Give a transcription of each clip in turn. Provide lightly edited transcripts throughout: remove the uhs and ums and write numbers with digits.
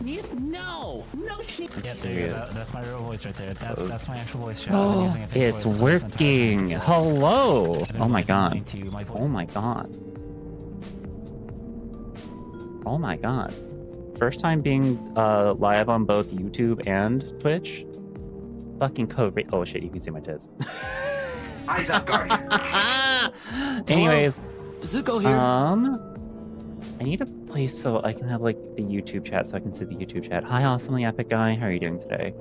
No! No shit! Yep, there you go. That's my real voice right there. That's my actual voice chat. Oh, it's working! Hello! Oh my god. Oh my god. Oh my god. First time being live on both YouTube and Twitch. Fucking code. Oh shit, you can see my tits. Eyes up, Guardian. Anyways, Zuko here. I need a place so I can have like the YouTube chat so I can see the YouTube chat. Hi, awesomely epic guy. How are you doing today?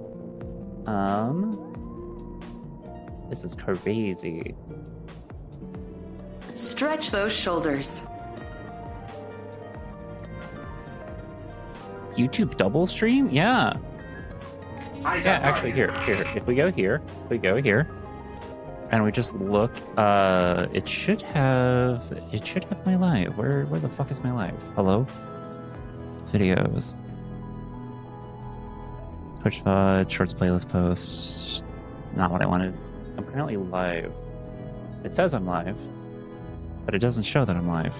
This is crazy. Stretch those shoulders. YouTube double stream? Yeah. Eyes Yeah, up, actually, Guardian. here. If we go here, and we just look, it should have my live. Where the fuck is my live? Hello? Videos. Twitch VOD, shorts playlist posts. Not what I wanted. I'm currently live. It says I'm live, but it doesn't show that I'm live.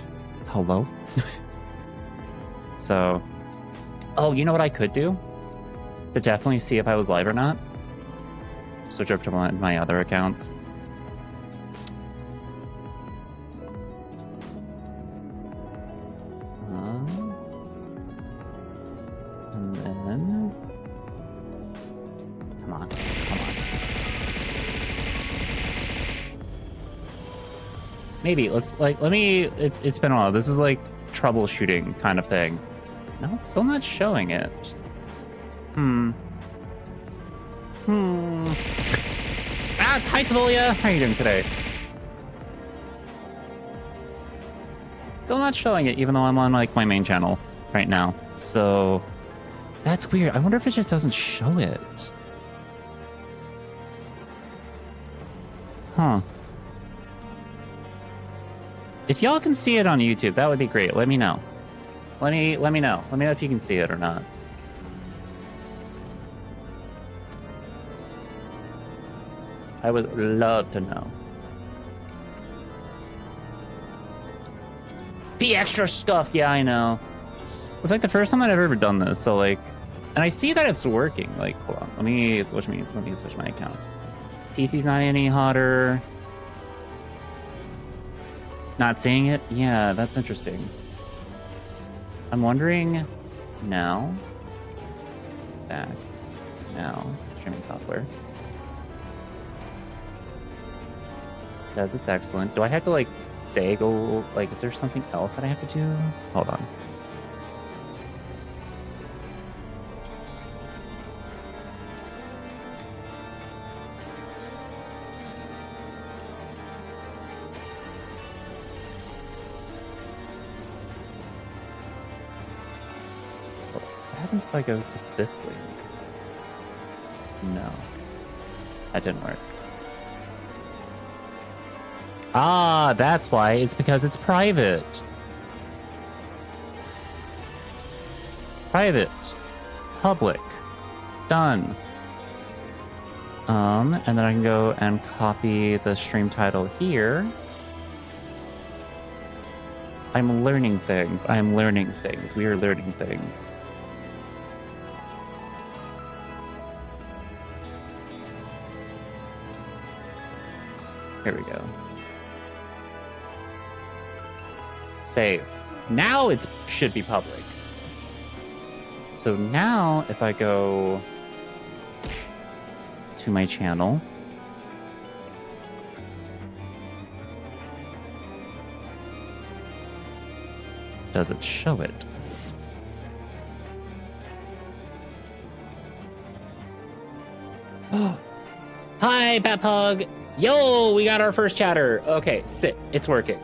Hello? So, oh, you know what I could do? To definitely see if I was live or not? Switch up to my other accounts. And then... Come on. Maybe, let me... It's been a while. This is like troubleshooting kind of thing. No, it's still not showing it. Hi, Tavolia! How are you doing today? Still not showing it, even though I'm on, like, my main channel right now. So, that's weird. I wonder if it just doesn't show it. Huh. If y'all can see it on YouTube, that would be great. Let me know. Let me know. Let me know if you can see it or not. I would love to know. Be extra scuffed. Yeah, I know. It's like the first time I've ever done this. So like, and I see that it's working. Like, hold on. Let me switch my accounts. PC's not any hotter. Not seeing it? Yeah, that's interesting. I'm wondering now. Back. Now. Streaming software. Says it's excellent. Do I have to like say go like is there something else that I have to do? Hold on. What happens if I go to this link? No. That didn't work. Ah, that's why. It's because it's private. Private. Public. Done. And then I can go and copy the stream title here. I'm learning things. I'm learning things. We are learning things. Here we go. Save. Now it should be public. So now if I go to my channel, does it show it? Hi, Batpug. Yo, we got our first chatter. Okay, sit. It's working.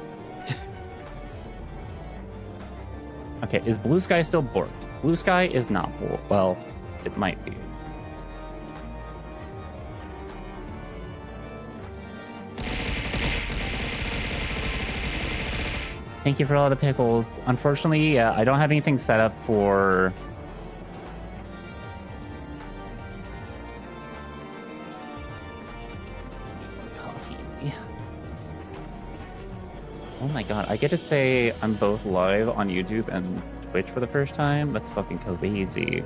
Okay, is Blue Sky still borked? Blue Sky is not borked. Well, it might be. Thank you for all the pickles. Unfortunately, yeah, I don't have anything set up for... coffee. Oh my god, I get to say I'm both live on YouTube and Twitch for the first time. That's fucking crazy.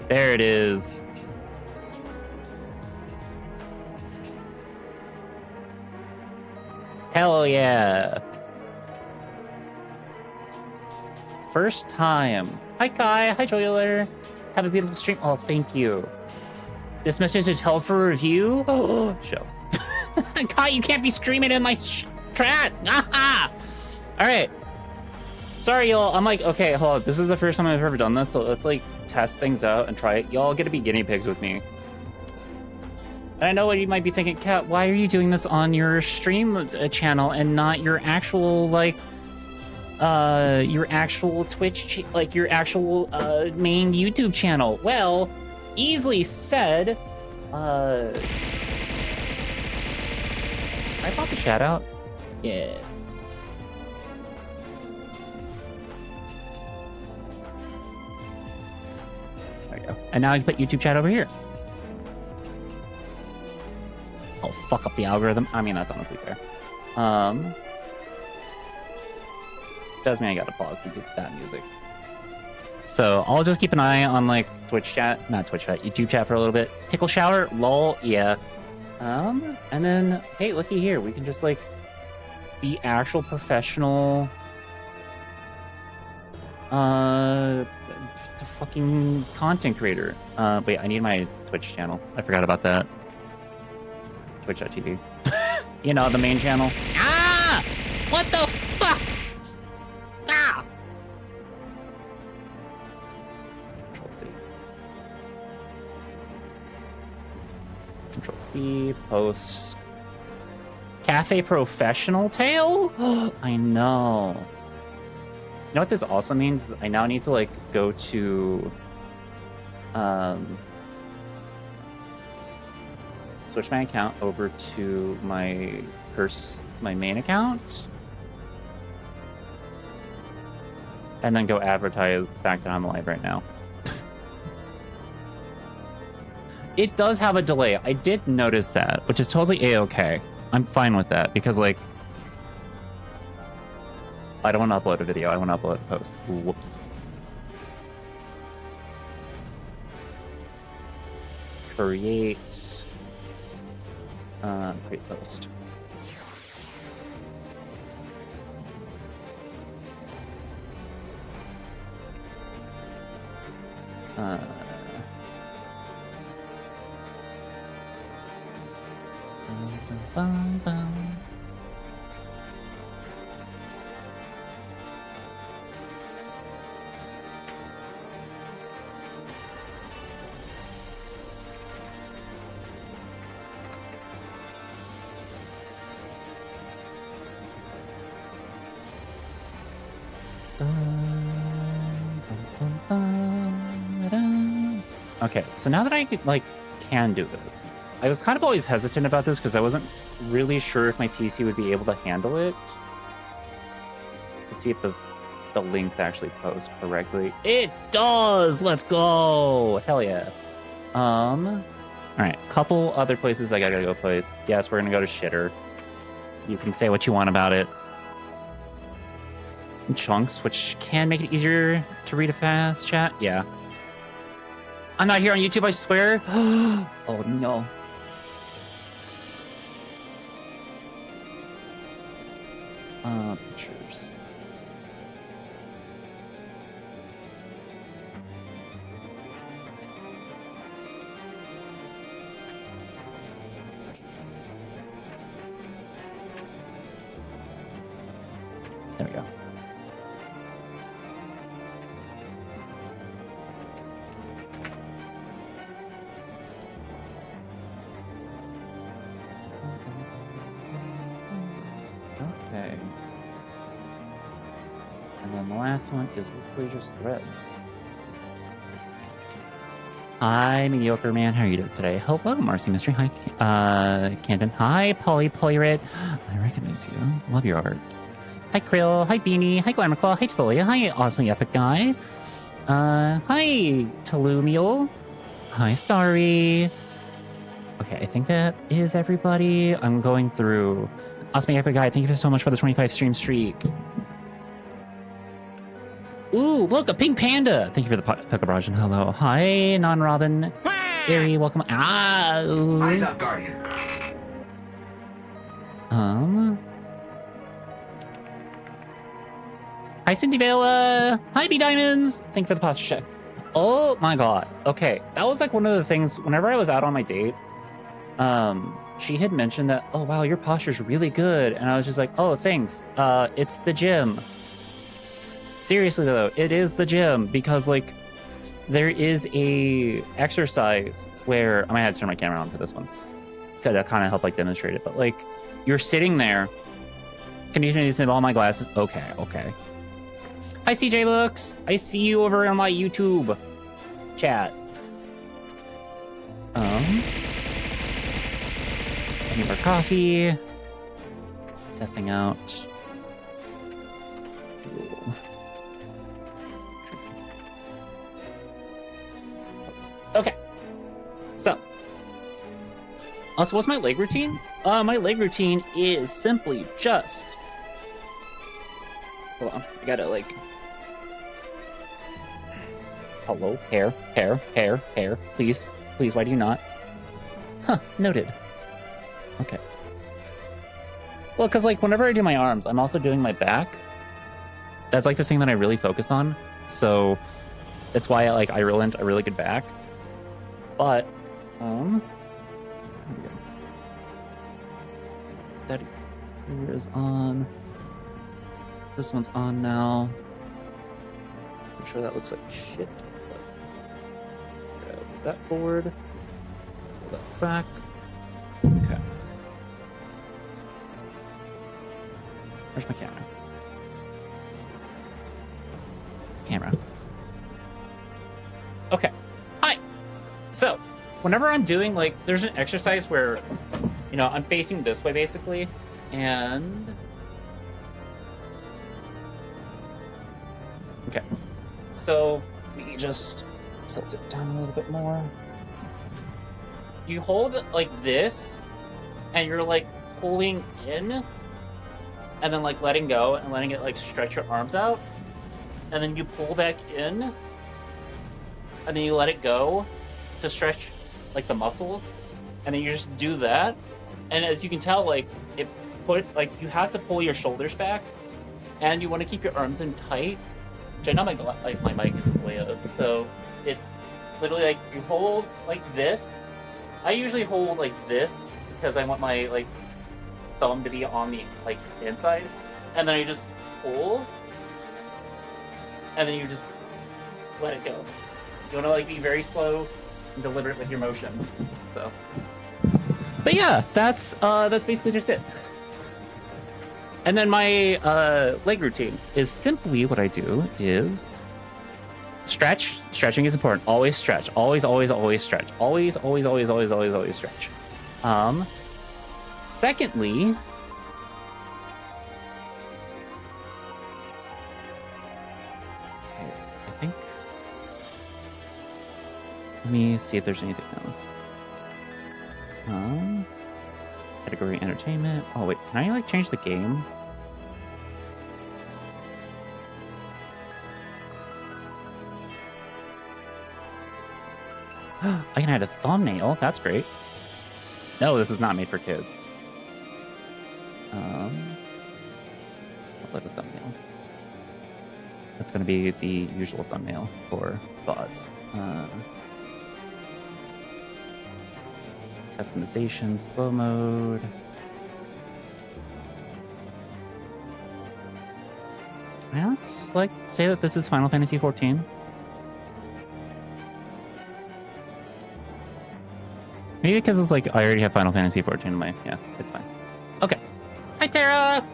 There it is. Hell yeah. First time. Hi Kai, hi Joyler. Have a beautiful stream. Oh, thank you. This message is held for review. Oh, show. Kai, you can't be streaming in my chat. All right. Sorry, y'all. I'm like, okay, hold on. This is the first time I've ever done this, so let's like test things out and try it. Y'all get to be guinea pigs with me. And I know what you might be thinking, Kat, why are you doing this on your stream channel and not your actual like Twitch, like your actual main YouTube channel? Well, easily said. I pop the chat out. Yeah. There we go. And now I can put YouTube chat over here. I'll fuck up the algorithm. I mean, that's honestly fair. Does mean I gotta pause to get that music. So I'll just keep an eye on like Twitch chat, not Twitch chat, YouTube chat for a little bit. Pickle shower, lol, yeah. And then, hey, looky here, we can just like be actual professional, the fucking content creator. Wait, I need my Twitch channel. I forgot about that. Twitch.tv. You know, the main channel. Ah! What the fuck? Ah! Control C. Control C, post. Cafe Professional Tail? I know. You know what this also means? I now need to like go to switch my account over to my main account, and then go advertise the fact that I'm live right now. It does have a delay. I did notice that, which is totally a-okay. I'm fine with that because, like, I don't want to upload a video. I want to upload a post. Whoops. Create post. Bum, bum. Okay, so now that I can do this, I was kind of always hesitant about this because I wasn't really sure if my PC would be able to handle it. Let's see if the links actually post correctly. It does. Let's go. Hell yeah. All right, couple other places I gotta go place. Yes, we're gonna go to Shitter. You can say what you want about it. Chunks, which can make it easier to read a fast chat. Yeah. I'm not here on YouTube, I swear. Oh no. Pictures. There we go. Okay. And then the last one is literally just threads. Hi, Mediocre Man. How are you doing today? Hello, Marcy Mystery. Hi, Camden. Hi, Polly Polyrit. I recognize you. Love your art. Hi, Krill. Hi, Beanie. Hi, Glamourclaw. Hi, Tifolia. Hi, Awesome Epic Guy. Hi, Talumiel. Hi, Starry. Okay, I think that is everybody. I'm going through. Awesome Epic Guy, thank you so much for the 25 stream streak. Ooh, look, a pink panda. Thank you for the Pekka Barrage and hello. Hi, non-Robin. Ari, welcome. Eyes up, Guardian. Hi, Cindy Vela. Hi, B Diamonds. Thank you for the posture check. Oh my god. Okay, that was like one of the things. Whenever I was out on my date, she had mentioned that, oh wow, your posture's really good, and I was just like, oh thanks. It's the gym. Seriously though, it is the gym because like there is a exercise where I might have to turn my camera on for this one. That kind of help like demonstrate it, but like you're sitting there. Continuing to sip all my glasses. Okay. Hi, CJ Looks. I see you over on my YouTube chat. Getting our coffee. Testing out. Ooh. Okay. So. Also, what's my leg routine? My leg routine is simply just. Hold on. I gotta like. Hello, hair. Please, why do you not? Huh, noted. Okay. Well, because like whenever I do my arms, I'm also doing my back. That's like the thing that I really focus on. So that's why I relent a really good back. But, that here is on. This one's on now. I'm sure that looks like shit. Grab that forward. Pull that back. Okay. Where's my camera? Okay. Hi. So, whenever I'm doing like, there's an exercise where, you know, I'm facing this way basically, and okay. So we just tilt it down a little bit more. You hold like this, and you're like pulling in, and then like letting go and letting it like stretch your arms out, and then you pull back in, and then you let it go to stretch like the muscles, and then you just do that. And as you can tell, like you have to pull your shoulders back, and you want to keep your arms in tight. Which I know my mic is way up, so it's literally like you hold like this. I usually hold like this because I want my like thumb to be on the like inside, and then I just pull, and then you just let it go. You want to like be very slow and deliberate with your motions. So, but yeah, that's basically just it. And then my leg routine is simply what I do is stretch. Stretching is important. Always stretch. Always stretch. Always stretch. Secondly, okay, I think. Let me see if there's anything else. Category entertainment. Oh wait, can I like change the game? I can add a thumbnail. That's great. No, this is not made for kids. I'll let a thumbnail. That's going to be the usual thumbnail for VODs. Customization, slow mode. Let's like say that this is Final Fantasy XIV. Maybe because it's like I already have Final Fantasy XIV in my it's fine. Okay. Hi Tara.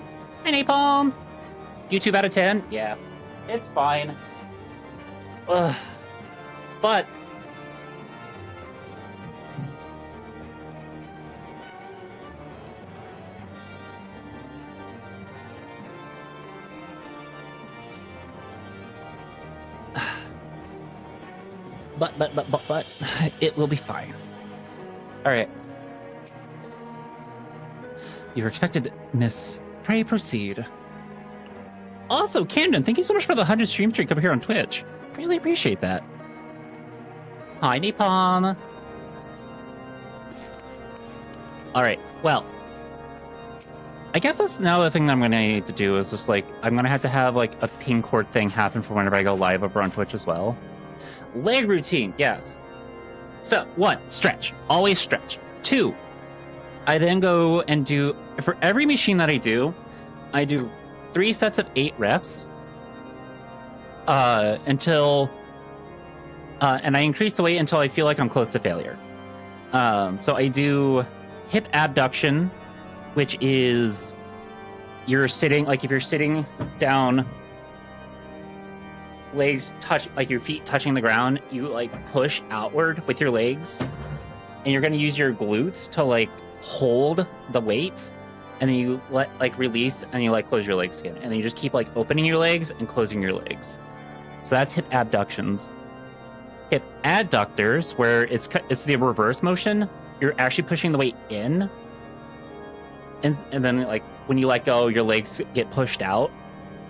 Hi Napalm. YouTube out of 10. Yeah, it's fine. Ugh. But but it will be fine. All right. You're expected, miss. Pray proceed. Also, Camden, thank you so much for the 100 stream streak up here on Twitch. Really appreciate that. Hi, Napalm. All right, well, I guess that's now the thing that I'm going to need to do is just like, I'm going to have like a ping court thing happen for whenever I go live over on Twitch as well. Leg routine, yes. So, 1, stretch. Always stretch. 2, I then go and do, for every machine that I do 3 sets of 8 reps until, and I increase the weight until I feel like I'm close to failure. So I do hip abduction, which is you're sitting, like if you're sitting down, legs touch, like your feet touching the ground, you like push outward with your legs, and you're going to use your glutes to like hold the weights, and then you let like release, and you like close your legs again, and then you just keep like opening your legs and closing your legs. So that's hip abductions. Hip adductors, where it's the reverse motion. You're actually pushing the weight in, and then like when you let go, your legs get pushed out,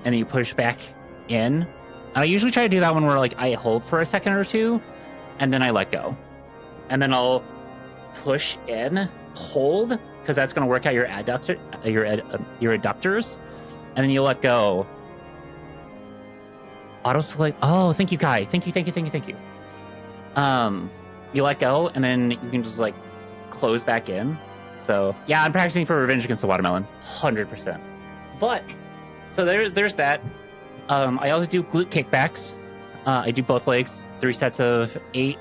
and then you push back in. And I usually try to do that one where like I hold for a second or two, and then I let go, and then I'll push in, hold, because that's going to work out your adductor, your adductors, and then you let go. Auto select. Oh, thank you, Kai. Thank you. You let go, and then you can just like close back in. So yeah, I'm practicing for Revenge Against the Watermelon, 100%. But so there's that. I also do glute kickbacks. I do both legs, 3 sets of 8.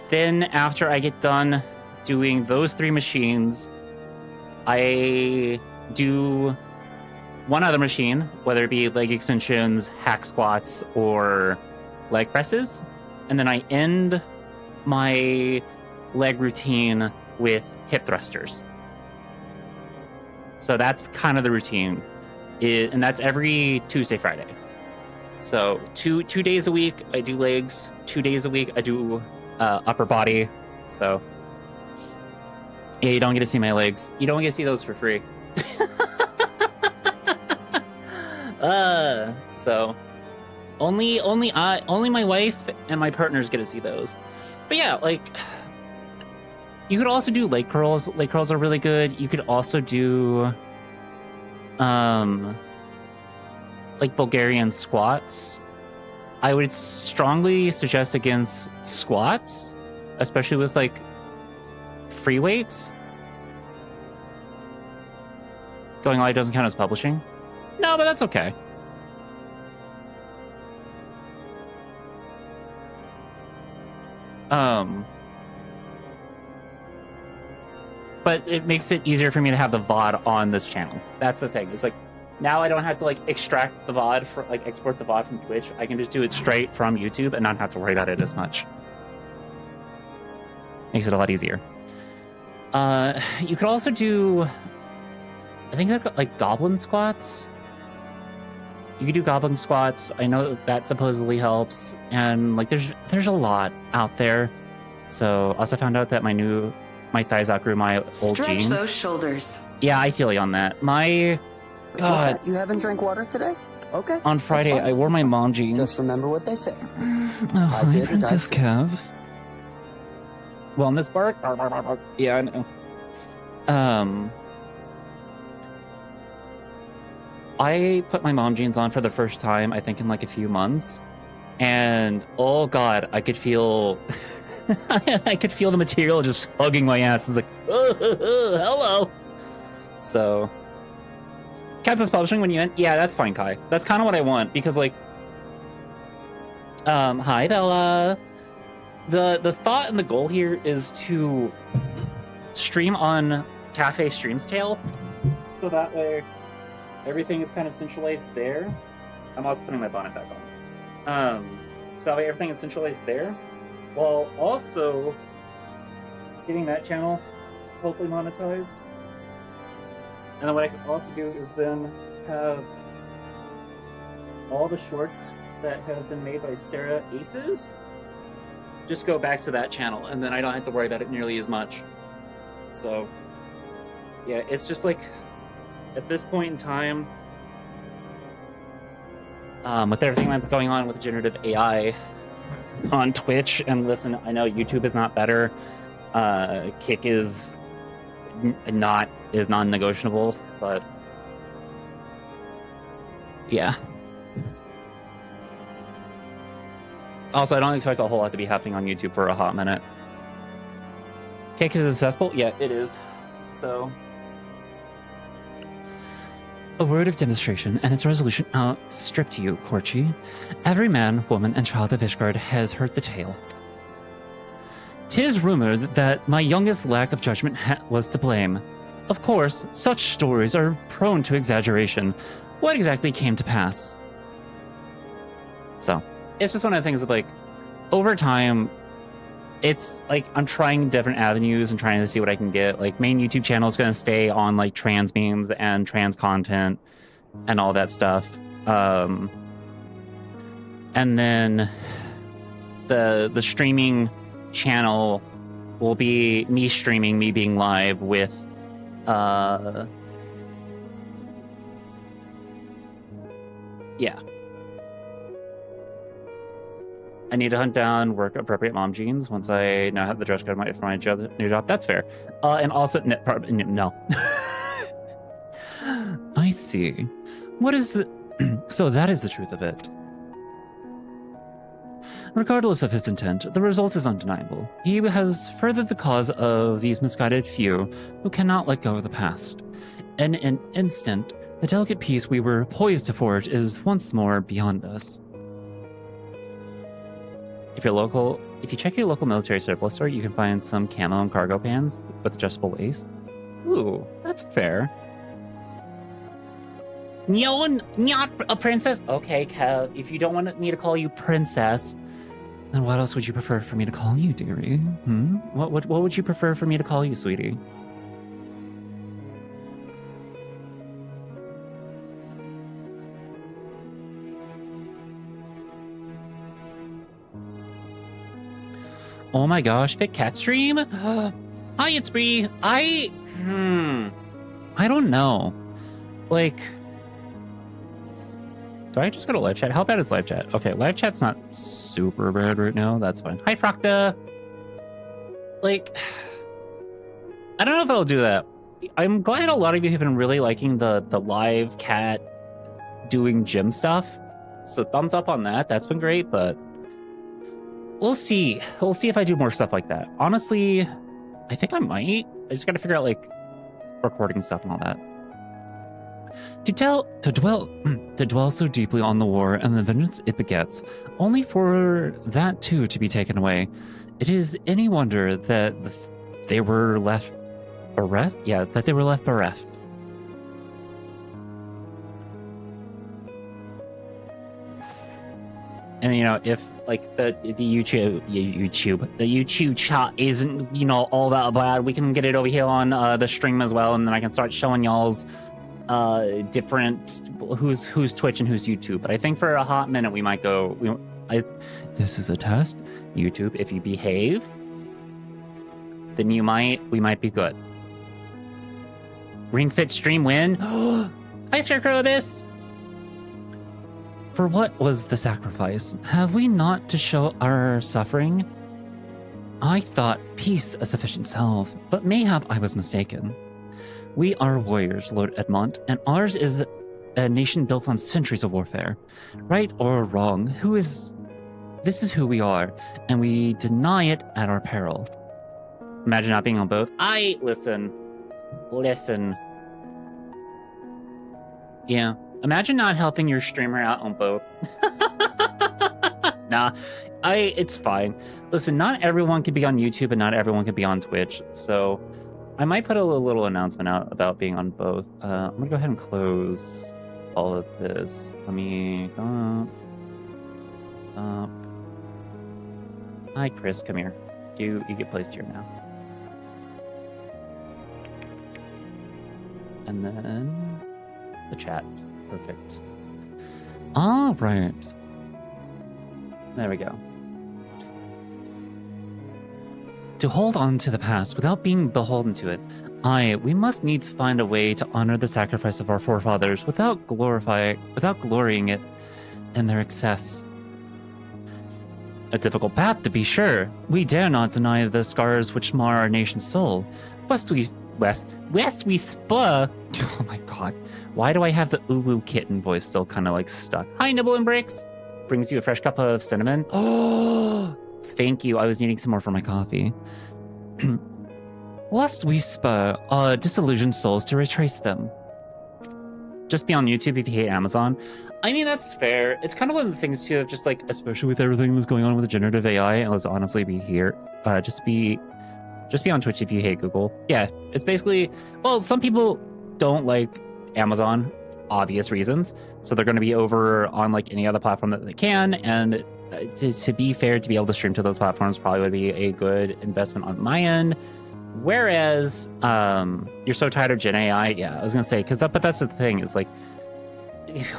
Then after I get done doing those 3 machines, I do one other machine, whether it be leg extensions, hack squats, or leg presses. And then I end my leg routine with hip thrusters. So that's kind of the routine. And that's every Tuesday, Friday. So two days a week, I do legs. 2 days a week, I do upper body. So yeah, you don't get to see my legs. You don't get to see those for free. So only my wife and my partners get to see those. But yeah, like you could also do leg curls. Leg curls are really good. You could also do like Bulgarian squats. I would strongly suggest against squats, especially with like free weights. Going live doesn't count as publishing. No, but that's okay. But it makes it easier for me to have the VOD on this channel. That's the thing. It's like now I don't have to like extract the VOD for like export the VOD from Twitch. I can just do it straight from YouTube and not have to worry about it as much. Makes it a lot easier. You could also do, I think they've got like goblin squats. You could do goblin squats. I know that supposedly helps, and like there's a lot out there. So also found out that my thighs outgrew my old Stretch jeans. those shoulders. Yeah, I feel you on that. My God, You haven't drank water today? Okay. on Friday I wore my mom jeans. Just remember what they say. Oh, hi, Princess Kev. Wellness bark. Yeah, I know. I put my mom jeans on for the first time, I think in like a few months, and oh God, I could feel, I could feel the material just hugging my ass. It's like, hello. So, Kansas Publishing when you end, yeah, that's fine, Kai. That's kind of what I want because like, hi Bella. The thought and the goal here is to stream on Cafe Streamstail, so that way everything is kind of centralized there. I'm also putting my bonnet back on. So that way everything is centralized there, while also getting that channel hopefully monetized. And then what I can also do is then have all the shorts that have been made by Sarah Aces just go back to that channel, and then I don't have to worry about it nearly as much. So Yeah, it's just like at this point in time, with everything that's going on with generative AI on Twitch, and listen, I know YouTube is not better. Kick is non-negotiable, but yeah. Also, I don't expect a whole lot to be happening on YouTube for a hot minute. Kick is accessible? Yeah, it is. So, a word of demonstration and its resolution outstrip to you, Korchi. Every man, woman, and child of Ishgard has heard the tale. 'Tis rumored that my youngest lack of judgment was to blame. Of course, such stories are prone to exaggeration. What exactly came to pass? So, it's just one of the things of like, over time, it's like I'm trying different avenues and trying to see what I can get. Like, main YouTube channel is going to stay on like trans memes and trans content and all that stuff. And then the streaming channel will be me streaming, me being live with yeah. I need to hunt down work appropriate mom jeans once I know how the dress code for my new job. That's fair. And also, no. I see. What is the... So that is the truth of it. Regardless of his intent, the result is undeniable. He has furthered the cause of these misguided few who cannot let go of the past. In an instant, the delicate peace we were poised to forge is once more beyond us. If you check your local military surplus store, you can find some camo and cargo pants with adjustable waist. Ooh, that's fair. No, not a princess. Okay, Kev, if you don't want me to call you princess, then what else would you prefer for me to call you, dearie? What would you prefer for me to call you, sweetie? Oh my gosh, Fit Cat Stream? Hi, it's Bree. I don't know. Like, do I just go to live chat? How bad is live chat? Okay, live chat's not super bad right now. That's fine. Hi, Frocta. Like, I don't know if I'll do that. I'm glad a lot of you have been really liking the live cat doing gym stuff. So thumbs up on that. That's been great, but we'll see. We'll see if I do more stuff like that. Honestly, I think I might. I just got to figure out like recording stuff and all that. To dwell so deeply on the war and the vengeance it begets, only for that too to be taken away. It is any wonder that they were left bereft? Yeah, that they were left bereft. And you know, if like the YouTube chat isn't, you know, all that bad, we can get it over here on the stream as well, and then I can start showing y'all's different who's Twitch and who's YouTube. But I think for a hot minute we might go. This is a test. YouTube, if you behave, then we might be good. Ring Fit stream win. Hi, Scarecrow Abyss. For what was the sacrifice? Have we not to show our suffering? I thought peace a sufficient salve, but mayhap I was mistaken. We are warriors, Lord Edmont, and ours is a nation built on centuries of warfare. Right or wrong, this is who we are, and we deny it at our peril. Imagine not being on both. Listen. Yeah. Imagine not helping your streamer out on both. Nah, it's fine. Listen, not everyone can be on YouTube and not everyone can be on Twitch. So I might put a little announcement out about being on both. I'm gonna go ahead and close all of this. Let me stop. Hi, Chris, come here. You get placed here now. And then the chat. Perfect. All right. There we go. To hold on to the past without being beholden to it, We must needs find a way to honor the sacrifice of our forefathers without glorying it in their excess. A difficult path, to be sure. We dare not deny the scars which mar our nation's soul. West we spur. Oh my god. Why do I have the uwu kitten voice still kind of like stuck? Hi, Nibble and Bricks. Brings you a fresh cup of cinnamon. Oh, thank you. I was needing some more for my coffee. Lest we spur our disillusioned souls to retrace them. Just be on YouTube if you hate Amazon. I mean, that's fair. It's kind of one of the things too of just like, especially with everything that's going on with generative AI, and let's honestly be here. Just be on Twitch if you hate Google. Yeah, it's basically, well, some people don't like Amazon, obvious reasons. So they're going to be over on like any other platform that they can. And to be fair, to be able to stream to those platforms probably would be a good investment on my end. Whereas you're so tired of Gen AI, yeah, I was gonna say, but that's the thing is like,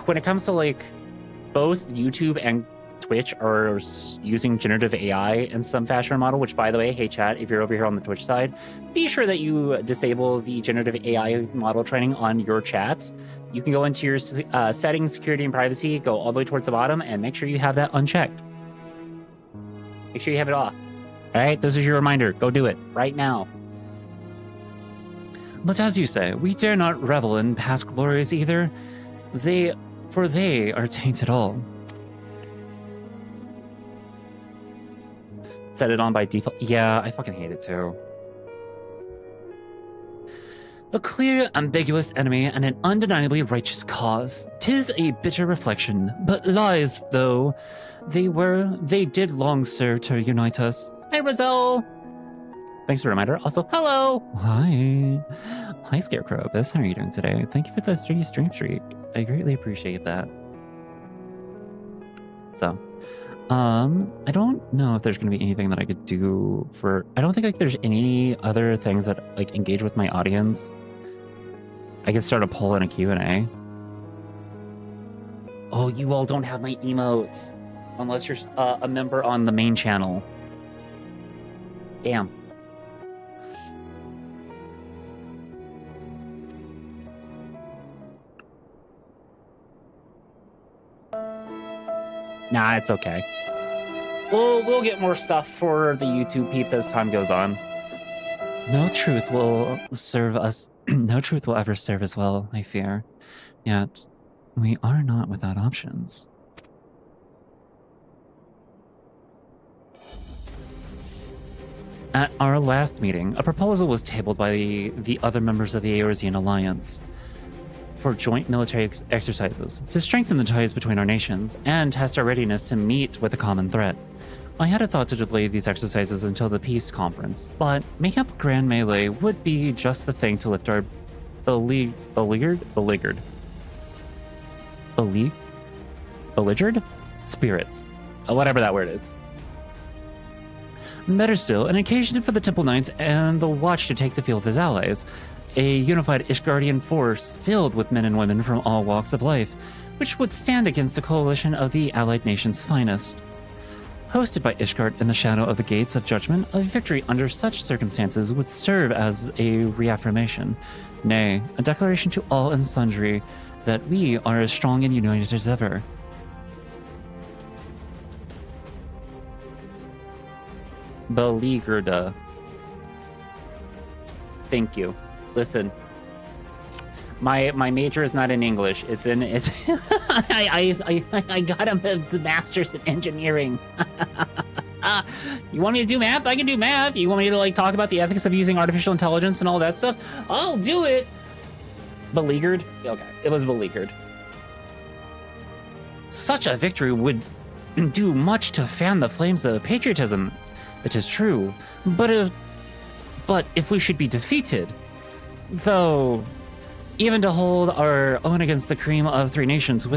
when it comes to like both YouTube and Twitch are using generative AI in some fashion or model, which by the way, hey chat, if you're over here on the Twitch side, be sure that you disable the generative AI model training on your chats. You can go into your settings, security and privacy, go all the way towards the bottom and make sure you have that unchecked. Make sure you have it off. All right, this is your reminder. Go do it right now. But as you say, we dare not revel in past glories either. For they are tainted all. Set it on by default. Yeah, I fucking hate it too. A clear, ambiguous enemy and an undeniably righteous cause. 'Tis a bitter reflection, but lies though they did long serve to unite us. Hi, Roselle. Thanks for the reminder. Also, hello. Hi. Hi, Scarecrow Abyss. How are you doing today? Thank you for the stream streak. I greatly appreciate that. So, I don't know if there's going to be anything that I could do for... I don't think like there's any other things that like engage with my audience. I could start a poll and a Q&A. Oh, you all don't have my emotes. Unless you're a member on the main channel. Damn. Nah, it's okay. We'll get more stuff for the YouTube peeps as time goes on. No truth will serve us. No truth will ever serve as well, I fear. Yet, we are not without options. At our last meeting, a proposal was tabled by the other members of the Eorzean Alliance for joint military exercises to strengthen the ties between our nations and test our readiness to meet with a common threat. I had a thought to delay these exercises until the peace conference, but making up a grand melee would be just the thing to lift our beleaguered spirits, whatever that word is. Better still, an occasion for the Temple Knights and the Watch to take the field as allies. A unified Ishgardian force filled with men and women from all walks of life, which would stand against a coalition of the allied nation's finest. Hosted by Ishgard in the shadow of the Gates of Judgment, a victory under such circumstances would serve as a reaffirmation, nay, a declaration to all and sundry that we are as strong and united as ever. Beleaguered. Thank you. Listen, my major is not in English. It's I got a master's in engineering. You want me to do math? I can do math. You want me to like talk about the ethics of using artificial intelligence and all that stuff? I'll do it. Beleaguered? Okay, it was beleaguered. Such a victory would do much to fan the flames of patriotism. It is true, but if we should be defeated, though, even to hold our own against the cream of three nations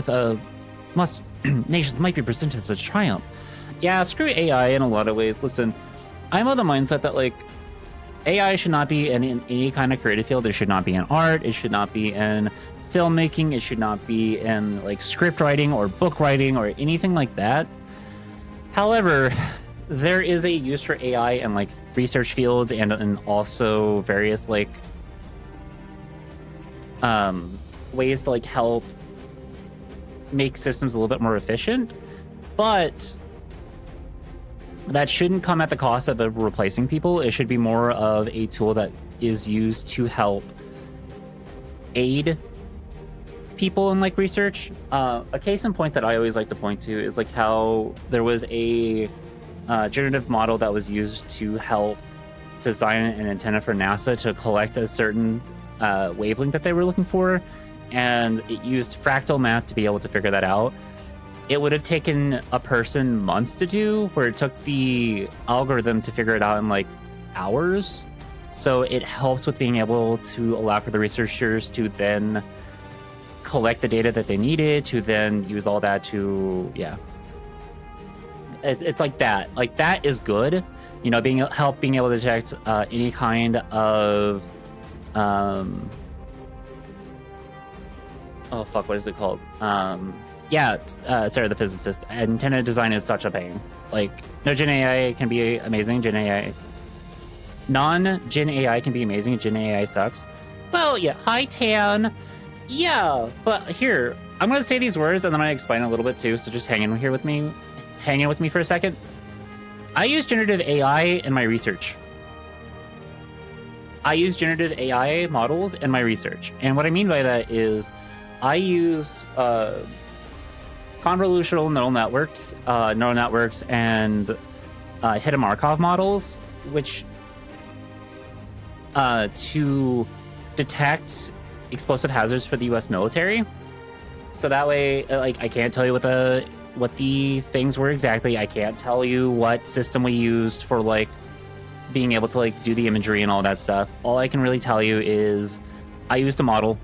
nations might be presented as a triumph. Yeah, screw AI in a lot of ways. Listen, I'm of the mindset that like AI should not be in any kind of creative field. It should not be in art. It should not be in filmmaking. It should not be in like script writing or book writing or anything like that. However, there is a use for AI in like research fields and also various like ways to like help make systems a little bit more efficient, but that shouldn't come at the cost of replacing people. It should be more of a tool that is used to help aid people in like research. A case in point that I always like to point to is like how there was a generative model that was used to help design an antenna for NASA to collect a certain wavelength that they were looking for, and it used fractal math to be able to figure that out. It would have taken a person months to do, where it took the algorithm to figure it out in like hours. So it helps with being able to allow for the researchers to then collect the data that they needed, to then use all that to, yeah. It's like that. Like that is good. You know, being able to detect any kind of, oh fuck, what is it called? Sarah the physicist. Antenna design is such a pain. Like, no Gen AI can be amazing. Non-Gen AI can be amazing. Gen AI sucks. Well, yeah. Hi, Tan. Yeah, but here, I'm going to say these words and then I explain a little bit too, so just hang in with me for a second. I use generative AI in my research. I use generative AI models in my research. And what I mean by that is I use convolutional neural networks and hidden Markov models, which to detect explosive hazards for the U.S. military. So that way, like, I can't tell you what the things were exactly. I can't tell you what system we used for like being able to like do the imagery and all that stuff. All I can really tell you is I used a model.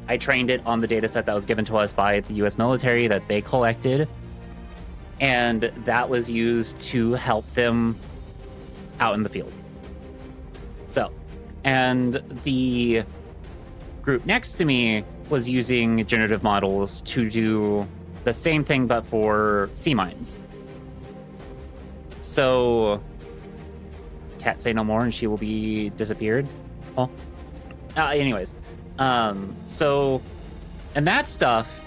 I trained it on the data set that was given to us by the U.S. military that they collected, and that was used to help them out in the field. So, and the group next to me was using generative models to do the same thing, but for sea mines. So, Cat say no more and she will be disappeared. Oh, anyways. So, and that stuff,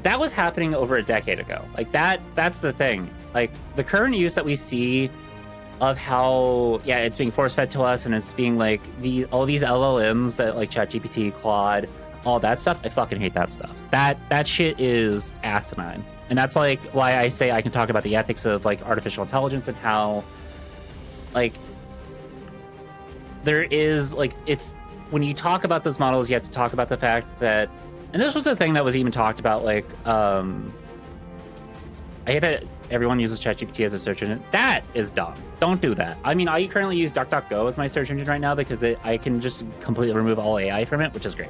that was happening over a decade ago. Like that's the thing. Like the current use that we see of how, yeah, it's being force fed to us and it's being like all these LLMs that like ChatGPT, Claude, all that stuff. I fucking hate that stuff. That shit is asinine. And that's like why I say I can talk about the ethics of like artificial intelligence and how like there is like, it's, when you talk about those models, you have to talk about the fact that, and this was a thing that was even talked about, like, I hate that everyone uses ChatGPT as a search engine. That is dumb. Don't do that. I mean, I currently use DuckDuckGo as my search engine right now because I can just completely remove all AI from it, which is great.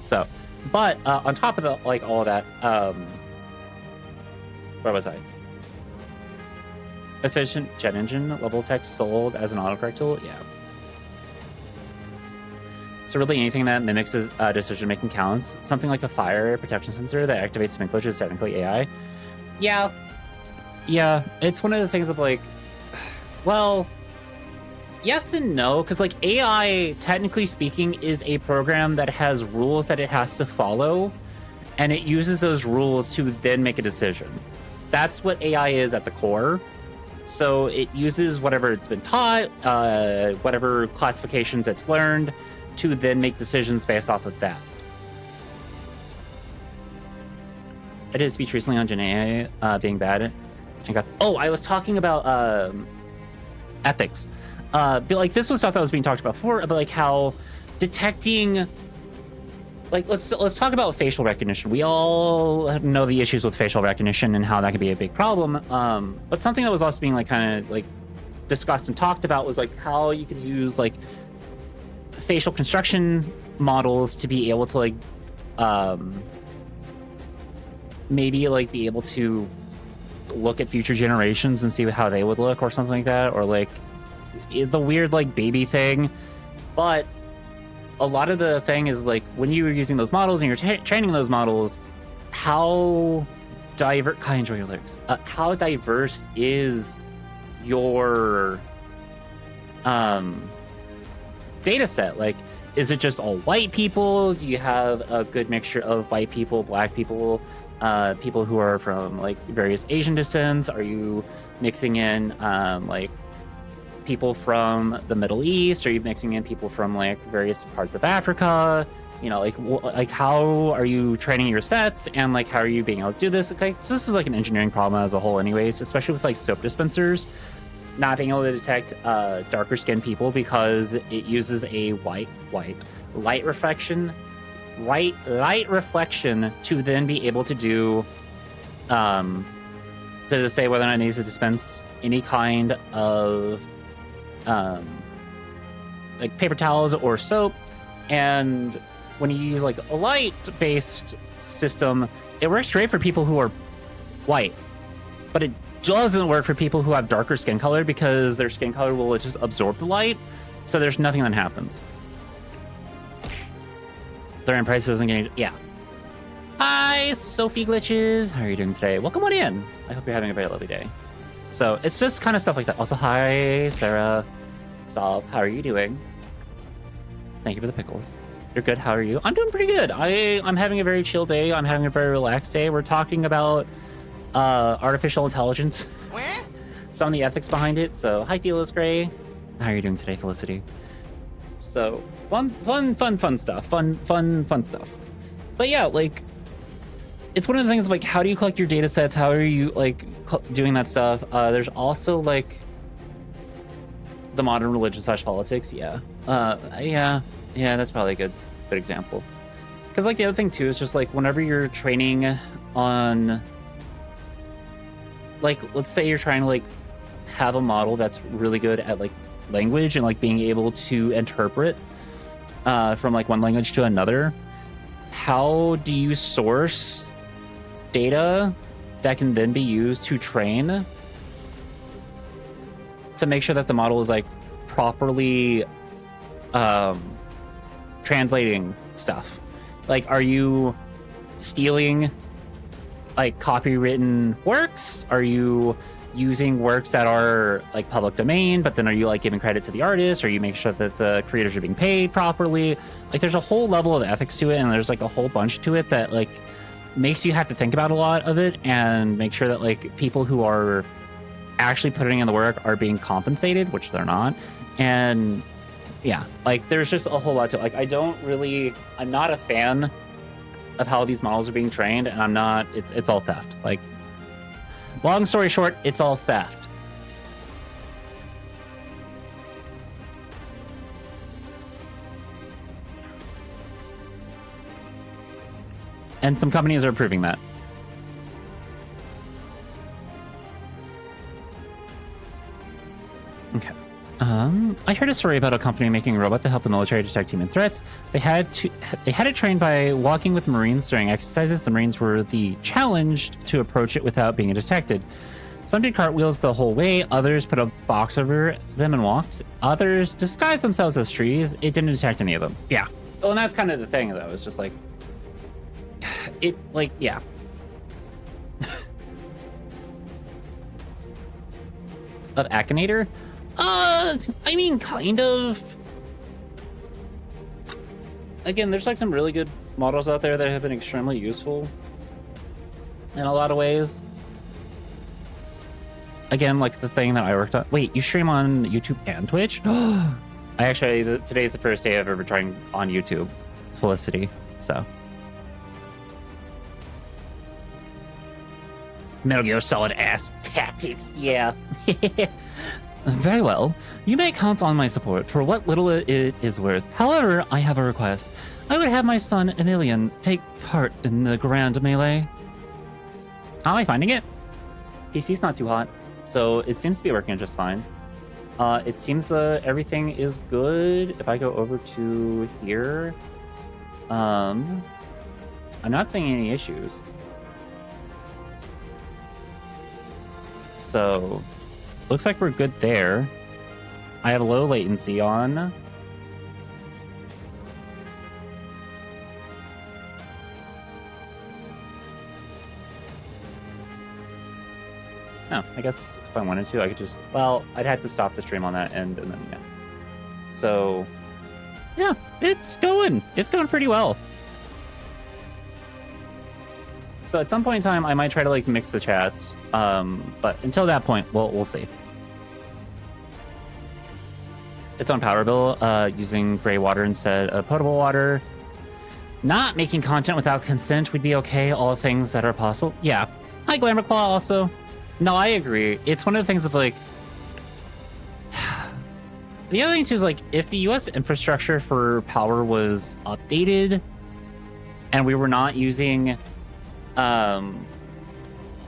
So, but on top of all of that, where was I? Efficient jet engine level text sold as an autocorrect tool? Yeah. So really anything that mimics decision-making counts. Something like a fire protection sensor that activates sprinklers is technically AI. Yeah. Yeah, it's one of the things of like, well, yes and no, because like AI, technically speaking, is a program that has rules that it has to follow, and it uses those rules to then make a decision. That's what AI is at the core. So it uses whatever it's been taught, whatever classifications it's learned, to then make decisions based off of that. I did a speech recently on Gen AI being bad. I was talking about ethics. But like this was stuff that was being talked about before, about like how detecting, like let's talk about facial recognition. We all know the issues with facial recognition and how that can be a big problem. But something that was also being like kind of like discussed and talked about was like how you could use like facial construction models to be able to like maybe like be able to look at future generations and see how they would look or something like that, or like the weird like baby thing. But a lot of the thing is like when you're using those models and you're training those models, how diverse how diverse is your data set? Like is it just all white people? Do you have a good mixture of white people, black people, people who are from like various Asian descents? Are you mixing in like people from the Middle East? Are you mixing in people from like various parts of Africa? You know, like how are you training your sets, and like how are you being able to do this? Like so this is like an engineering problem as a whole, anyways, especially with like soap dispensers not being able to detect darker skinned people because it uses a white light reflection to then be able to do to say whether or not it needs to dispense any kind of like paper towels or soap. And when you use like a light-based system, it works great for people who are white, but it doesn't work for people who have darker skin color because their skin color will just absorb the light, so there's nothing that happens. Their end price isn't getting... Yeah. Hi, Sophie Glitches. How are you doing today? Welcome on in. I hope you're having a very lovely day. So it's just kind of stuff like that. Also, hi, Sarah. Sob, how are you doing? Thank you for the pickles. You're good. How are you? I'm doing pretty good. I'm having a very chill day. I'm having a very relaxed day. We're talking about artificial intelligence. Some of the ethics behind it. So, hi, Fearless Gray. How are you doing today, Felicity? So, fun stuff. Fun stuff. But yeah, like, it's one of the things like, how do you collect your data sets? How are you like doing that stuff? There's also like the modern religion / politics. Yeah. Yeah, that's probably a good example. Because like the other thing too is just like whenever you're training on, like, let's say you're trying to like have a model that's really good at like language and like being able to interpret from like one language to another. How do you source data that can then be used to train to make sure that the model is like properly translating stuff? Like, are you stealing like copywritten works? Are you using works that are like public domain, but then are you like giving credit to the artist? Or you make sure that the creators are being paid properly? Like, there's a whole level of ethics to it, and there's like a whole bunch to it that like makes you have to think about a lot of it and make sure that like people who are actually putting in the work are being compensated, which they're not. And yeah, like there's just a whole lot to like. I'm not a fan of how these models are being trained, and it's all theft. Like, long story short, it's all theft. And some companies are proving that. Okay. I heard a story about a company making a robot to help the military detect human threats. They had it trained by walking with Marines during exercises. The Marines were challenged to approach it without being detected. Some did cartwheels the whole way. Others put a box over them and walked. Others disguised themselves as trees. It didn't detect any of them. Yeah. Well, and that's kind of the thing, though. It's just like, yeah. Of Akinator? I mean, kind of. Again, there's like some really good models out there that have been extremely useful in a lot of ways. Again, like the thing that I worked on. Wait, you stream on YouTube and Twitch? Today's the first day I've ever tried on YouTube. Felicity, so. Metal Gear Solid ass tactics, yeah. Very well. You may count on my support for what little it is worth. However, I have a request. I would have my son, Emilian, take part in the grand melee. How am I finding it? PC's not too hot, so it seems to be working just fine. It seems everything is good. If I go over to here, I'm not seeing any issues. So, looks like we're good there. I have low latency on. Oh, I guess if I wanted to, I could just... Well, I'd have to stop the stream on that end, and then, yeah. So, Yeah, it's going pretty well. So at some point in time, I might try to like mix the chats. But until that point, we'll see. It's on Power Bill, using gray water instead of potable water. Not making content without consent would be okay. All things that are possible. Yeah. Hi, Glamour Claw. Also, no, I agree. It's one of the things of like. The other thing too is like if the U.S. infrastructure for power was updated, and we were not using. And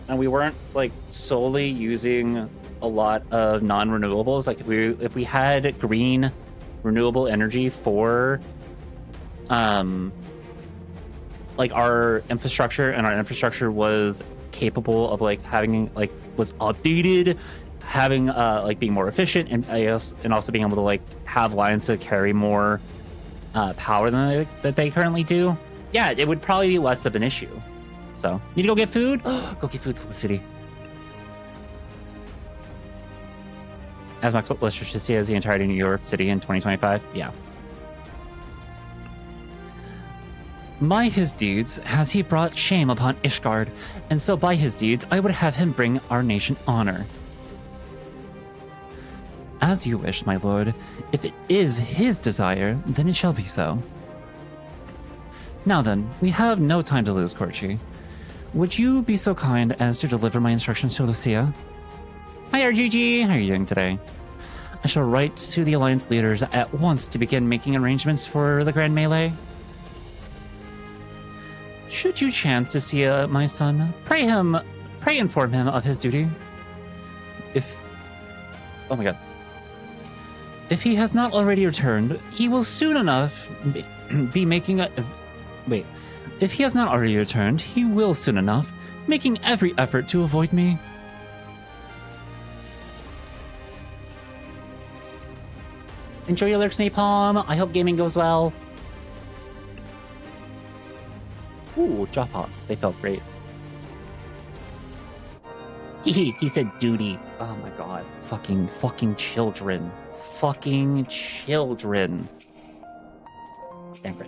we weren't like solely using a lot of non-renewables. Like if we had green renewable energy for like our infrastructure, and our infrastructure was capable of like having like was updated, having like being more efficient, and also being able to like have lines to carry more power than that they currently do. Yeah, it would probably be less of an issue. So, need to go get food? Go get food for the city. As much electricity as the entirety of New York City in 2025? Yeah. By his deeds has he brought shame upon Ishgard, and so by his deeds I would have him bring our nation honor. As you wish, my lord. If it is his desire, then it shall be so. Now then, we have no time to lose, Corchi. Would you be so kind as to deliver my instructions to Lucia? Hi, RGG. How are you doing today? I shall write to the Alliance leaders at once to begin making arrangements for the Grand Melee. Should you chance to see my son, pray inform him of his duty. Oh my god. If he has not already returned, he will soon enough be making a... Wait. If he has not already returned, he will soon enough, making every effort to avoid me. Enjoy your lurks, Napalm. I hope gaming goes well. Ooh, drop hops. They felt great. He said duty. Oh my god. Fucking children. Fucking children. Damn it.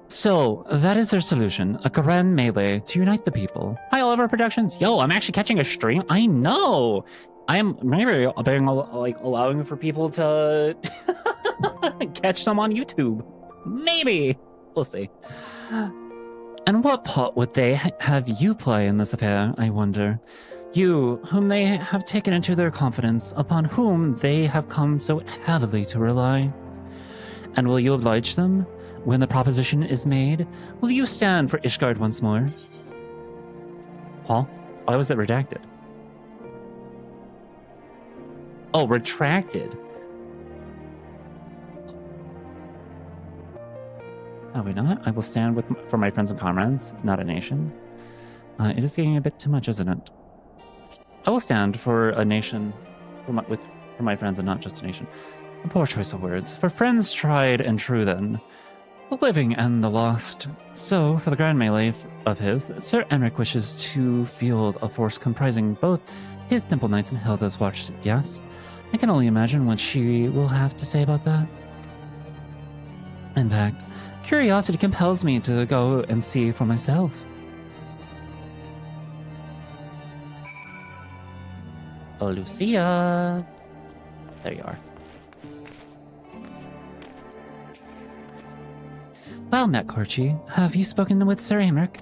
So, that is their solution. A grand melee to unite the people. Hi, Oliver Productions. Yo, I'm actually catching a stream. I know. I am maybe being like allowing for people to catch some on YouTube. Maybe. We'll see. And what part would they have you play in this affair, I wonder? You, whom they have taken into their confidence, upon whom they have come so heavily to rely. And will you oblige them? When the proposition is made, will you stand for Ishgard once more? Huh? Why was it redacted? Oh, retracted. Oh, wait, not? I will stand for my friends and comrades, not a nation. It is getting a bit too much, isn't it? I will stand for a nation, for my friends and not just a nation. A poor choice of words. For friends tried and true, then. The living and the lost. So, for the grand melee of his, Sir Emmerich wishes to field a force comprising both his Temple Knights and Hilda's Watch. Yes? I can only imagine what she will have to say about that. In fact, curiosity compels me to go and see for myself. Oh, Lucia. There you are. Well met, Corchi. Have you spoken with Sir Emmerich?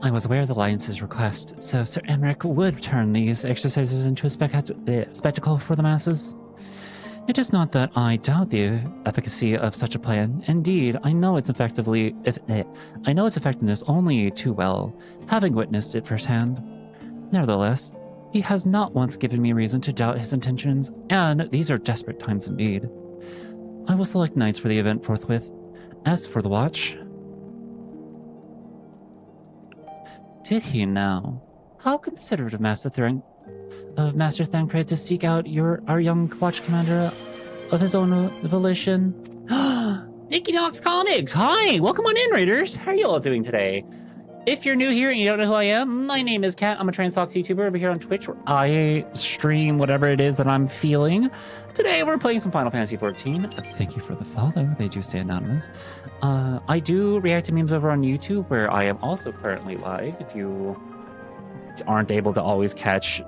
I was aware of the Alliance's request, so Sir Emmerich would turn these exercises into a spectacle for the masses. It is not that I doubt the efficacy of such a plan. Indeed, I know its effectiveness only too well, having witnessed it firsthand. Nevertheless, he has not once given me reason to doubt his intentions, and these are desperate times indeed. I will select knights for the event forthwith. As for the watch... Did he now? How considerate of Master Thancred to seek out our young watch commander of his own volition. Nicky Knox Comics! Hi! Welcome on in, Raiders! How are you all doing today? If you're new here and you don't know who I am, my name is Kat. I'm a trans fox YouTuber over here on Twitch where I stream whatever it is that I'm feeling. Today we're playing some Final Fantasy XIV. Thank you for the follow. They do stay anonymous. I do react to memes over on YouTube where I am also currently live. If you aren't able to always catch,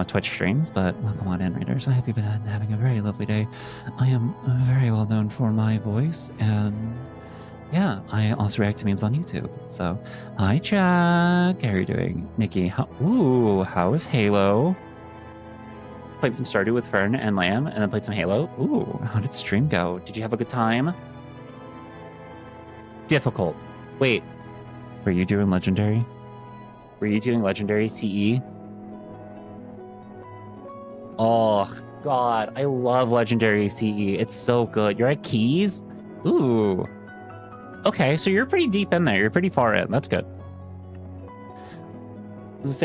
Twitch streams, but welcome on in, readers. I hope you've been having a very lovely day. I am very well known for my voice, and yeah, I also react to memes on YouTube. So, hi, Jack. How are you doing? Nikki, how is Halo? Played some Stardew with Fern and Lamb, and then played some Halo. Ooh, how did stream go? Did you have a good time? Difficult. Wait, were you doing Legendary? Were you doing Legendary CE? Oh, God, I love Legendary CE. It's so good. You're at Keys? Ooh. Okay, so you're pretty deep in there. You're pretty far in. That's good.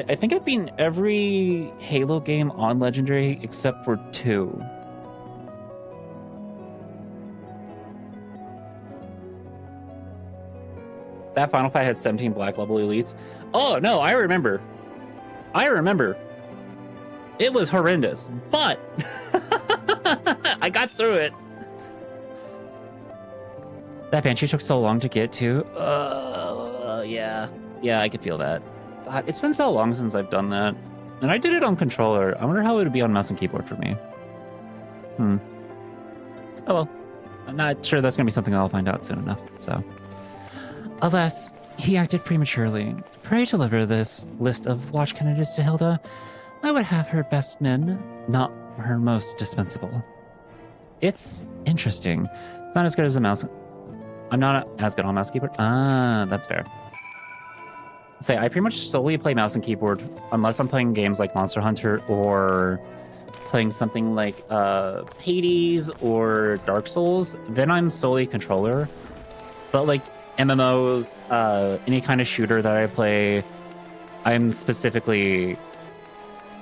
I think I've beaten every Halo game on Legendary except for 2. That Final Fight had 17 black level elites. Oh, no, I remember. It was horrendous, but I got through it. That Banshee took so long to get to. Yeah, I could feel that. God, it's been so long since I've done that. And I did it on controller. I wonder how it would be on mouse and keyboard for me. Oh well. I'm not sure that's going to be something I'll find out soon enough, so. Alas, he acted prematurely. Pray deliver this list of watch candidates to Hilda. I would have her best men, not her most dispensable. It's interesting. It's not as good as a mouse. I'm not as good on mouse and keyboard. Ah, that's fair. Say, I pretty much solely play mouse and keyboard unless I'm playing games like Monster Hunter or playing something like Hades or Dark Souls. Then I'm solely controller. But like MMOs, any kind of shooter that I play, I'm specifically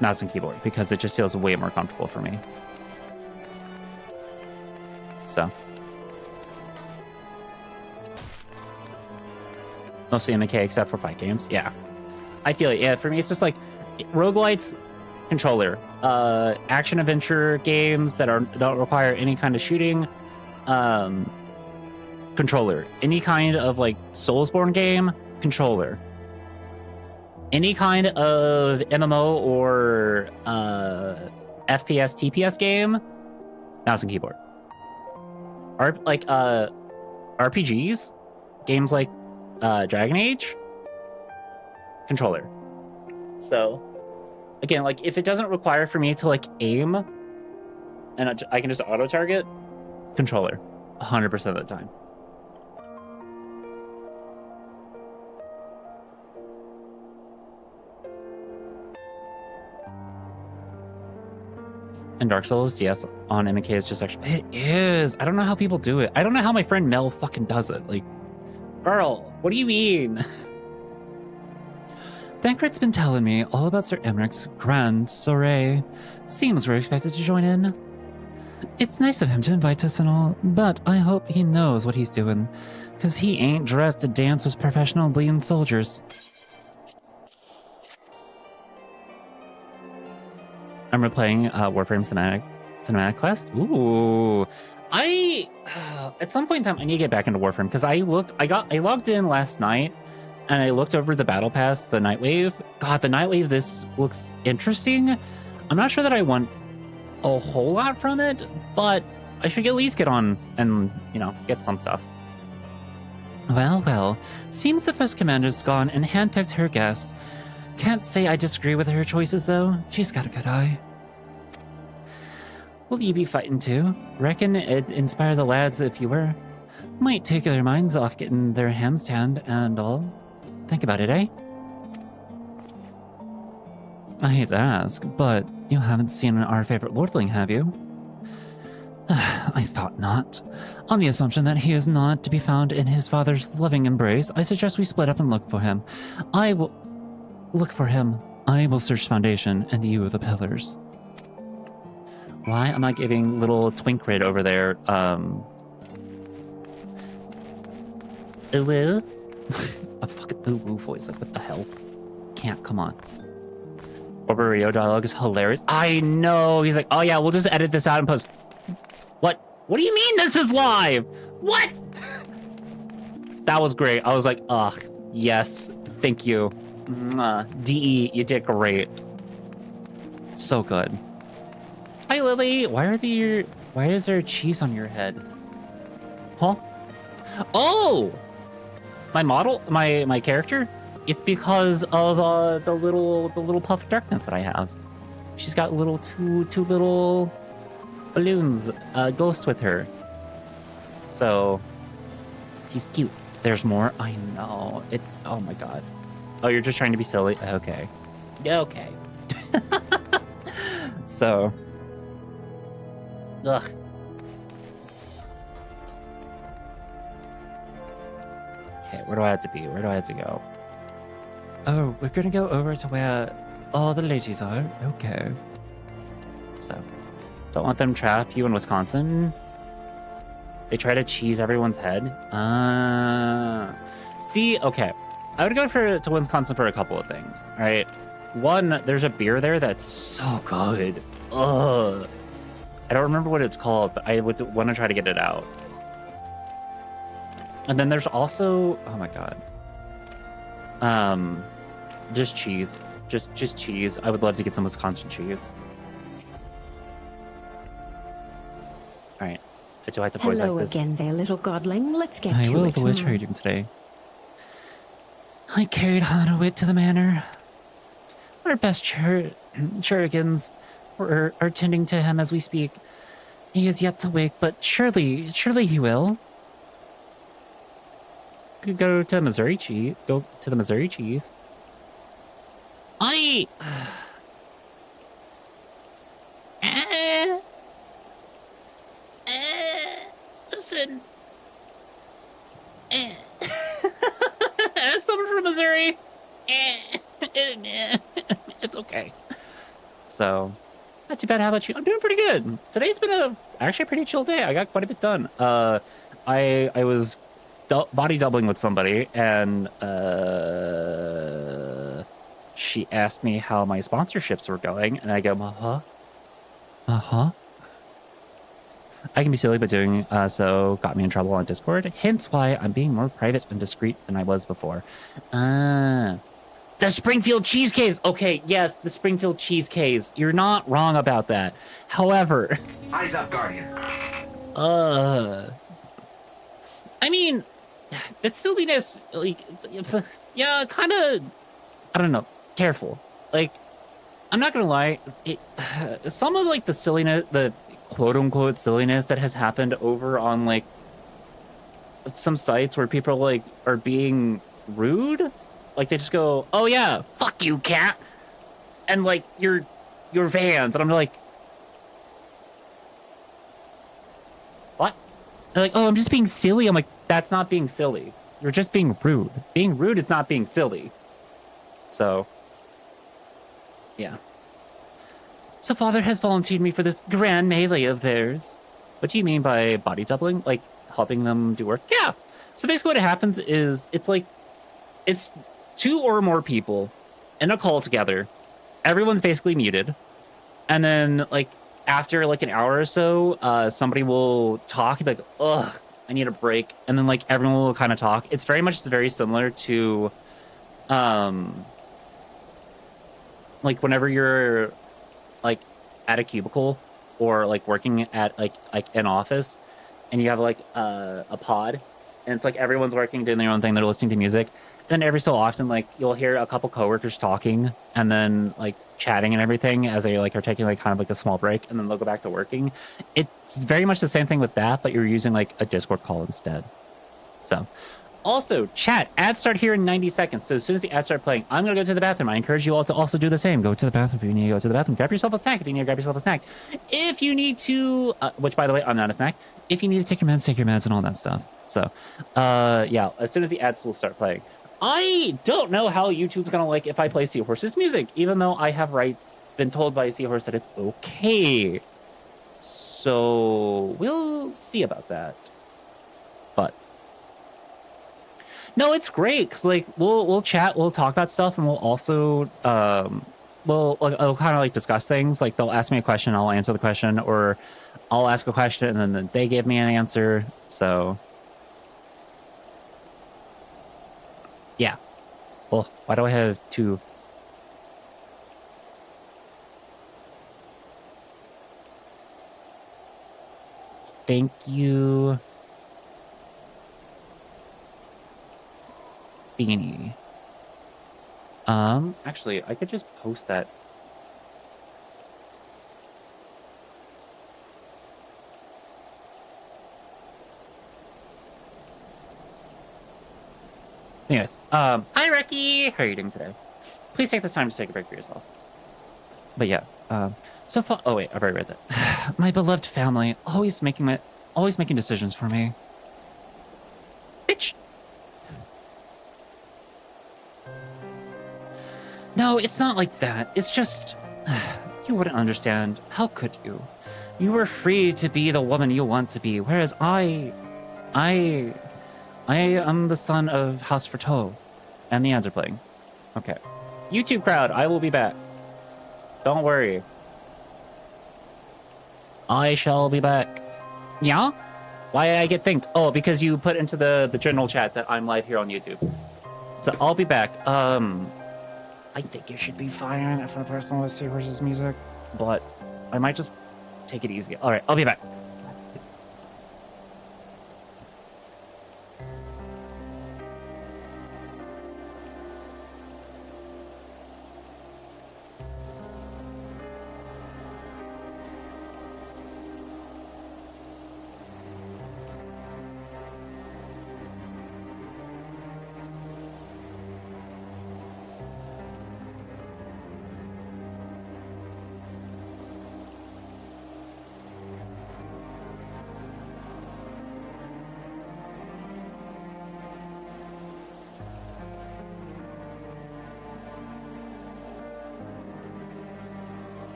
mouse and keyboard because it just feels way more comfortable for me. So. Mostly MK except for fight games. Yeah. I feel it. Yeah, for me, it's just like roguelites, controller. Action adventure games that don't require any kind of shooting, controller. Any kind of like Soulsborne game, controller. Any kind of MMO or FPS, TPS game, mouse and keyboard. RPGs, games like Dragon Age, controller. So, again, like if it doesn't require for me to like aim, and I can just auto target, controller, 100% of the time. And Dark Souls, yes, on MK is just actually, it is. I don't know how people do it. I don't know how my friend Mel fucking does it. Like, girl, what do you mean? Thancred's been telling me all about Sir Emmerich's grand soiree. Seems we're expected to join in. It's nice of him to invite us and all, but I hope he knows what he's doing, because he ain't dressed to dance with professional bleeding soldiers. I'm replaying Warframe Cinematic Quest. Ooh. At some point in time, I need to get back into Warframe because I logged in last night and I looked over the battle pass, the Nightwave. God, the Nightwave, this looks interesting. I'm not sure that I want a whole lot from it, but I should at least get on and, get some stuff. Well, seems the first commander's gone and handpicked her guest. Can't say I disagree with her choices, though. She's got a good eye. Will you be fighting too? Reckon it'd inspire the lads if you were. Might take their minds off getting their hands tanned and all. Think about it, eh? I hate to ask, but you haven't seen our favorite lordling, have you? I thought not. On the assumption that he is not to be found in his father's loving embrace, I suggest we split up and look for him. I will search Foundation, and you the pillars. Why am I giving little Twinkrid over there Ooh woo. A fucking ooh woo voice. Like, what the hell? Can't, come on. Rio dialogue is hilarious. I know. He's like, oh yeah, we'll just edit this out and post. What? What do you mean this is live? What? That was great. I was like, ugh, yes, thank you. DE, you did great. So good. Hi Lily, why is there cheese on your head? Huh? Oh! My character? It's because of the little puff of darkness that I have. She's got two little balloons, ghost with her. So he's cute. There's more. I know. Oh my god. Oh, you're just trying to be silly. Okay. Okay. So. Ugh. Okay, where do I have to be? Where do I have to go? Oh, we're gonna go over to where all the ladies are. Okay. So, don't let them trap you in Wisconsin. They try to cheese everyone's head. See, okay. I would go to Wisconsin for a couple of things, right? One, there's a beer there that's so good. Ugh. I don't remember what it's called, but I would want to try to get it out. And then there's also, oh my god. Just cheese. Just cheese. I would love to get some Wisconsin cheese. All right. Do I have to voice Hello like this? again there, little godling. Let's get Hi, to Will it. the Witch. How are you doing today? I carried Hanawit to the manor. Our best shurikens are tending to him as we speak. He is yet to wake, but surely he will. Could go to Missouri cheese. Go to the Missouri cheese. Listen. Someone from Missouri. It's okay. So, not too bad. How about you? I'm doing pretty good. Today's been actually a pretty chill day. I got quite a bit done. I was body doubling with somebody, and she asked me how my sponsorships were going, and I go, I can be silly, but doing so got me in trouble on Discord. Hence why I'm being more private and discreet than I was before. The Springfield Cheese Caves. Okay, yes, the Springfield Cheese Caves. You're not wrong about that. However, Eyes up, Guardian. I mean, that silliness, like, yeah, kind of, I don't know, careful. Like, I'm not gonna lie, some of like the silliness, the quote unquote silliness that has happened over on like some sites where people like are being rude. Like they just go, oh yeah, fuck you, cat. And like your Vans. And I'm like, what? They're like, oh, I'm just being silly. I'm like, that's not being silly. You're just being rude. Being rude is not being silly. So, yeah. So father has volunteered me for this grand melee of theirs. What do you mean by body doubling? Like helping them do work? Yeah. So basically what happens is it's 2 or more people in a call together. Everyone's basically muted. And then like after like an hour or so, somebody will talk and be like, ugh, I need a break. And then like everyone will kind of talk. It's very similar to like whenever you're like at a cubicle or like working at like an office and you have like a pod and it's like everyone's working, doing their own thing, they're listening to music. And then every so often, like you'll hear a couple coworkers talking and then like chatting and everything as they like are taking like kind of like a small break and then they'll go back to working. It's very much the same thing with that, but you're using like a Discord call instead. So also chat, ads start here in 90 seconds. So as soon as the ads start playing, I'm going to go to the bathroom. I encourage you all to also do the same. Go to the bathroom if you need to go to the bathroom. Grab yourself a snack if you need to grab yourself a snack. If you need to, which by the way, I'm not a snack. If you need to take your meds and all that stuff. So yeah, as soon as the ads will start playing. I don't know how YouTube's gonna like if I play Seahorse's music, even though I have been told by Seahorse that it's okay. So we'll see about that. But No, it's great because like we'll chat, we'll talk about stuff, and we'll also we'll kind of like discuss things. Like they'll ask me a question, I'll answer the question, or I'll ask a question and then they give me an answer. So yeah. Well, why do I have two? Thank you, Beanie. Actually, I could just post that. Anyways, hi Ricky, how are you doing today? Please take this time to take a break for yourself. But yeah, so far. Oh wait, I've already read that. My beloved family, always making decisions for me. Bitch. No, it's not like that. It's just you wouldn't understand. How could you? You were free to be the woman you want to be, whereas I am the son of House Fertot, and the ads are playing. Okay, YouTube crowd, I will be back. Don't worry. I shall be back. Yeah? Why I get thanked? Oh, because you put into the general chat that I'm live here on YouTube. So I'll be back. I think it should be fine if a person with Seahorse's music, but I might just take it easy. All right, I'll be back.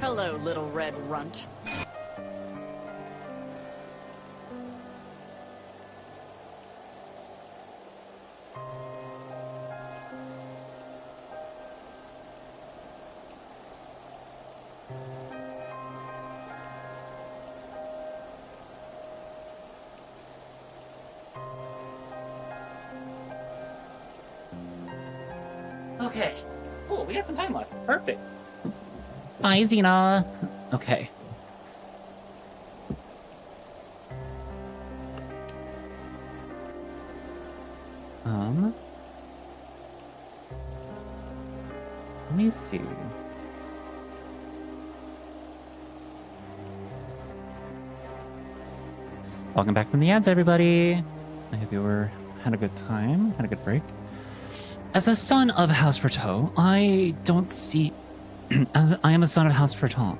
Hello, little red runt. Okay. Cool, we got some time left. Perfect. Bye, Xena. Okay. Let me see. Welcome back from the ads, everybody. I hope you had a good time, had a good break. As a son of House Fertot, I don't see... As I am a son of House Fertot,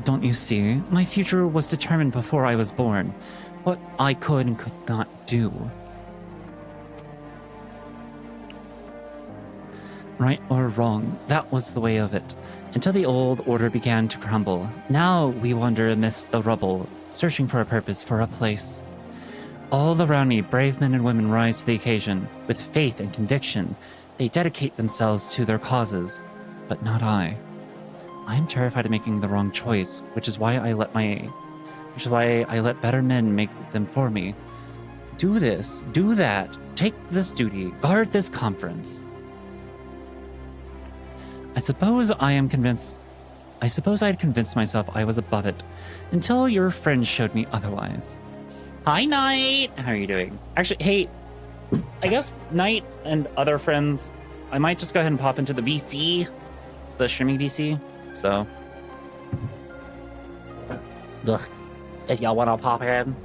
don't you see? My future was determined before I was born. What I could and could not do. Right or wrong, that was the way of it, until the old order began to crumble. Now we wander amidst the rubble, searching for a purpose, for a place. All around me, brave men and women rise to the occasion, with faith and conviction. They dedicate themselves to their causes, but not I. I am terrified of making the wrong choice, which is why I let better men make them for me. Do this, do that, take this duty, guard this conference. I suppose I had convinced myself I was above it, until your friend showed me otherwise. Hi, Knight! How are you doing? Actually, hey, I guess Knight and other friends, I might just go ahead and pop into the VC, the streaming VC, so. Ugh. If y'all want to pop in.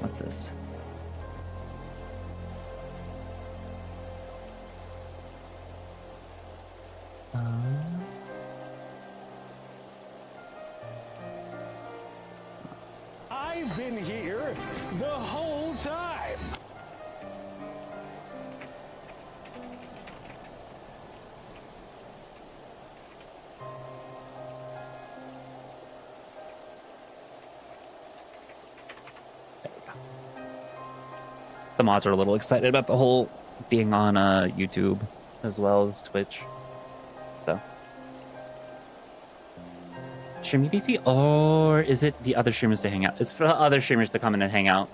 What's this? I've been here the whole time. The mods are a little excited about the whole being on YouTube as well as Twitch. So. Stream VC, or is it the other streamers to hang out? It's for the other streamers to come in and hang out.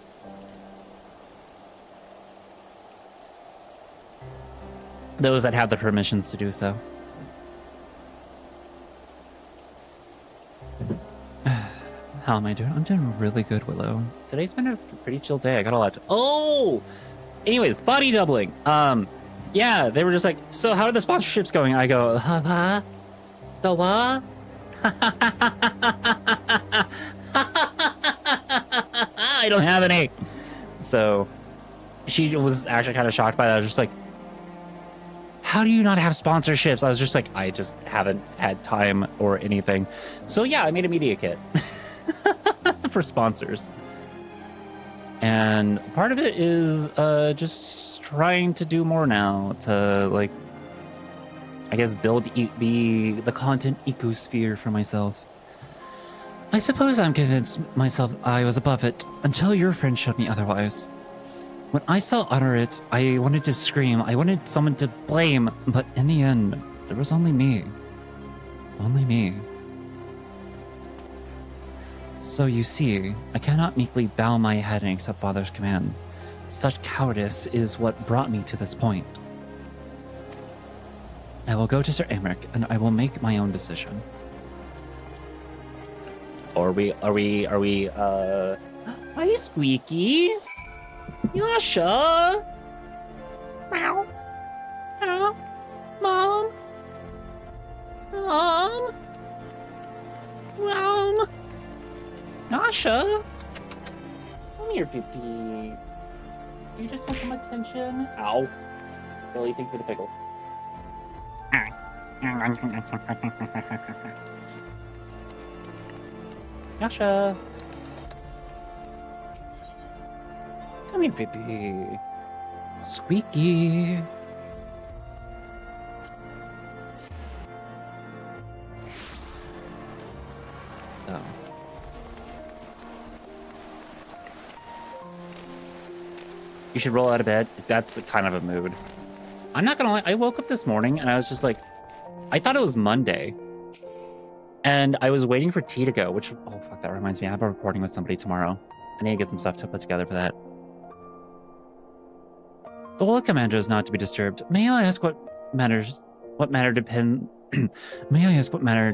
Those that have the permissions to do so. How am I doing? I'm doing really good, Willow. Today's been a pretty chill day. I got a lot to... Oh! Anyways, body doubling. Yeah, they were just like, so how are the sponsorships going? I go, huh? The what? I don't have any. So she was actually kind of shocked by that. I was just like, how do you not have sponsorships? I was just like, I just haven't had time or anything. So yeah, I made a media kit for sponsors. And part of it is just trying to do more now to, like, I guess build the content ecosphere for myself. I suppose I'm convinced myself I was above it until your friend showed me otherwise. When I saw utter it, I wanted to scream. I wanted someone to blame, but in the end, there was only me. Only me. So you see, I cannot meekly bow my head and accept Father's command. Such cowardice is what brought me to this point. I will go to Sir Emmerich, and I will make my own decision. Are we, hi, Squeaky. Yasha. Meow. Meow. Mom. Mom. Mom. Yasha. Come here, Pippi. You just want some attention? Ow. Really, thank you for the pickle. Yasha. Come here, baby. Squeaky. So. You should roll out of bed. That's kind of a mood. I'm not gonna lie, I woke up this morning and I was just like, I thought it was Monday. And I was waiting for tea to go, which, oh fuck, that reminds me, I have a recording with somebody tomorrow. I need to get some stuff to put together for that. The Wall Commander is not to be disturbed. May I ask what matter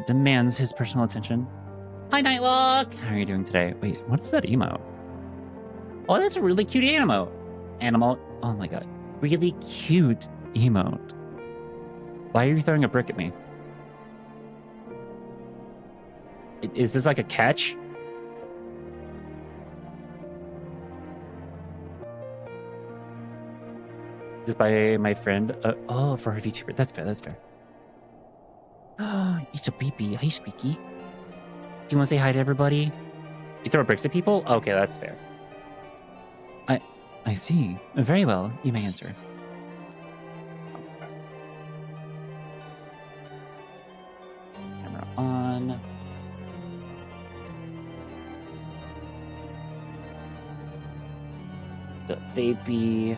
demands his personal attention? Hi, Nightlock! How are you doing today? Wait, what is that emote? Oh, that's a really cute emote. Oh my god. Really cute emote. Why are you throwing a brick at me? Is this like a catch? Is by my friend. Oh, for her VTuber. That's fair, that's fair. Oh, it's a peepee. Hi, Squeaky. Do you want to say hi to everybody? You throw bricks at people? Okay, that's fair. I see. Very well. You may answer. Camera on. The baby.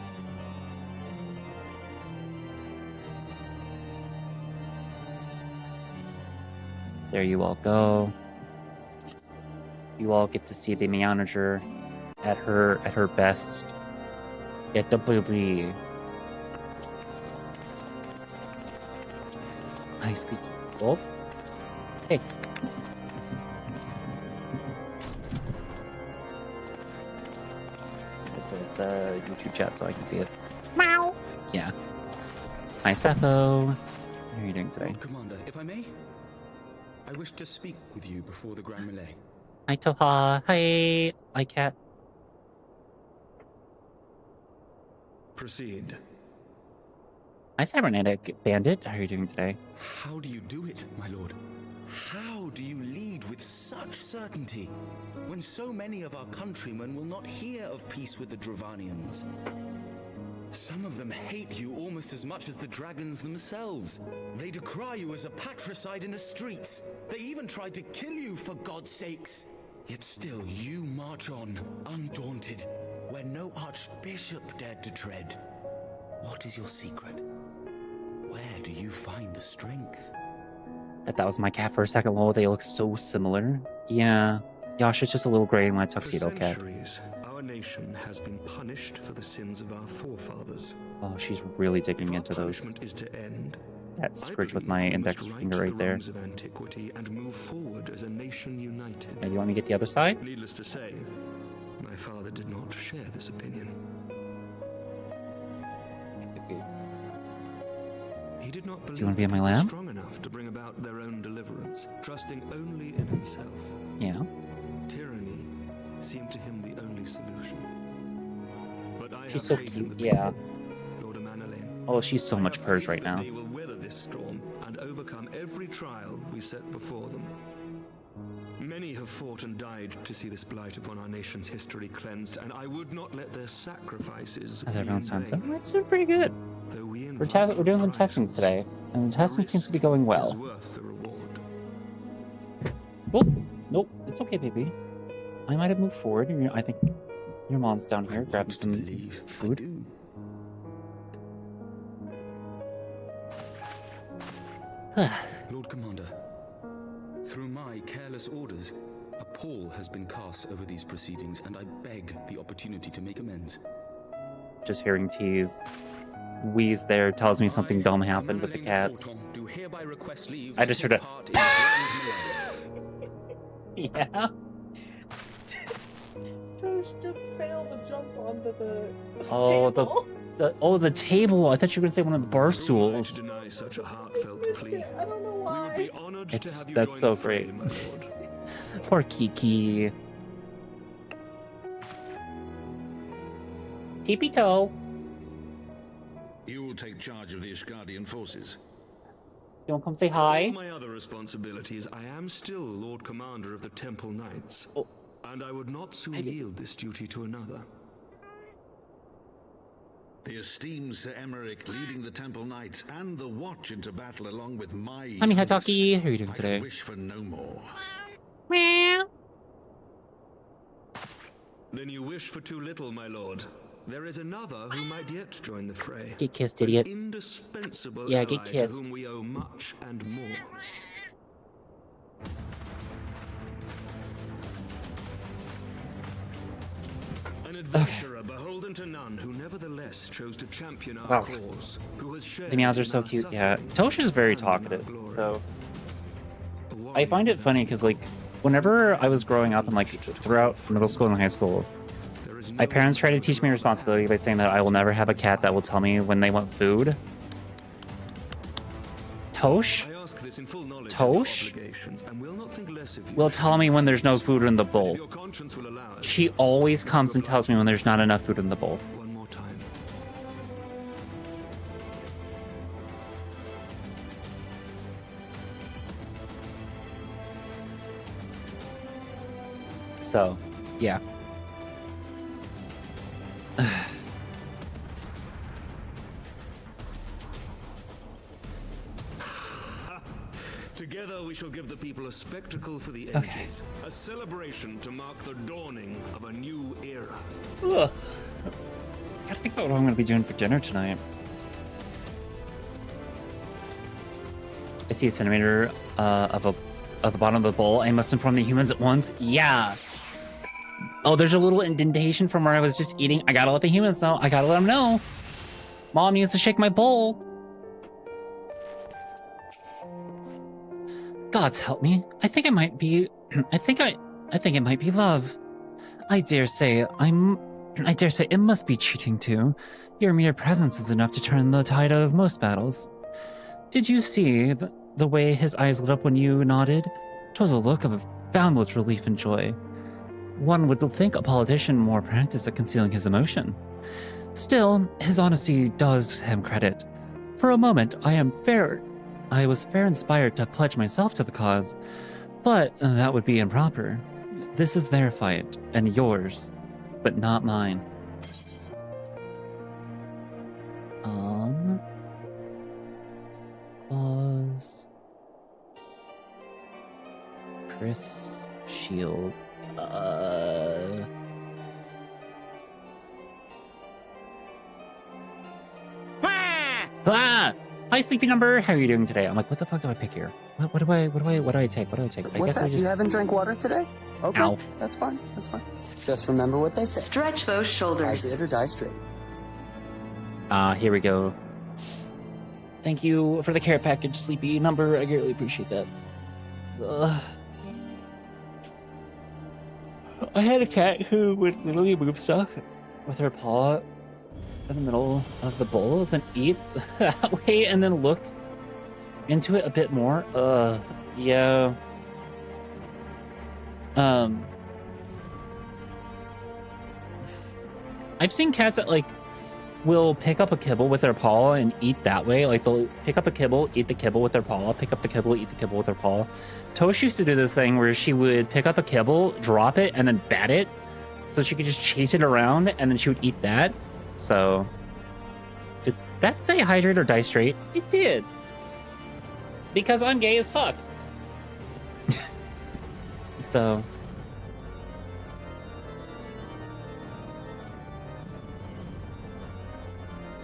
There you all go. You all get to see the manager at her best. At the baby. Nice speech. Oh. Hey. Put the YouTube chat so I can see it. Meow. Yeah. Hi, Sepho. How are you doing today? Lord Commander, if I may, I wish to speak with you before the Grand Melee. Hi, Toha. Hi, Cat. Proceed. Hi, Cybernetic Bandit. How are you doing today? How do you do it, my lord? How do you lead with such certainty when so many of our countrymen will not hear of peace with the Dravanians? Some of them hate you almost as much as the dragons themselves. They decry you as a patricide in the streets. They even tried to kill you, for God's sakes. Yet still you march on, undaunted, where no archbishop dared to tread. What is your secret? Where do you find the strength? That was my cat for a second. Oh, they look so similar. Yeah. Yasha's just a little gray in my tuxedo For cat. centuries, our nation has been punished for the sins of our forefathers. Oh, she's really digging If our into those. punishment is to end, That I scourge with believe my we index must finger right right there. the wrongs of antiquity and move forward as a nation united. Now, you want me to get the other side? Needless to say, my father did not share this opinion. He did not believe you wanna be in my people were lab? strong enough to bring about their own deliverance, trusting only in himself. Yeah. Tyranny seemed to him the only solution. But I She's have so faith in cute, the yeah. people, Lord Amanalain. Oh, she's so I much have purrs faith right that now. They will weather this storm and overcome every trial we set before them. Many have fought and died to see this blight upon our nation's history cleansed, and I would not let their sacrifices How's be everyone's in time? So vain. it's doing pretty good. Though we We're invite we're doing some prizes, testings today, and the the testing seems to be going risk well. is worth the reward. Oh, nope, it's okay, baby. I might have moved forward. I think your mom's down here grabbing want to some believe I food. do. Lord Commander, through my careless orders, a pall has been cast over these proceedings, and I beg the opportunity to make amends. Just hearing T's wheeze there tells me something dumb happened with the Amanalain cats. Forton, do hereby request leave I to just take heard a- part in the Grand Melee. Yeah. Josh just failed to jump onto the the table. I thought you were gonna say one of the bar Who am I stools. to deny such a heartfelt plea? I don't know We would be honored to have you That's join so the fray, great. my lord. Poor Kiki. Tippy toe. You will take charge of the Ishgardian forces. You wanna come say For all hi? my other responsibilities, I am still Lord Commander of the Temple Knights. Oh. And I would not soon yield this duty to another. The esteemed Sir Emmerich leading the Temple Knights and the Watch into battle along with my Hi, youngest. Hataki. How are you doing I today? wish for no more. Meow. Then you wish for too little, my lord. There is another who might yet join the fray. Get kissed, An idiot. indispensable Yeah, ally get to kissed. whom we owe much and more. An adventurer beholden to none, who nevertheless chose to champion our Wow. cause, who has shared The meows are in so our cute. Yeah, suffering Tosha's very and in our talkative. glory. So A I warrior find it without funny because like whenever I was growing up and like throughout middle school and high school, there is my no parents tried to teach me responsibility by saying that I will never have a cat that will tell me when they want food. Tosh I ask this in full knowledge Tosh? of your obligations, and will not think less of you. will tell me when there's no food in the If bowl. your conscience will allow it, She always comes and tells me when there's not enough food in the bowl. one more time. So, yeah. Together Together we shall give the people a spectacle for the ages. A celebration to mark the dawning of a new era. Ugh. Gotta think about what I'm gonna be doing for dinner tonight. I see a centimeter of the bottom of the bowl. I must inform the humans at once. Yeah. Oh, there's a little indentation from where I was just eating. I gotta let the humans know. I gotta let them know. Mom needs to shake my bowl. Gods help me. I think it might be. I think it might be love. I dare say it must be cheating too. Your mere presence is enough to turn the tide of most battles. Did you see the way his eyes lit up when you nodded? 'Twas a look of boundless relief and joy. One would think a politician more practiced at concealing his emotion. Still, his honesty does him credit. For a moment, I was fair inspired to pledge myself to the cause, but that would be improper. This is their fight, and yours, but not mine. Claws. Chris Shield. Ah! Hi, sleepy number. How are you doing today? I'm like, what the fuck do I pick here? What do I take? I What's guess that? I just. You haven't drank water today? Okay. Ow. That's fine. Just remember what they say. Stretch those Die shoulders. dead or die straight. Here we go. Thank you for the care package, sleepy number. I greatly appreciate that. Ugh. I had a cat who would literally move stuff with her paw in the middle of the bowl, then eat that way, and then looked into it a bit more. Yeah. I've seen cats that will pick up a kibble with their paw and eat that way. Like they'll pick up a kibble, eat the kibble with their paw, pick up the kibble, eat the kibble with their paw. Tosh used to do this thing where she would pick up a kibble, drop it, and then bat it, so she could just chase it around, and then she would eat that. So, did that say hydrate or die straight? It did. Because I'm gay as fuck. So.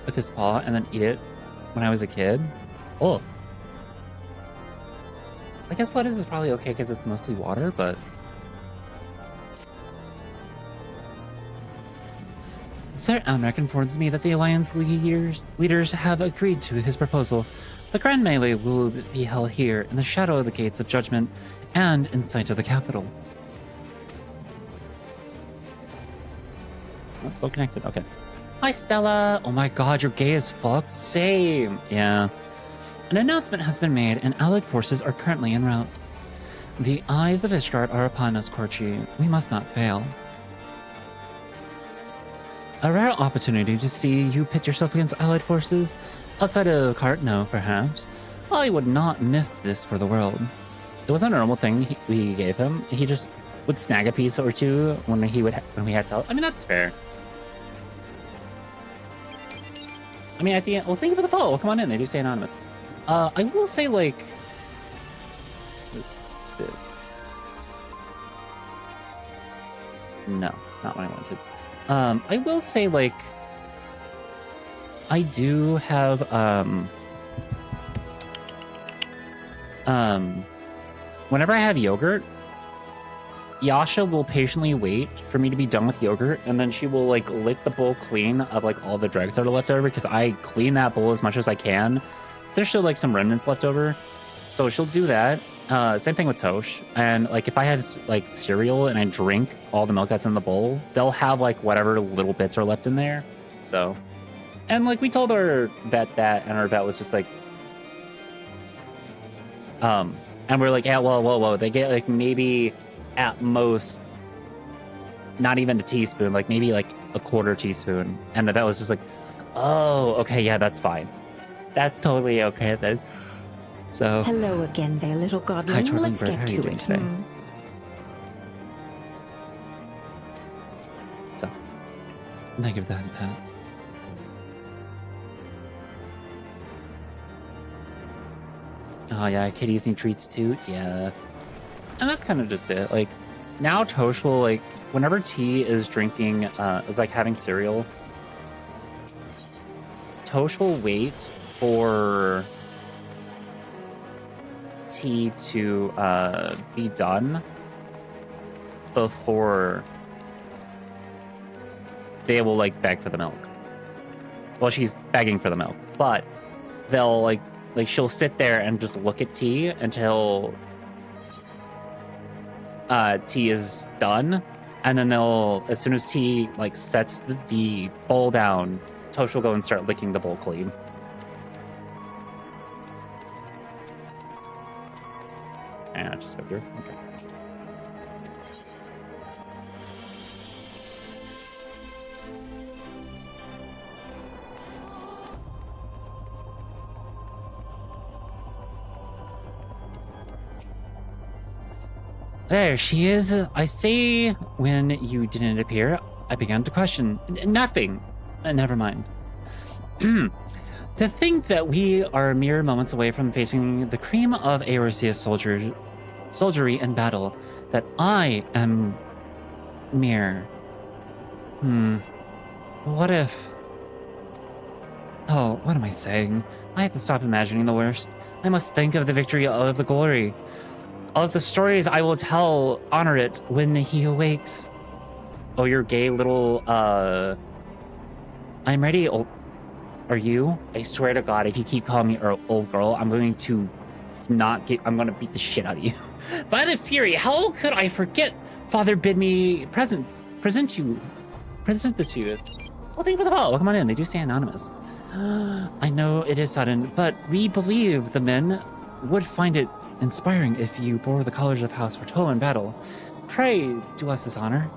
With his paw and then eat it when I was a kid. Oh. I guess lettuce is probably okay because it's mostly water, but. Sir Amrak informs me that the Alliance leaders have agreed to his proposal. The Grand Melee will be held here in the shadow of the Gates of Judgment and in sight of the capital. Oh, still connected. Okay. Hi, Stella. Oh my god, you're gay as fuck. Same. Yeah. An announcement has been made and allied forces are currently en route. The eyes of Ishgard are upon us, Korchi. We must not fail. A rare opportunity to see you pit yourself against allied forces. Outside of Cartno, perhaps. I would not miss this for the world. It wasn't a normal thing we gave him. He just would snag a piece or two when we had to. I mean, that's fair. I mean, at the end, well, thank you for the follow. Come on in. They do say anonymous. I will say, this. No, not what I wanted. I will say, I do have, whenever I have yogurt, Yasha will patiently wait for me to be done with yogurt, and then she will, lick the bowl clean of, all the dregs that are left over, because I clean that bowl as much as I can. There's still, some remnants left over, so she'll do that. Same thing with Tosh. And, if I have, cereal and I drink all the milk that's in the bowl, they'll have, whatever little bits are left in there. So, and, we told our vet that, and our vet was just and we're like, yeah, whoa. They get, maybe at most, not even a teaspoon, maybe, a quarter teaspoon. And the vet was just like, oh, okay, yeah, that's fine. That's totally okay then. So. Hello again there, little godling. Hi, Jordan Let's Bird. get How are you to doing it. today? So, negative that pats. Oh yeah, kitties need treats too. Yeah, and that's kind of just it. Like now, Tosh will like whenever T is drinking, is like having cereal. Tosh will wait for T to be done before they will like beg for the milk. Well, she's begging for the milk, but they'll like she'll sit there and just look at T until T is done, and then they'll, as soon as T like sets the bowl down, Tosh will go and start licking the bowl clean. And just go through. Okay. There she is. I say, when you didn't appear, I began to question. Nothing. Never mind. To think that we are mere moments away from facing the cream of Eorzea's soldiery in battle, that I am mere. What if... Oh, what am I saying? I have to stop imagining the worst. I must think of the victory, of the glory. Of the stories I will tell, honor it when he awakes. Oh, you're gay little, I'm ready. Oh, are you? I swear to God, if you keep calling me old girl, I'm going to I'm going to beat the shit out of you. By the Fury, how could I forget? Father bid me present this to you. Oh, thank you for the follow. Come on in. They do stay anonymous. I know it is sudden, but we believe the men would find it inspiring if you bore the colors of House Fortola in battle. Pray do us this honor.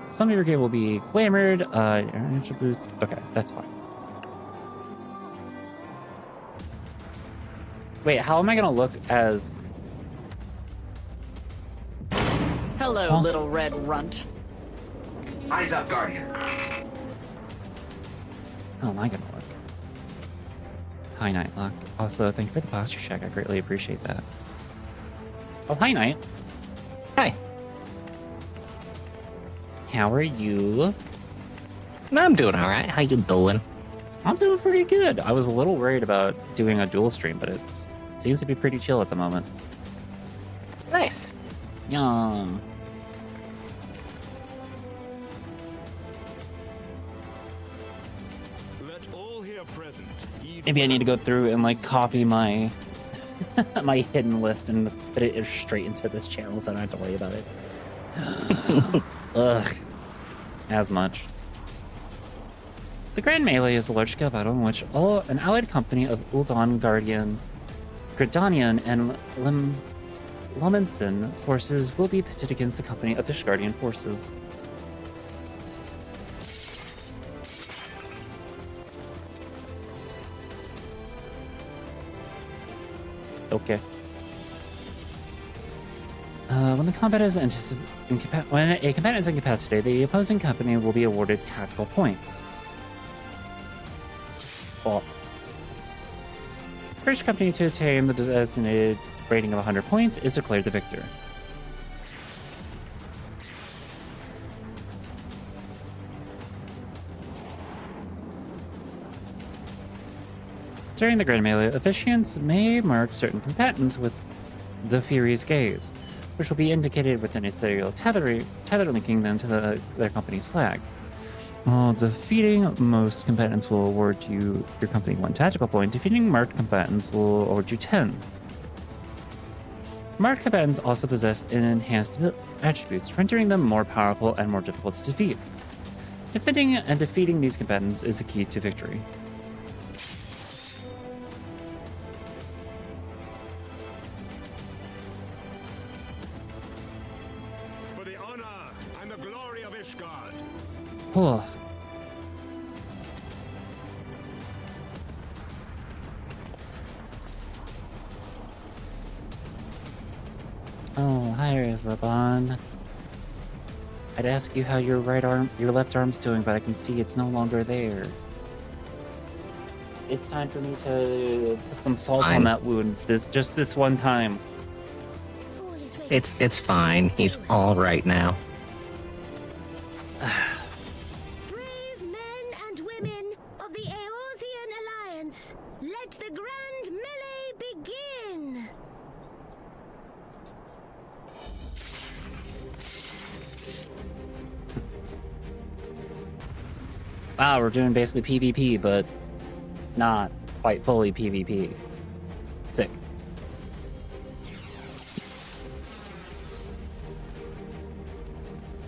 Some of your gear will be glamored, your attributes. Okay, that's fine. Wait, how am I gonna look as... Hello, little red runt. Eyes up, Guardian. How am I gonna look? Hi, Nightlock. Also, thank you for the posture check. I greatly appreciate that. Oh, hi, Night. Hi. How are you? I'm doing all right. How you doing? I'm doing pretty good. I was a little worried about doing a dual stream, but it seems to be pretty chill at the moment. Nice. Yum. Let all here present heed Maybe I need to go through and like copy my my hidden list and put it straight into this channel so I don't have to worry about it. Ugh. As much. The Grand Melee is a large-scale battle in which an allied company of Uldan, Gridanian, and Lumenson forces will be pitted against the company of Ishgardian forces. Okay. When a combatant is incapacitated, the opposing company will be awarded tactical points. Well, first company to attain the designated rating of 100 points is declared the victor. During the Grand Melee, officiants may mark certain combatants with the Fury's gaze, which will be indicated with an ethereal tether linking them to their company's flag. While defeating most combatants will award your company 1 tactical point, defeating marked combatants will award you 10. Marked combatants also possess enhanced attributes, rendering them more powerful and more difficult to defeat. Defeating these combatants is the key to victory. for the honor and the glory of Ishgard. Oh. Oh, hi, Raban. I'd ask you how your left arm's doing, but I can see it's no longer there. It's time for me to put some salt on Fine. that wound. This one time. It's fine. He's all right now. Brave men and women of the Eorzean Alliance, let the grand melee begin! Wow, we're doing basically PvP, but not quite fully PvP. Sick.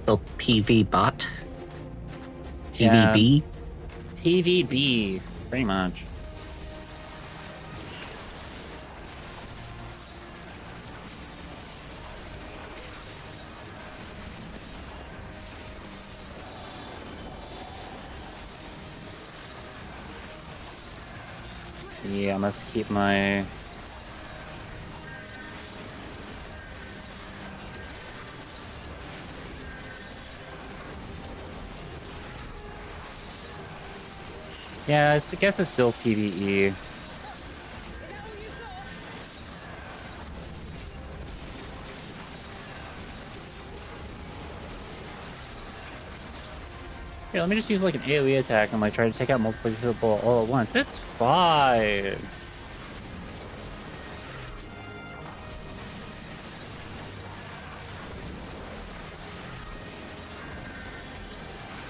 Little PV bot. Yeah. PVB. PvB, pretty much. Yeah, I must keep my... Yeah, I guess it's still PvE. Here, let me just use like an AoE attack and like try to take out multiple people all at once. It's fine.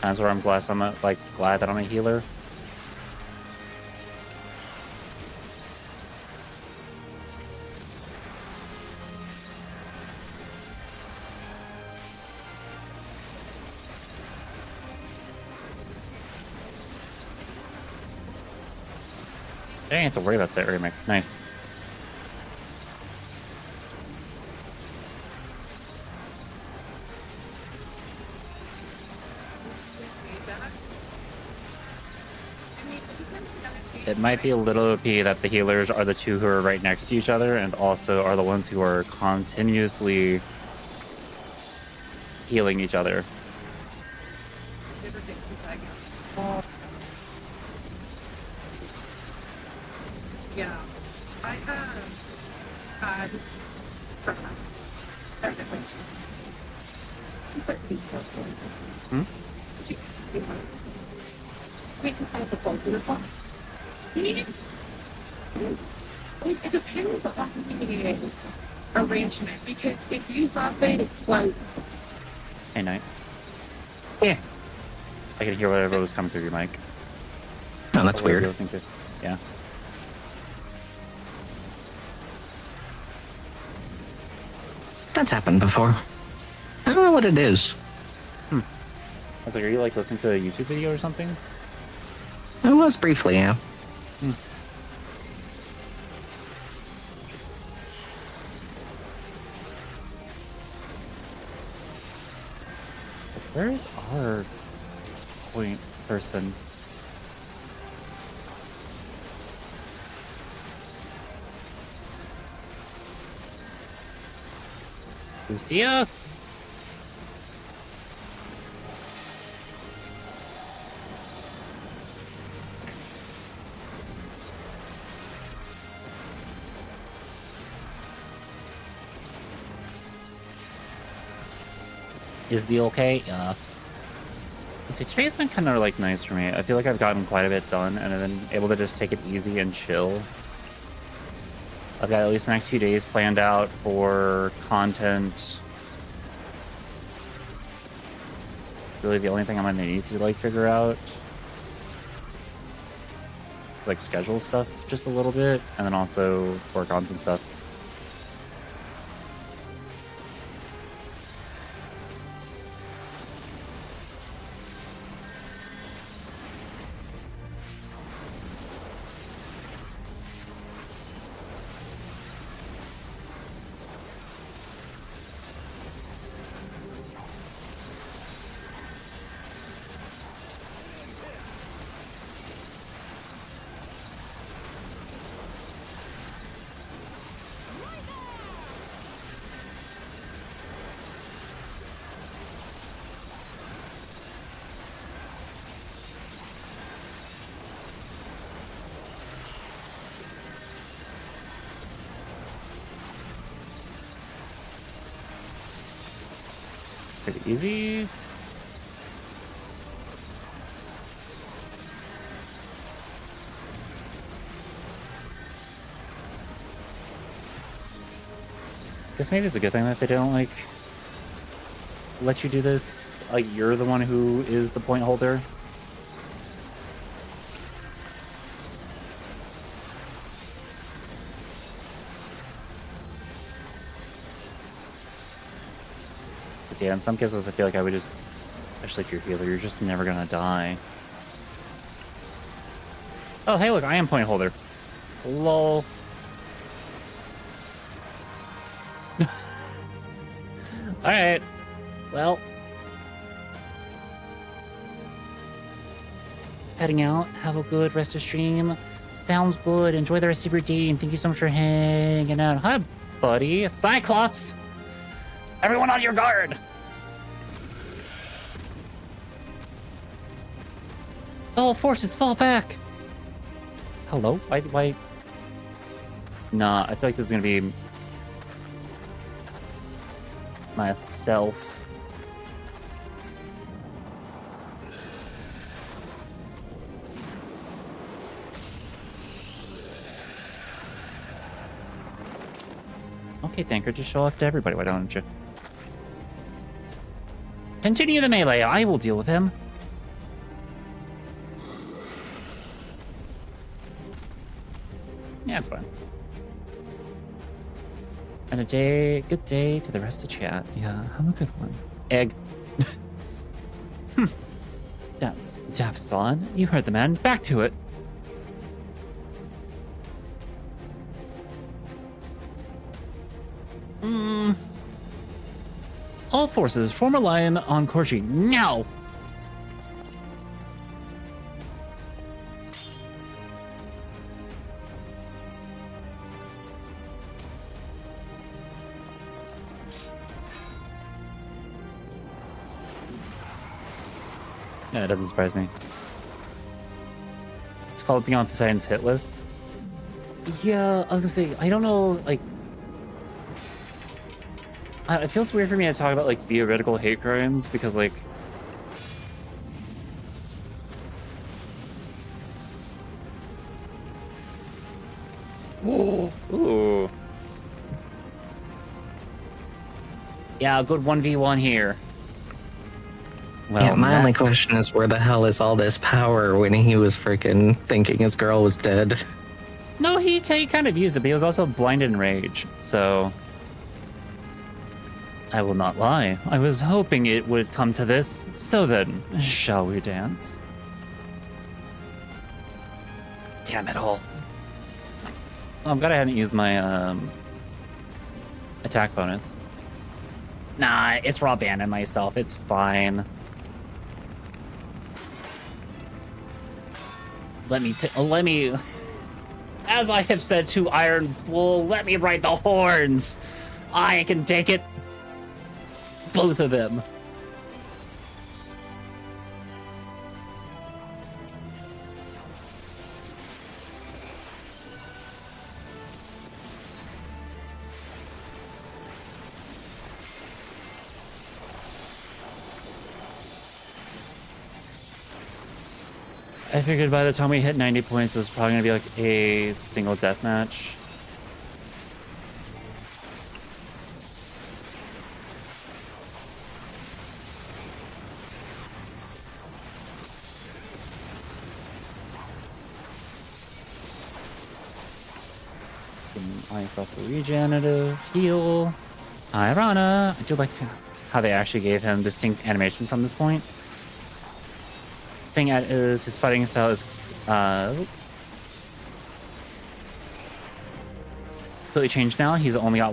Times where I'm glad that I'm a healer. I didn't have to worry about that remake. Nice. It might be a little OP that the healers are the two who are right next to each other and also are the ones who are continuously healing each other. Yeah, I have had it depends on the arrangement, because if you have it like... Hey, Knight. Yeah. I could hear whatever was coming through your mic. Oh, that's What were you weird. listening to? Yeah. That's happened before. I don't know what it is. I was like, are you like listening to a YouTube video or something? It was briefly, yeah. Where is our point person? Lucia? Is be okay? Yeah. See, today's been kind of like nice for me. I feel like I've gotten quite a bit done and I've been able to just take it easy and chill. I've got at least the next few days planned out for content. Really the only thing I'm gonna need to like figure out is like schedule stuff just a little bit and then also work on some stuff. Pretty easy. Guess maybe it's a good thing that they don't, like, let you do this. Like, you're the one who is the point holder. Because, yeah, in some cases, I feel like I would just, especially if you're a healer, you're just never gonna die. Oh, hey, look, I am point holder. Lol. Alright. Well. Heading out. Have a good rest of stream. Sounds good. Enjoy the rest of your day, and thank you so much for hanging out. Hi, buddy. Cyclops! Everyone on your guard! All forces, fall back! Hello? Why? Nah, I feel like this is gonna be myself. Okay, Thinker, just show off to everybody, why don't you? Continue the melee, I will deal with him. Yeah, it's fine. And good day to the rest of chat. Yeah, have a good one. Egg. That's Daft Son. You heard the man. Back to it. All forces, form a line on Corgi. Now! Yeah, it doesn't surprise me. It's called being on Poseidon's hit list. Yeah, I was gonna say, I don't know, like... it feels weird for me to talk about, like, theoretical hate crimes, because, like... Ooh. Yeah, a good 1v1 here. Well, yeah, my only question is where the hell is all this power when he was freaking thinking his girl was dead? No, he kind of used it, but he was also blinded in rage, so... I will not lie. I was hoping it would come to this. So then, shall we dance? Damn it all. I'm glad I hadn't used my attack bonus. Nah, it's raw banding myself. It's fine. Let me, as I have said to Iron Bull, let me ride the horns. I can take it. Both of them. I figured by the time we hit 90 points, it was probably gonna be like a single death match. Myself a regenerative heal. Irana. I do like how they actually gave him distinct animation from this point. Seeing as his fighting style is completely changed now. He's only got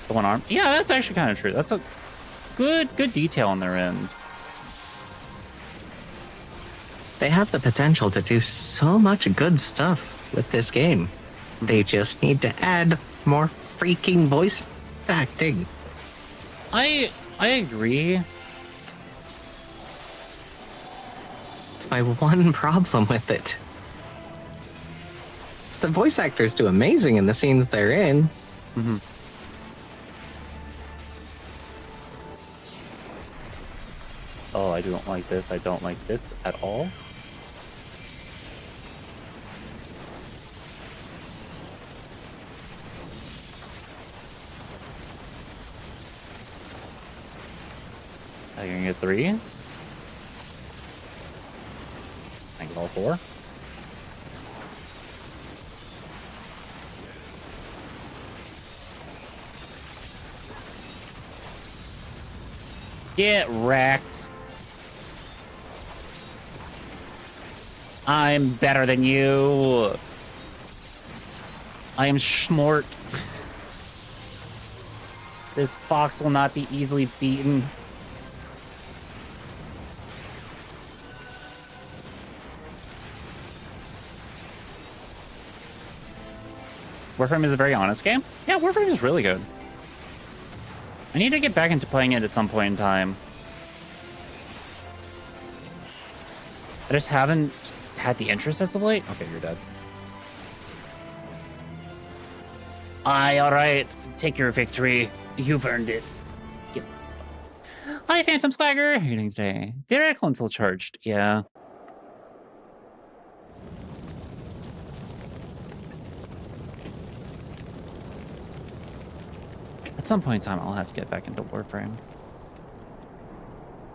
the one arm. Yeah, that's actually kind of true. That's a good detail on their end. They have the potential to do so much good stuff with this game. They just need to add more freaking voice acting. I agree. It's my one problem with it. The voice actors do amazing in the scene that they're in. Mm-hmm. Oh, I don't like this. I don't like this at all. I can get 3. I get all 4. Get wrecked. I'm better than you. I am smart. This fox will not be easily beaten. Warframe is a very honest game. Yeah, Warframe is really good. I need to get back into playing it at some point in time. I just haven't had the interest as of late. Okay, you're dead. Aye, alright. Take your victory. You've earned it. Hi, Phantom Swagger. How are you doing today? Theoretical until charged. Yeah. At some point in time, I'll have to get back into Warframe.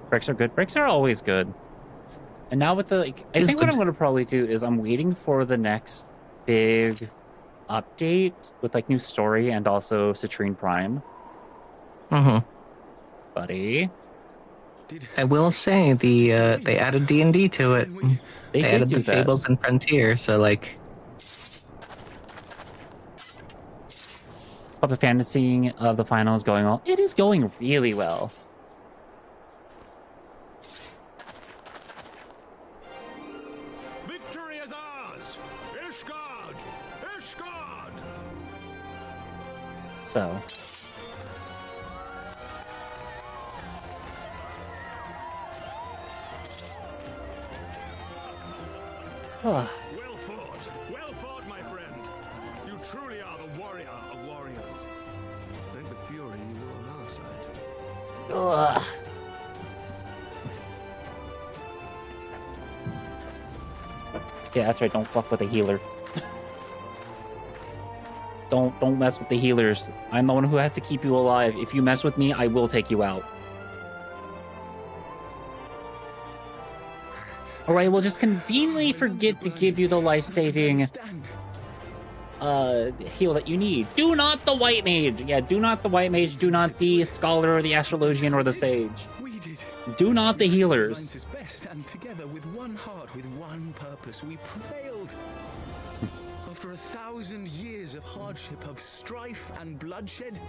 Bricks are good. Bricks are always good. And now with the, like, I think what I'm going to probably do is I'm waiting for the next big update with, like, new story and also Citrine Prime. Buddy. I will say they added D&D to it. They added the Fables and Frontier, so like. But the fantasy of the final is going well. It is going really well. Victory is ours! Ishgard! Ishgard! So. Well fought, my friend. You truly are the warrior of warriors. Thank the Fury you were on our side. Ugh. Yeah, that's right. Don't fuck with a healer. Don't mess with the healers. I'm the one who has to keep you alive. If you mess with me, I will take you out. Or I will just conveniently forget to give you the life-saving heal that you need. Do not the White Mage. Yeah, do not the White Mage. Do not the Scholar or the Astrologian or the Sage. Do not the healers. And together with one heart, with one purpose, we prevailed. After 1,000 years of hardship, of strife and bloodshed,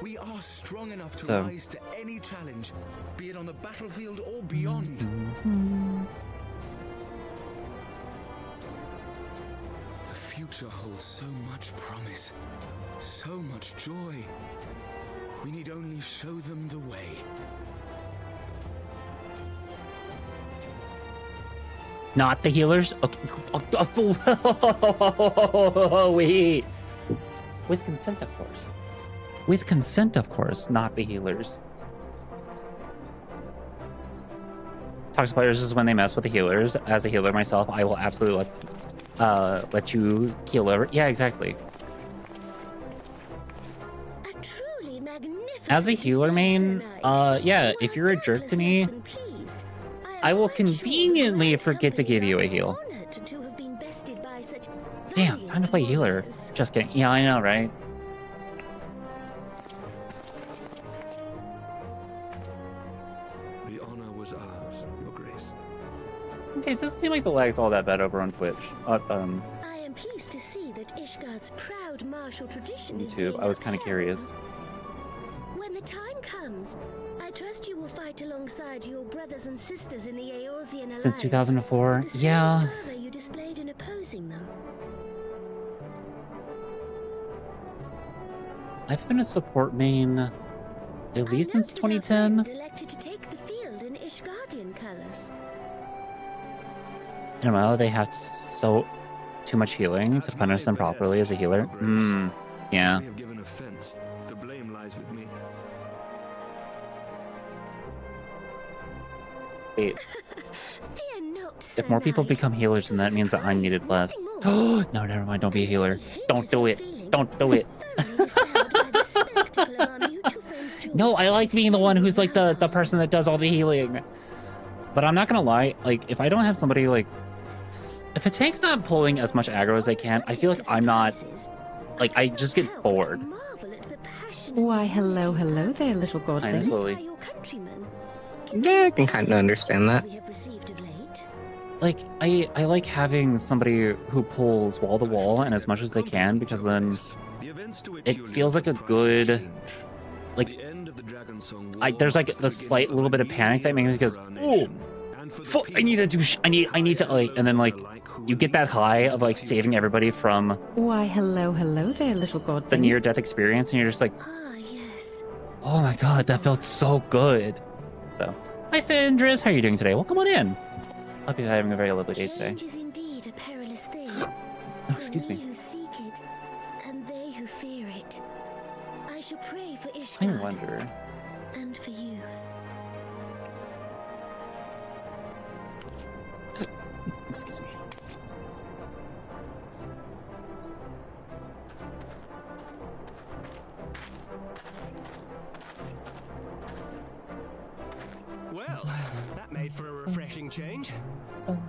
we are strong enough to rise to any challenge, be it on the battlefield or beyond. The future holds so much promise, so much joy. We need only show them the way. Not the healers? Okay. Wait. With consent, of course. With consent, of course, not the healers. Toxic players is when they mess with the healers. As a healer myself, I will absolutely let you heal over. Yeah, exactly. As a healer main, yeah, if you're a jerk to me, I will conveniently forget to give you a heal. Damn, time to play healer. Just kidding. Yeah, I know, right? The honor was ours, Your Grace. Okay, it doesn't seem like the lag's all that bad over on Twitch. I am pleased to see that Ishgard's proud martial tradition is YouTube. I was kind of curious. When the time comes, I trust you will fight alongside your brothers and sisters in the Eorzean Alliance. Since 2004, yeah. You displayed in opposing them. I've been a support main at least since 2010. Elected to take the field in Ishgardian colors. I don't know, they have too much healing to punish them properly as a healer. Yeah. We have given offense. The blame lies with me. Wait. Fear not, Sir If more people Knight. become healers, then that means that I needed less. Oh, no, never mind. Don't be a healer. Don't do it. Don't do it. No, I like being the one who's like the person that does all the healing. But I'm not gonna lie, like, if I don't have somebody, like... If a tank's not pulling as much aggro as they can, I feel like I'm not... Like, I just get bored. Why, hello there, little I know, godling. slowly. Yeah, I can kind of understand that. Like, I like having somebody who pulls wall to wall and as much as they can, because then it feels like a good... Like, there's like the slight little bit of panic that makes me goes, oh, I need to do, I need to, like, and then like, you get that high of like saving everybody from Why, hello there, little godling. the near-death experience, and you're just like, oh my god, that felt so good. So, hi Sandris, how are you doing today? Well, come on in. Hope you're having a very lovely day today. Change is indeed a perilous thing. Oh, excuse me. Many who seek it, and they who fear it. I shall pray for I Ishgard wonder. and for you. Excuse me. Well, that made for a refreshing change.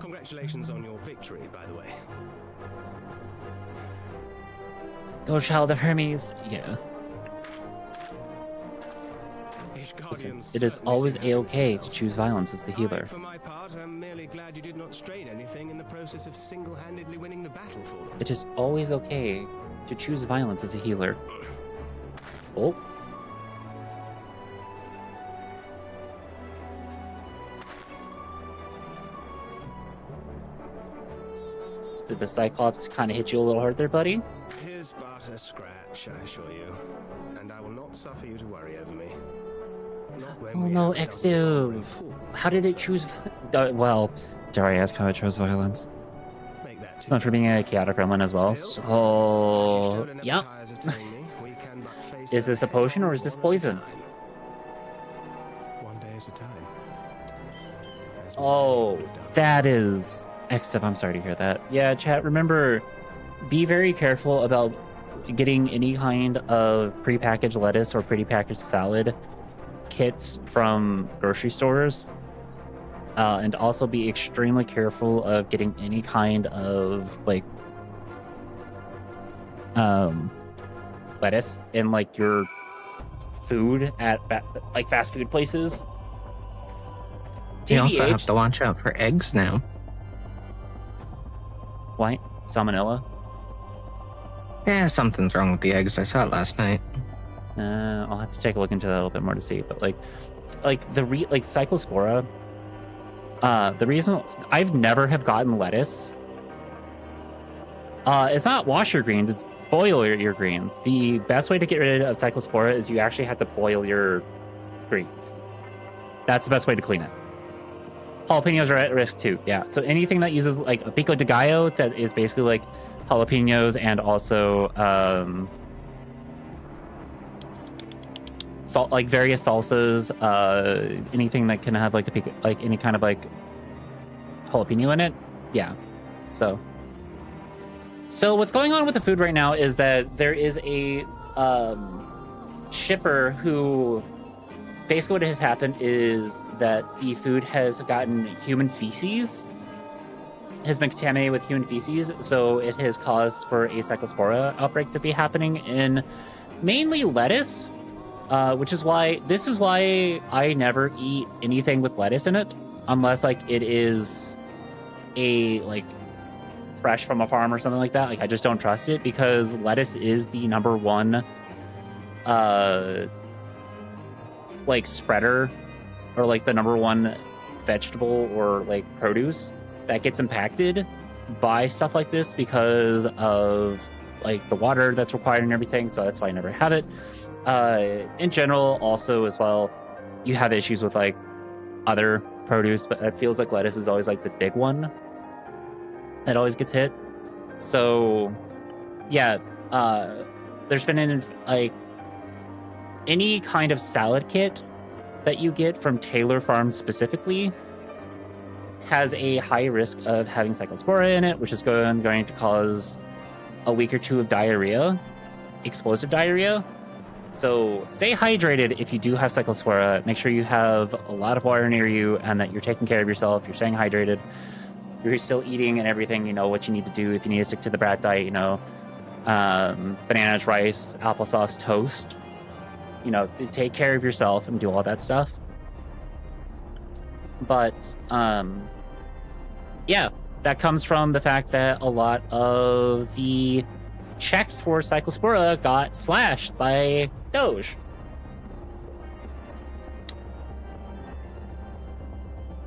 Congratulations on your victory, by the way. Go, child of Hermes. Yeah. Listen, it is always a-okay to choose violence as the healer. For my part, I'm merely glad you did not strain anything in the process of single-handedly winning the battle for them. It is always okay to choose violence as a healer. Oh. Did the Cyclops kind of hit you a little hard there, buddy? Tis but a scratch, I assure you. And I will not suffer you to worry over me. Not when Oh we no, have XIV. How did it choose... well, dare I ask how it chose violence? Make that Not for being a chaotic gremlin as well. So... Yep. Is this a potion or is this poison? One day at a time. Oh, that is... XIV, I'm sorry to hear that. Yeah, chat, remember, be very careful about getting any kind of prepackaged lettuce or prepackaged salad kits from grocery stores. And also be extremely careful of getting any kind of, like, lettuce in, like, your food at, like, fast food places. You also TBH, have to watch out for eggs now. Why? Salmonella? Yeah, something's wrong with the eggs. I saw it last night. I'll have to take a look into that a little bit more to see. But like Cyclospora. The reason I've never have gotten lettuce. It's not wash your greens; it's boil your greens. The best way to get rid of Cyclospora is you actually have to boil your greens. That's the best way to clean it. Jalapenos are at risk too. Yeah. So anything that uses like a pico de gallo that is basically like jalapenos and also salt, like various salsas, anything that can have like a pico, like any kind of like jalapeno in it. Yeah. So what's going on with the food right now is that there is a shipper who basically what has happened is that the food has gotten human feces, has been contaminated with human feces, so it has caused for a Cyclospora outbreak to be happening in mainly lettuce, which is why I never eat anything with lettuce in it unless like it is a like fresh from a farm or something like that. Like I just don't trust it because lettuce is the number one like spreader or like the number one vegetable or like produce that gets impacted by stuff like this because of like the water that's required and everything. So that's why I never have it. In general, also as well, you have issues with like other produce, but it feels like lettuce is always like the big one that always gets hit. So yeah, there's been like any kind of salad kit that you get from Taylor Farms specifically has a high risk of having cyclospora in it, which is going to cause a week or two of diarrhea, explosive diarrhea. So stay hydrated if you do have cyclospora. Make sure you have a lot of water near you and that you're taking care of yourself. You're staying hydrated. You're still eating and everything. You know what you need to do if you need to stick to the brat diet. You know, bananas, rice, applesauce, toast. You know, to take care of yourself and do all that stuff. But yeah, that comes from the fact that a lot of the checks for cyclospora got slashed by Doge.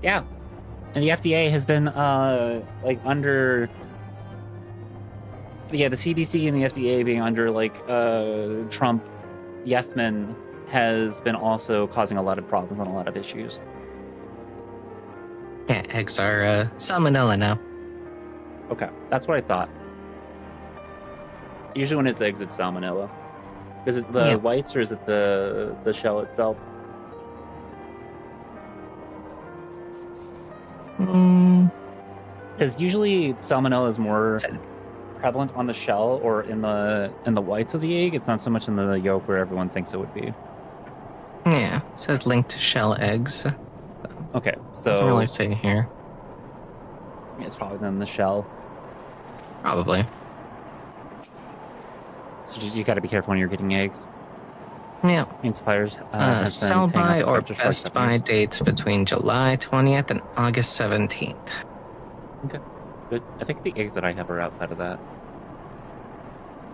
Yeah, and the FDA has been like under, yeah, the CDC and the FDA being under like Trump yes men has been also causing a lot of problems and a lot of issues. Yeah, eggs are salmonella now. Okay, that's what I thought. Usually when it's eggs, it's salmonella. Is it the whites or is it the shell itself? Because usually salmonella is more prevalent on the shell or in the whites of the egg. It's not so much in the yolk where everyone thinks it would be. Yeah, it says linked to shell eggs. Okay, so doesn't really say here. It's probably in the shell. Probably. So you got to be careful when you're getting eggs. Yeah. Suppliers. Sell by or best by dates between July 20th and August 17th. Okay, good. I think the eggs that I have are outside of that.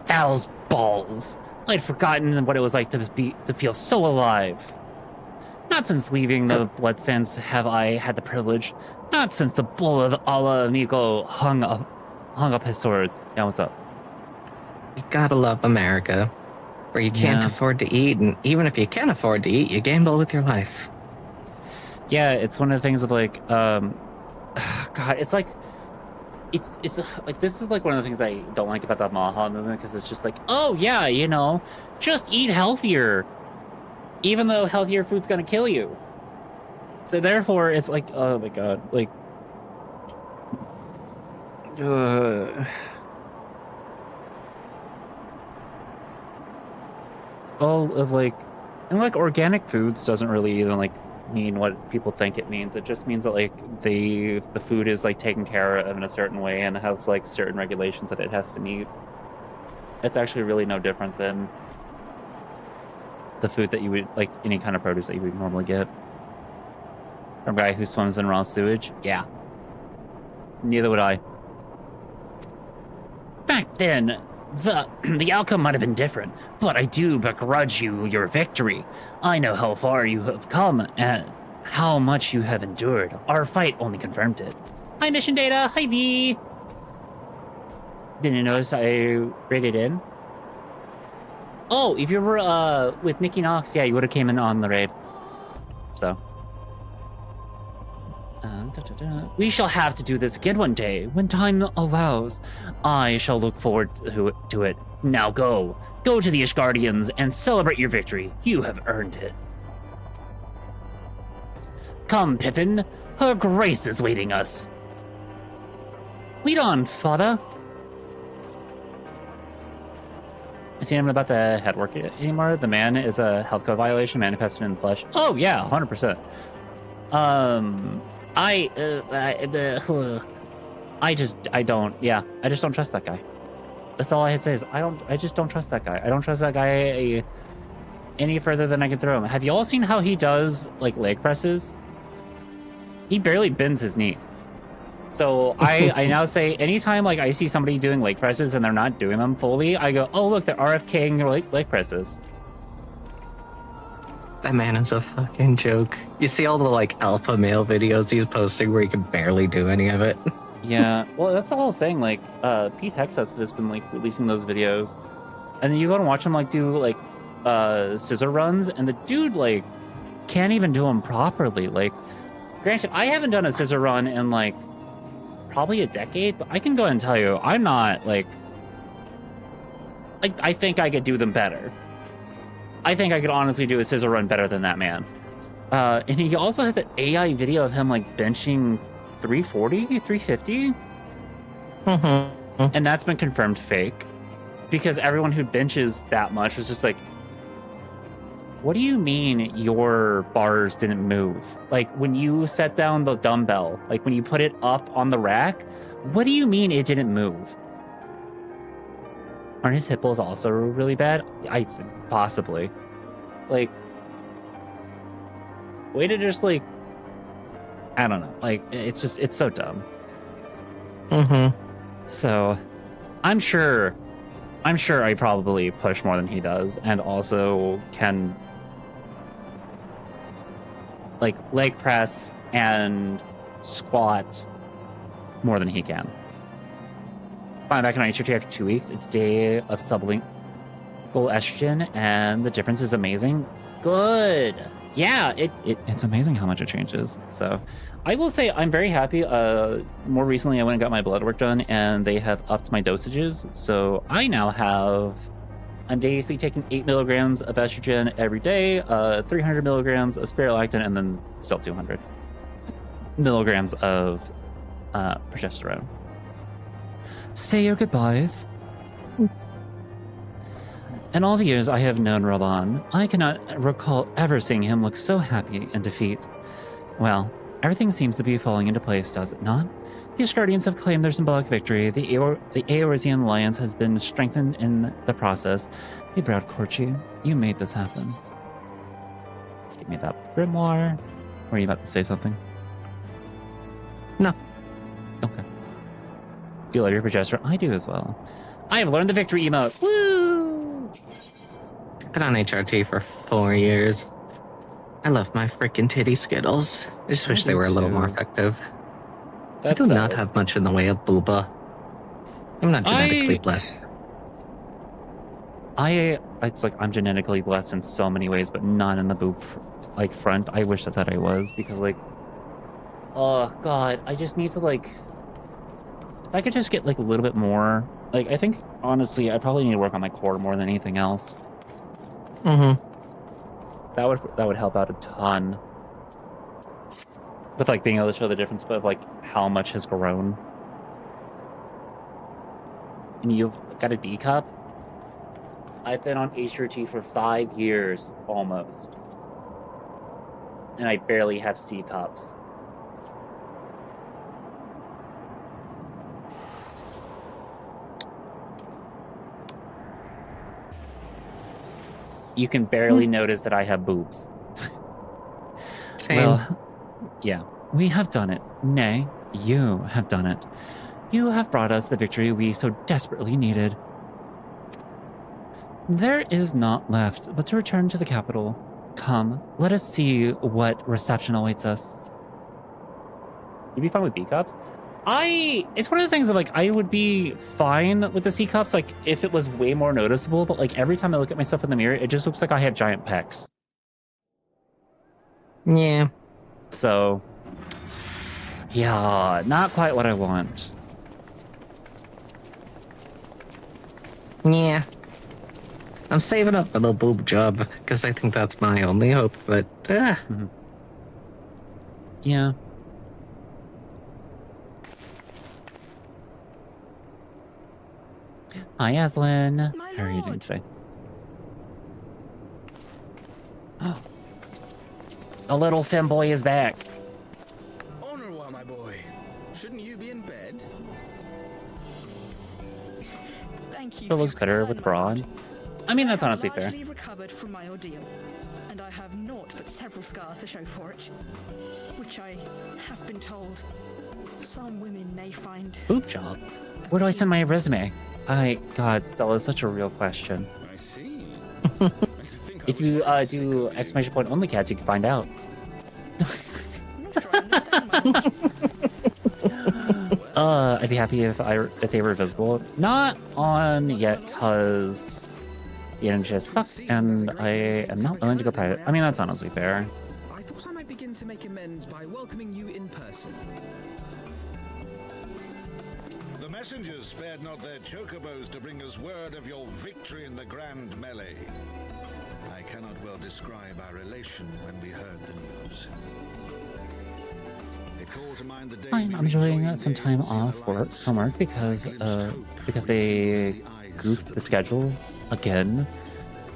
Owl's balls! I'd forgotten what it was like to feel so alive. Not since leaving the Blood Sands have I had the privilege. Not since the bull of Allah Amigo hung up his swords. Yeah, what's up? You gotta love America, where you can't afford to eat, and even if you can afford to eat, you gamble with your life. Yeah, it's one of the things of like, God, it's like, it's like, this is like one of the things I don't like about the Maha movement, because it's just like, oh yeah, you know, just eat healthier, even though healthier food's gonna kill you. So therefore, it's like, oh my God, like, all of like, and like organic foods doesn't really even like mean what people think it means. It just means that like the food is like taken care of in a certain way and has like certain regulations that it has to meet. It's actually really no different than the food that you would like, any kind of produce that you would normally get. A guy who swims in raw sewage? Yeah. Neither would I. Back then, the outcome might have been different, but I do begrudge you your victory. I know how far you have come and how much you have endured. Our fight only confirmed it. Hi, mission data. Hi, V. Didn't you notice I rated in? Oh, if you were with Nikki Knox, yeah, you would have came in on the raid. So. We shall have to do this again one day, when time allows. I shall look forward to it. Now go. Go to the Ishgardians and celebrate your victory. You have earned it. Come, Pippin. Her grace is waiting us. Lead on, father. Is he about the head work anymore? The man is a health code violation manifested in the flesh. Oh, yeah, 100%. I just don't trust that guy. That's all I had to say is I just don't trust that guy. I don't trust that guy any further than I can throw him. Have you all seen how he does like leg presses? He barely bends his knee. So I now say anytime like I see somebody doing leg presses and they're not doing them fully, I go, oh look, they're RFKing their leg presses. That man is a fucking joke. You see all the like alpha male videos he's posting where he can barely do any of it. Yeah, well that's the whole thing. Like Pete Hexeth has been like releasing those videos, and then you go and watch him like do like scissor runs, and the dude like can't even do them properly. Like, granted, I haven't done a scissor run in like probably a decade, but I can go and tell you I'm not like I think I could do them better. I think I could honestly do a scissor run better than that man. And he also has an AI video of him like benching 340, 350. Mm-hmm. And that's been confirmed fake. Because everyone who benches that much was just like, what do you mean your bars didn't move? Like when you set down the dumbbell, like when you put it up on the rack, what do you mean it didn't move? Aren't his hippos also really bad? Possibly. Like, way to just like, I don't know. Like, it's so dumb. Mm-hmm. So, I'm sure I probably push more than he does, and also can like leg press and squat more than he can. Finally back in HRT after 2 weeks. It's day of sublingual estrogen, and the difference is amazing. Good. Yeah, it's amazing how much it changes. So I will say I'm very happy. More recently, I went and got my blood work done, and they have upped my dosages. So I now I'm basically taking 8 milligrams of estrogen every day, 300 milligrams of spironolactone, and then still 200 milligrams of progesterone. Say your goodbyes. In all the years I have known Raban, I cannot recall ever seeing him look so happy in defeat. Well, everything seems to be falling into place, does it not? The Asgardians have claimed their symbolic victory. The Eorzean alliance has been strengthened in the process. Hey, Brad Corchi, you made this happen. Give me that grimoire. Were you about to say something? No. Okay. You love your progesterone? I do as well. I have learned the victory emote. Woo! Been on HRT for 4 years. I love my frickin' titty Skittles. I just wish they were a little more effective. I do not have much in the way of booba. I'm not genetically blessed. It's like I'm genetically blessed in so many ways, but not in the boob front. I wish that I was, because like, oh god, I just need to like, if I could just get like a little bit more, like I think honestly I probably need to work on my core more than anything else. Mm-hmm. That would help out a ton. With like being able to show the difference of like how much has grown. And you've got a D cup? I've been on HRT for 5 years almost. And I barely have C cups. You can barely notice that I have boobs. Same. Well, yeah, we have done it. Nay, you have done it. You have brought us the victory we so desperately needed. There is naught left but to return to the capital. Come, let us see what reception awaits us. You'd be fine with B cups? It's one of the things that like I would be fine with the C cups like if it was way more noticeable, but like every time I look at myself in the mirror, it just looks like I have giant pecs. Yeah. So, yeah, not quite what I want. Yeah. I'm saving up for the boob job, because I think that's my only hope, but, Yeah. Hi, Aslan. How are you doing today? Oh. A little femboy is back. Au revoir, my boy. Shouldn't you be in bed? Thank you. It looks better with the bra on. I mean, that's honestly fair. Largely recovered from my ordeal, and I have naught but several scars to show for it, which I have been told some women may find. Boob job? Where do I send my resume? God, Stella, is such a real question. I see. If you do exclamation point only cats, you can find out. I'd be happy if they were visible. Not on yet, cause the internet just sucks, and I am not willing to go private. I mean, that's honestly fair. I thought I might begin to make amends by welcoming you in person. The messengers spared not their chocobos to bring us word of your victory in the grand melee. I cannot well describe our relation when we heard the news. Fine, I'm enjoying some time off from work because they goofed the schedule again.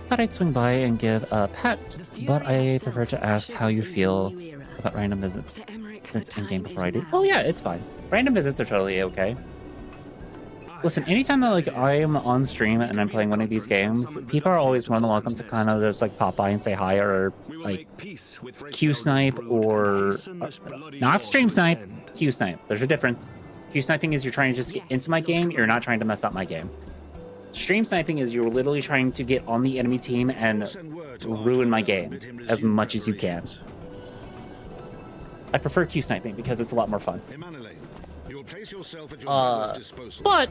Thought I'd swing by and give a pat, but I prefer to ask how you feel about random visits since in-game before I do. Oh yeah, it's fine. Random visits are totally okay. Listen, anytime that like I'm on stream and I'm playing one of these games, people are always more than welcome to kind of just like pop by and say hi or like Q snipe or not stream snipe, Q snipe. There's a difference. Q sniping is you're trying to just get into my game. You're not trying to mess up my game. Stream sniping is you're literally trying to get on the enemy team and ruin my game as much as you can. I prefer Q sniping because it's a lot more fun. But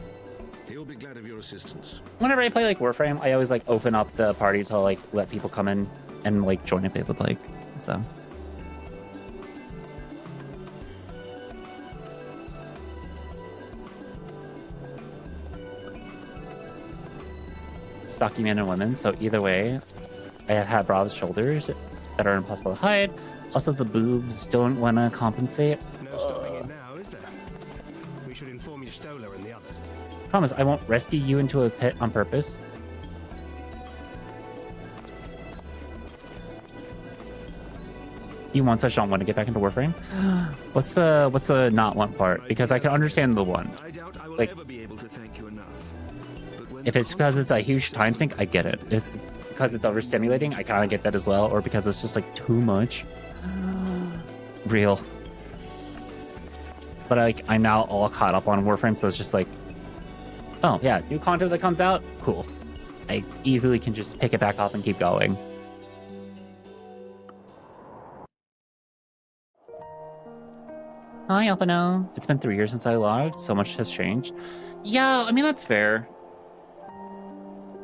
he'll be glad of your assistance. Whenever I play like Warframe, I always like open up the party to like let people come in and like join if they would like. So. Stocky men and women, so either way, I have broad shoulders that are impossible to hide. Also, the boobs don't want to compensate. No stopping it now, is there? We should inform your Stola and the others. Promise, I won't rescue you into a pit on purpose. You want such don't want to get back into Warframe? What's the not want part? Because I can understand the one. Like, if it's because it's a huge time sink, I get it. It's because it's overstimulating, I kind of get that as well. Or because it's just like too much. Real. But like, I'm now all caught up on Warframe, so it's just like, oh yeah, new content that comes out, cool. I easily can just pick it back up and keep going. Hi, Alpino. It's been 3 years since I logged. So much has changed. Yeah, I mean, that's fair.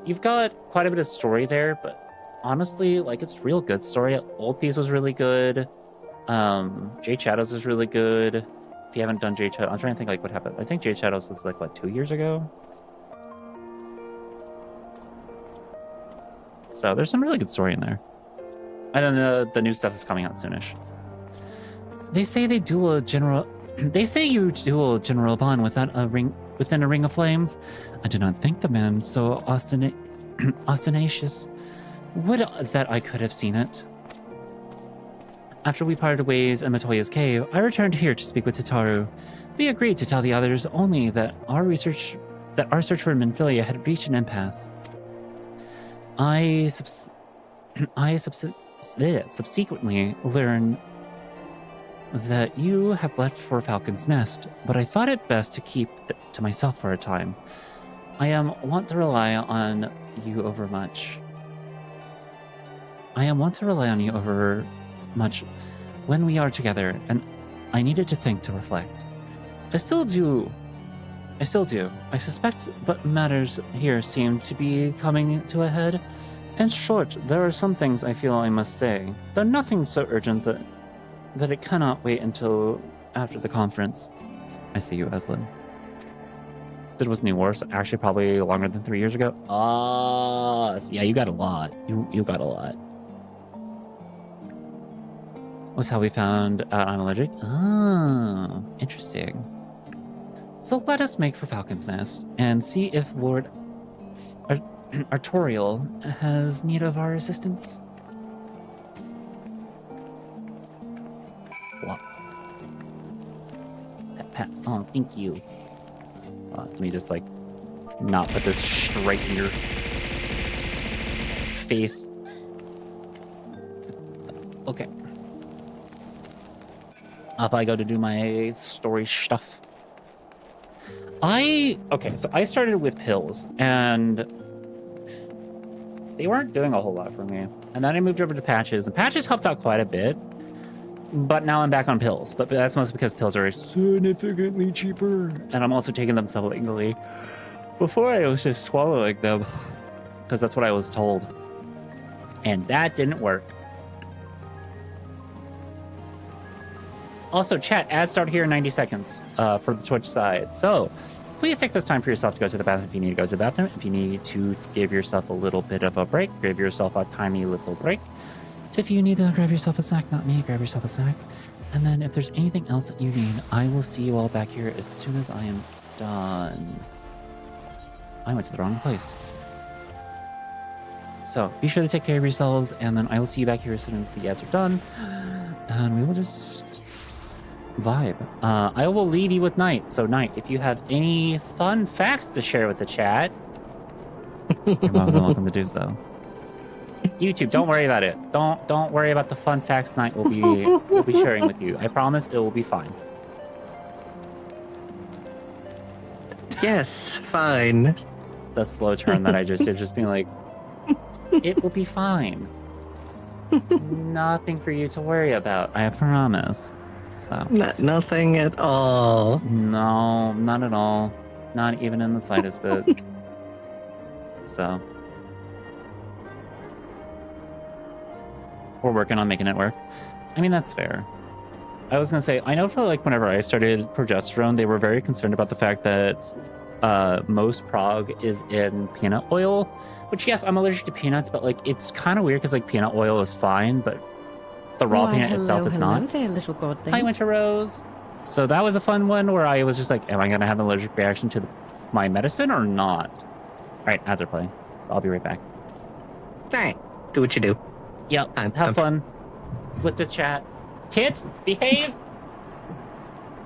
You've got quite a bit of story there, but honestly, like, it's real good story. Old Piece was really good. Jade Shadows is really good. If you haven't done Jade Shadows, I'm trying to think like what happened. I think Jade Shadows was like, what, 2 years ago? So there's some really good story in there. And then the new stuff is coming out soonish. They say you duel a general bond without a ring within a ring of flames. I do not think the man so ostentatious would that I could have seen it. After we parted ways in Matoya's cave, I returned here to speak with Tataru. We agreed to tell the others only that our search for Minfilia had reached an impasse. I subsequently learned that you have left for Falcon's Nest, but I thought it best to keep to myself for a time. I want to rely on you over much. When we are together, and I needed to think to reflect. I still do. I suspect, but matters here seem to be coming to a head. In short, there are some things I feel I must say, though nothing so urgent that it cannot wait until after the conference. I see you, Eslin. It was New Wars, actually probably longer than 3 years ago. Yeah, you got a lot. You got a lot. Was how we found out I'm allergic. Oh, interesting. So let us make for Falcon's Nest and see if Lord Artorial has need of our assistance. Pats. Oh, thank you. Let me just like not put this straight in your face. Okay. Up I go to do my story stuff. Okay, so I started with pills, and they weren't doing a whole lot for me. And then I moved over to patches, and patches helped out quite a bit. But now I'm back on pills. But that's mostly because pills are significantly cheaper. And I'm also taking them sublingually. Before I was just swallowing them, because that's what I was told. And that didn't work. Also, chat, ads start here in 90 seconds for the Twitch side. So please take this time for yourself to go to the bathroom if you need to go to the bathroom. If you need to give yourself a little bit of a break, give yourself a tiny little break. If you need to grab yourself a snack, not me, grab yourself a snack. And then if there's anything else that you need, I will see you all back here as soon as I am done. I went to the wrong place. So be sure to take care of yourselves, and then I will see you back here as soon as the ads are done. And we will just vibe. I will leave you with Knight. So Knight, if you have any fun facts to share with the chat, you're welcome to do so. YouTube, don't worry about it. Don't worry about the fun facts Knight will be sharing with you. I promise it will be fine. Yes, fine. The slow turn that I just did, just being like, it will be fine. Nothing for you to worry about, I promise. So nothing at all. No, not at all. Not even in the slightest bit. So we're working on making it work. I mean, that's fair. I was gonna say, I know for like whenever I started progesterone, they were very concerned about the fact that most prog is in peanut oil, which yes, I'm allergic to peanuts, but like it's kind of weird because like peanut oil is fine, but the raw peanut itself is not. There, little godling. Hi, Winter Rose. So that was a fun one where I was just like, am I gonna have an allergic reaction to my medicine or not? All right, ads are playing, so I'll be right back. All right, do what you do. Yep, have fun with the chat. Kids, behave.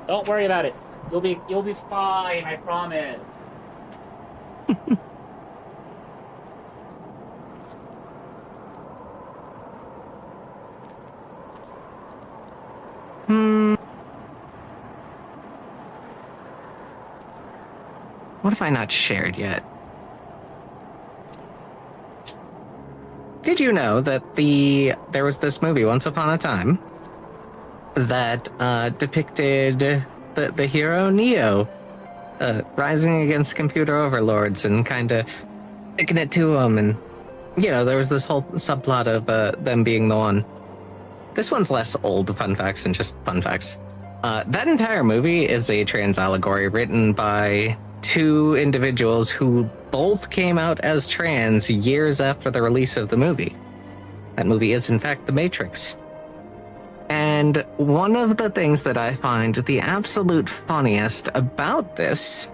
Don't worry about it. You'll be fine, I promise. What have I not shared yet? Did you know that there was this movie Once Upon a Time that depicted the hero Neo rising against computer overlords and kind of sticking it to them, and there was this whole subplot of them being the one. This one's less old fun facts and just fun facts. That entire movie is a trans allegory written by two individuals who both came out as trans years after the release of the movie. That movie is, in fact, The Matrix. And one of the things that I find the absolute funniest about this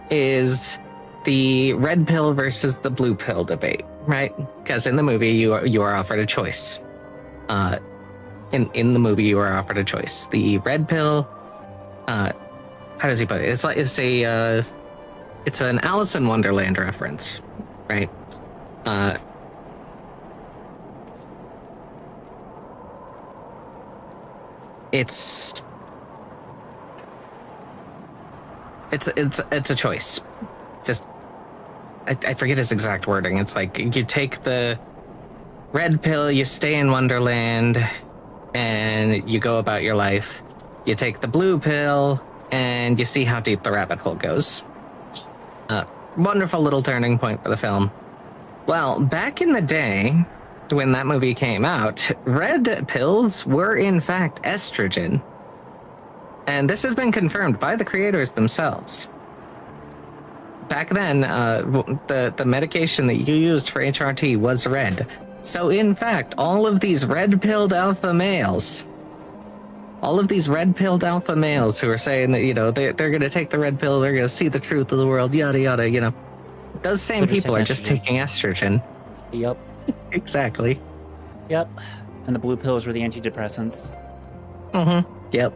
is the red pill versus the blue pill debate, right? Because in the movie, you are offered a choice. In the movie, you are offered a choice. The red pill, how does he put it? It's an Alice in Wonderland reference, right? It's a choice. Just I forget his exact wording. It's like you take the red pill, you stay in Wonderland, and you go about your life. You take the blue pill, and you see how deep the rabbit hole goes. Wonderful little turning point for the film. Well, back in the day, when that movie came out, red pills were in fact estrogen. And this has been confirmed by the creators themselves. Back then, the medication that you used for HRT was red. So in fact, all of these red-pilled alpha males who are saying that, they're going to take the red pill, they're going to see the truth of the world, yada, yada, those same people are just taking estrogen. Yep. Exactly. Yep. And the blue pills were the antidepressants. Mm-hmm. Yep.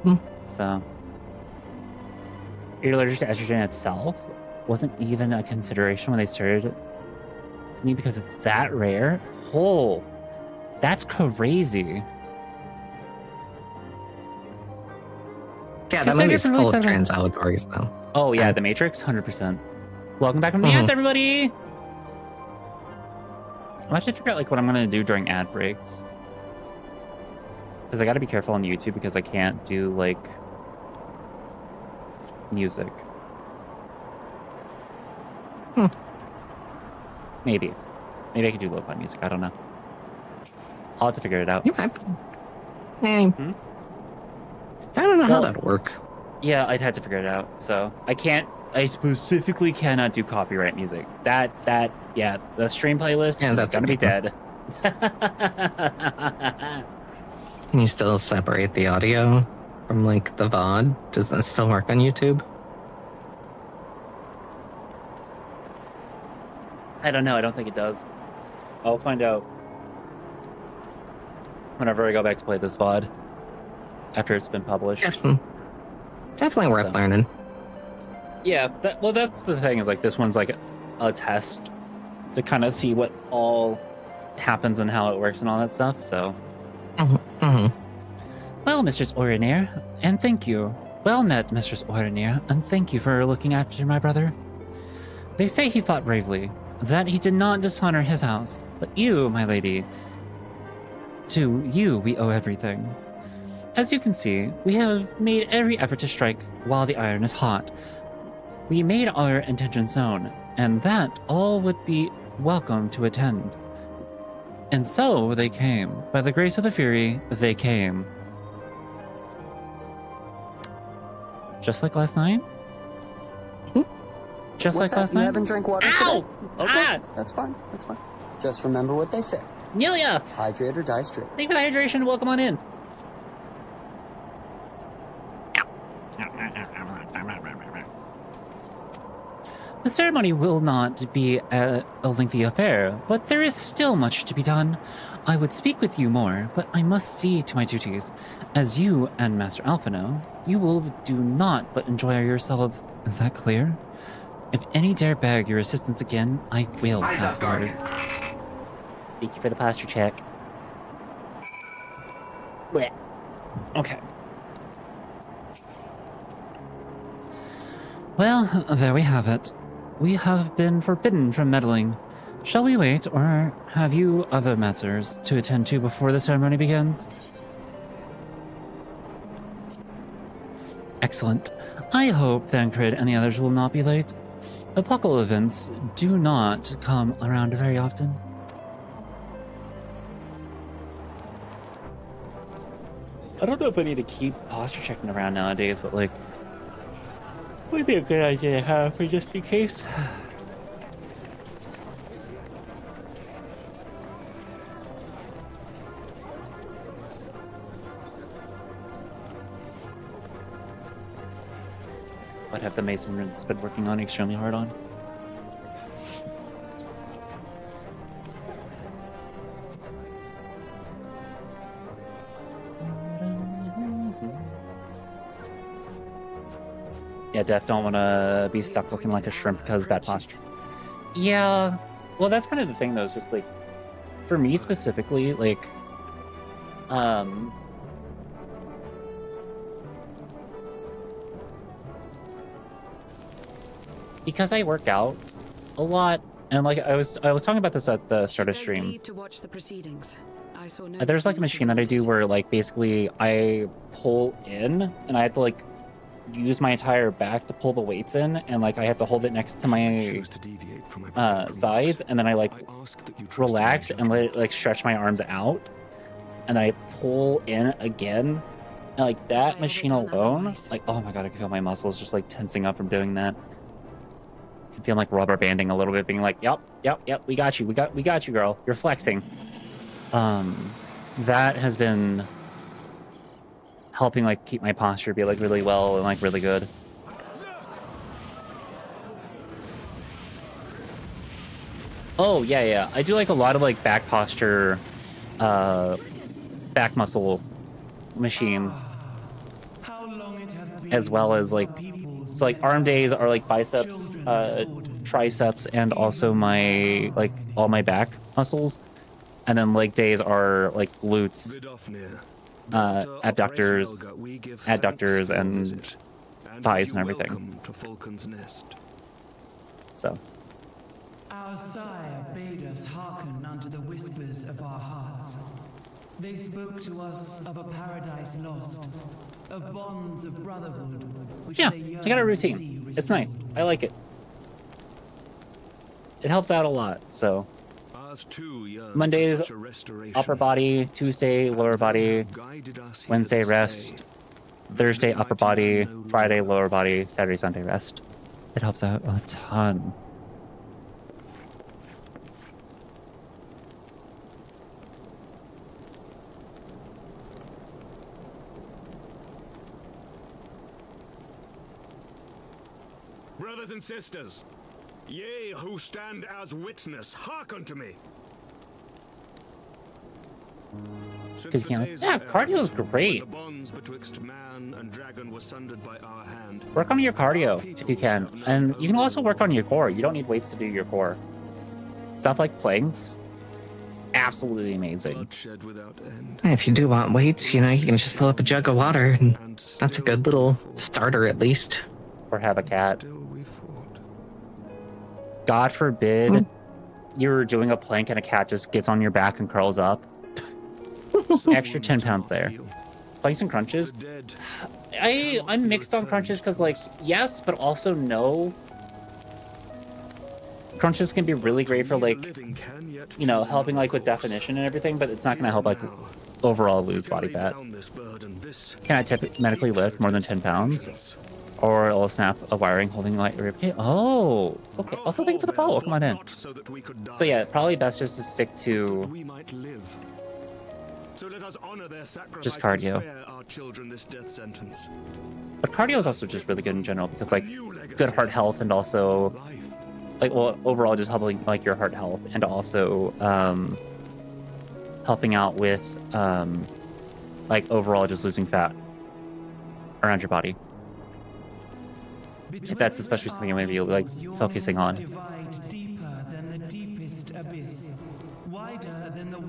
So, you're allergic to estrogen itself wasn't even a consideration when they started. I mean, because it's that rare? Oh, that's crazy. Yeah, that movie's full of trans allegories, though. Oh, yeah, The Matrix, 100%. Welcome back from the ads, everybody! I'll have to figure out, what I'm going to do during ad breaks. Because I got to be careful on YouTube because I can't do, music. Maybe I could do lo-fi music. I don't know. I'll have to figure it out. I don't know how that'd work. Yeah, I'd have to figure it out. So I specifically cannot do copyright music. The stream playlist is gonna be dead. Can you still separate the audio from like the VOD? Does that still work on YouTube? I don't know. I don't think it does. I'll find out whenever I go back to play this VOD after it's been published. Definitely worth learning. Yeah, that's the thing, is like this one's like a test to kind of see what all happens and how it works and all that stuff, so. Well, Mistress Orinair, and thank you. Well met, Mistress Orinair, and thank you for looking after my brother. They say he fought bravely, that he did not dishonor his house, but you, my lady, to you we owe everything. As you can see, we have made every effort to strike while the iron is hot. We made our intentions known, and that all would be welcome to attend. And so they came. By the grace of the Fury, they came. Just like last night? Just What's like last that? You night? haven't drank water Ow! today? Okay, Ah! that's fine. That's fine. Just remember what they say. Nelia! Hydrate or die straight. Thank you for the hydration. Welcome on in. The ceremony will not be a lengthy affair, but there is still much to be done. I would speak with you more, but I must see to my duties. As you and Master Alpha know, you will do not but enjoy yourselves. Is that clear? If any dare beg your assistance again, I will have words. Thank you for the posture check. Blech. Okay. Well, there we have it. We have been forbidden from meddling. Shall we wait, or have you other matters to attend to before the ceremony begins? Excellent. I hope Thancred and the others will not be late. Apocalypse events do not come around very often. I don't know if I need to keep posture checking around nowadays, but like, would be a good idea to have for just in case. What have the Masons been working on extremely hard on? Yeah, Def don't want to be stuck looking like a shrimp because bad posture. Yeah, well, that's kind of the thing, though. It's just like, for me specifically, like, because I work out a lot, and like I was talking about this at the start of stream. To watch the proceedings. I saw no There's like a machine that I do where like basically I pull in, and I have to like use my entire back to pull the weights in, and like I have to hold it next to my sides, and then I like relax and let it like stretch my arms out, and then I pull in again, and like that machine alone, like, oh my god, I can feel my muscles just like tensing up from doing that. I can feel like rubber banding a little bit, being like, yep, we got you, we got you, girl, you're flexing. That has been helping like keep my posture be like really well and like really good. Oh yeah, I do like a lot of like back posture, back muscle machines, as well as like, so like arm days are like biceps, triceps, and also my like all my back muscles, and then leg days are like glutes, abductors, adductors, and thighs and everything. So. Our sire bade us hearken unto the whispers of our hearts. They spoke to us of a paradise lost, of bonds of brotherhood. Which Yeah, they I got a yearn to routine. see It's nice. restored. I like it. It helps out a lot. So Mondays, upper body. Tuesday, lower body. Wednesday, rest. Thursday, upper body. Friday, lower body. Saturday, Sunday, rest. It helps out a ton. Brothers and sisters, ye who stand as witness, hearken to me. Because yeah, cardio is great. The bonds betwixt man and dragon were sundered by our hand. Work on your cardio if you can, and you can also work on your core. You don't need weights to do your core. Stuff like planks, absolutely amazing. If you do want weights, you know, you can just fill up a jug of water, and that's a good little starter at least. Or have a cat. God forbid you're doing a plank and a cat just gets on your back and curls up. Extra 10 pounds there. Planks and crunches. I'm mixed on crunches because, like, yes, but also no. Crunches can be really great for, like, you know, helping, like, with definition and everything, but it's not going to help, like, overall lose body fat. Can I medically lift more than 10 pounds? Or it'll snap a wiring holding light ribcage? Oh, okay. Also, thank you for the follow. Come on in. So, yeah, probably best just to stick to just cardio. But cardio is also just really good in general because, like, good heart health and also, like, well, overall just helping, like, your heart health and also helping out with, like, overall just losing fat around your body. If that's especially something you may be, like, focusing on.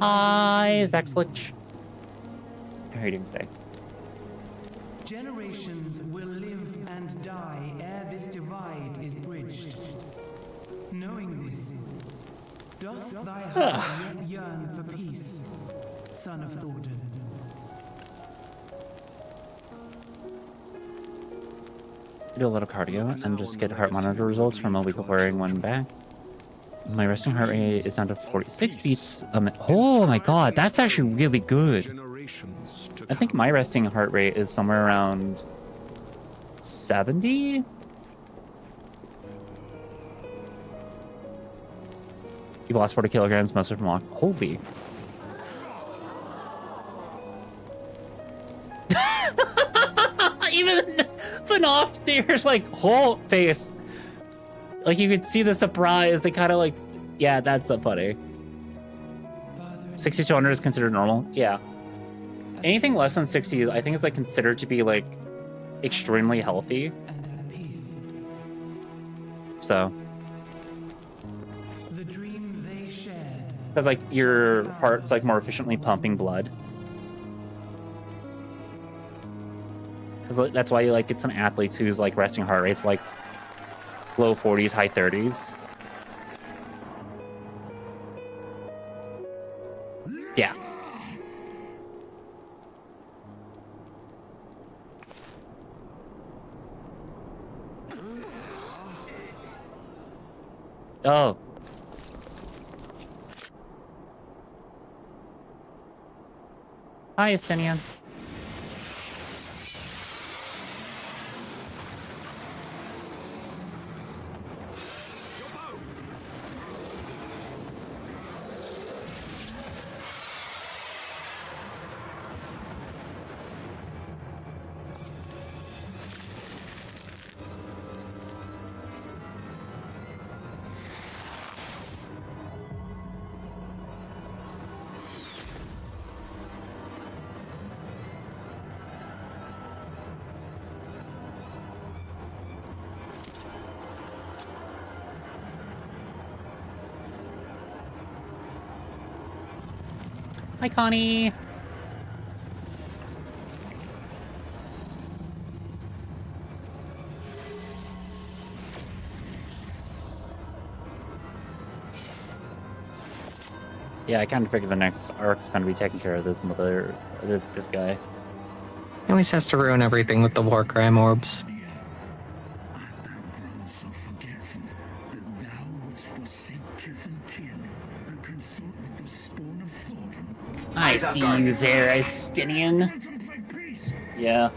Hi, Zaxlich. How are you doing today? Generations will live and die ere this divide is bridged. Knowing this, doth thy heart yet yearn for peace, son of Thordan? Do a little cardio and just get heart monitor results from a week of wearing one back. My resting heart rate is down to 46 beats a minute. Oh my god, that's actually really good. I think my resting heart rate is somewhere around 70? You've lost 40 kilograms, mostly from walk. Holy. Even Fanoff there's like whole face. Like you could see the surprise. They kind of like, yeah, that's so funny. 60 to 100 is considered normal. Yeah. Anything less than 60 is, I think, is like considered to be like extremely healthy. So. Because like your heart's like more efficiently pumping blood. Because that's why you like get some athletes whose like resting heart rates like low 40s, high 30s. Yeah. Oh. Hi, Estenian. Hi, Connie. Yeah, I kind of figured the next arc's gonna be taking care of this this guy. He always has to ruin everything with the war crime orbs. I see you there, Estinian. Yeah.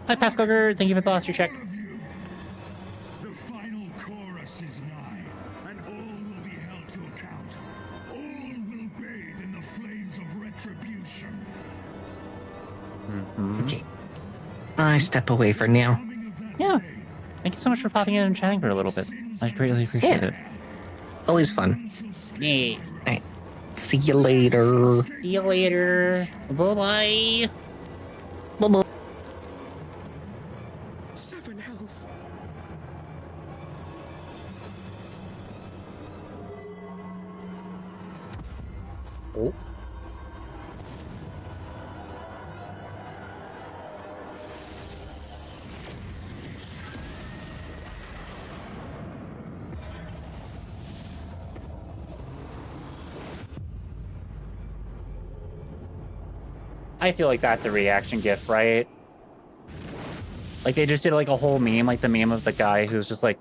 Hi, Pascoger. Thank you for the last year check. The final chorus is nigh, and all will be held to account. All will bathe in the flames of retribution. Okay. I step away for now. Yeah. Thank you so much for popping in and chatting for a little bit. I greatly appreciate it. Always fun. Yeah. Alright. See you later. See you later. Bye-bye. Bye-bye. 7 hells. Oh. I feel like that's a reaction GIF, right? Like they just did like a whole meme, like the meme of the guy who's just like,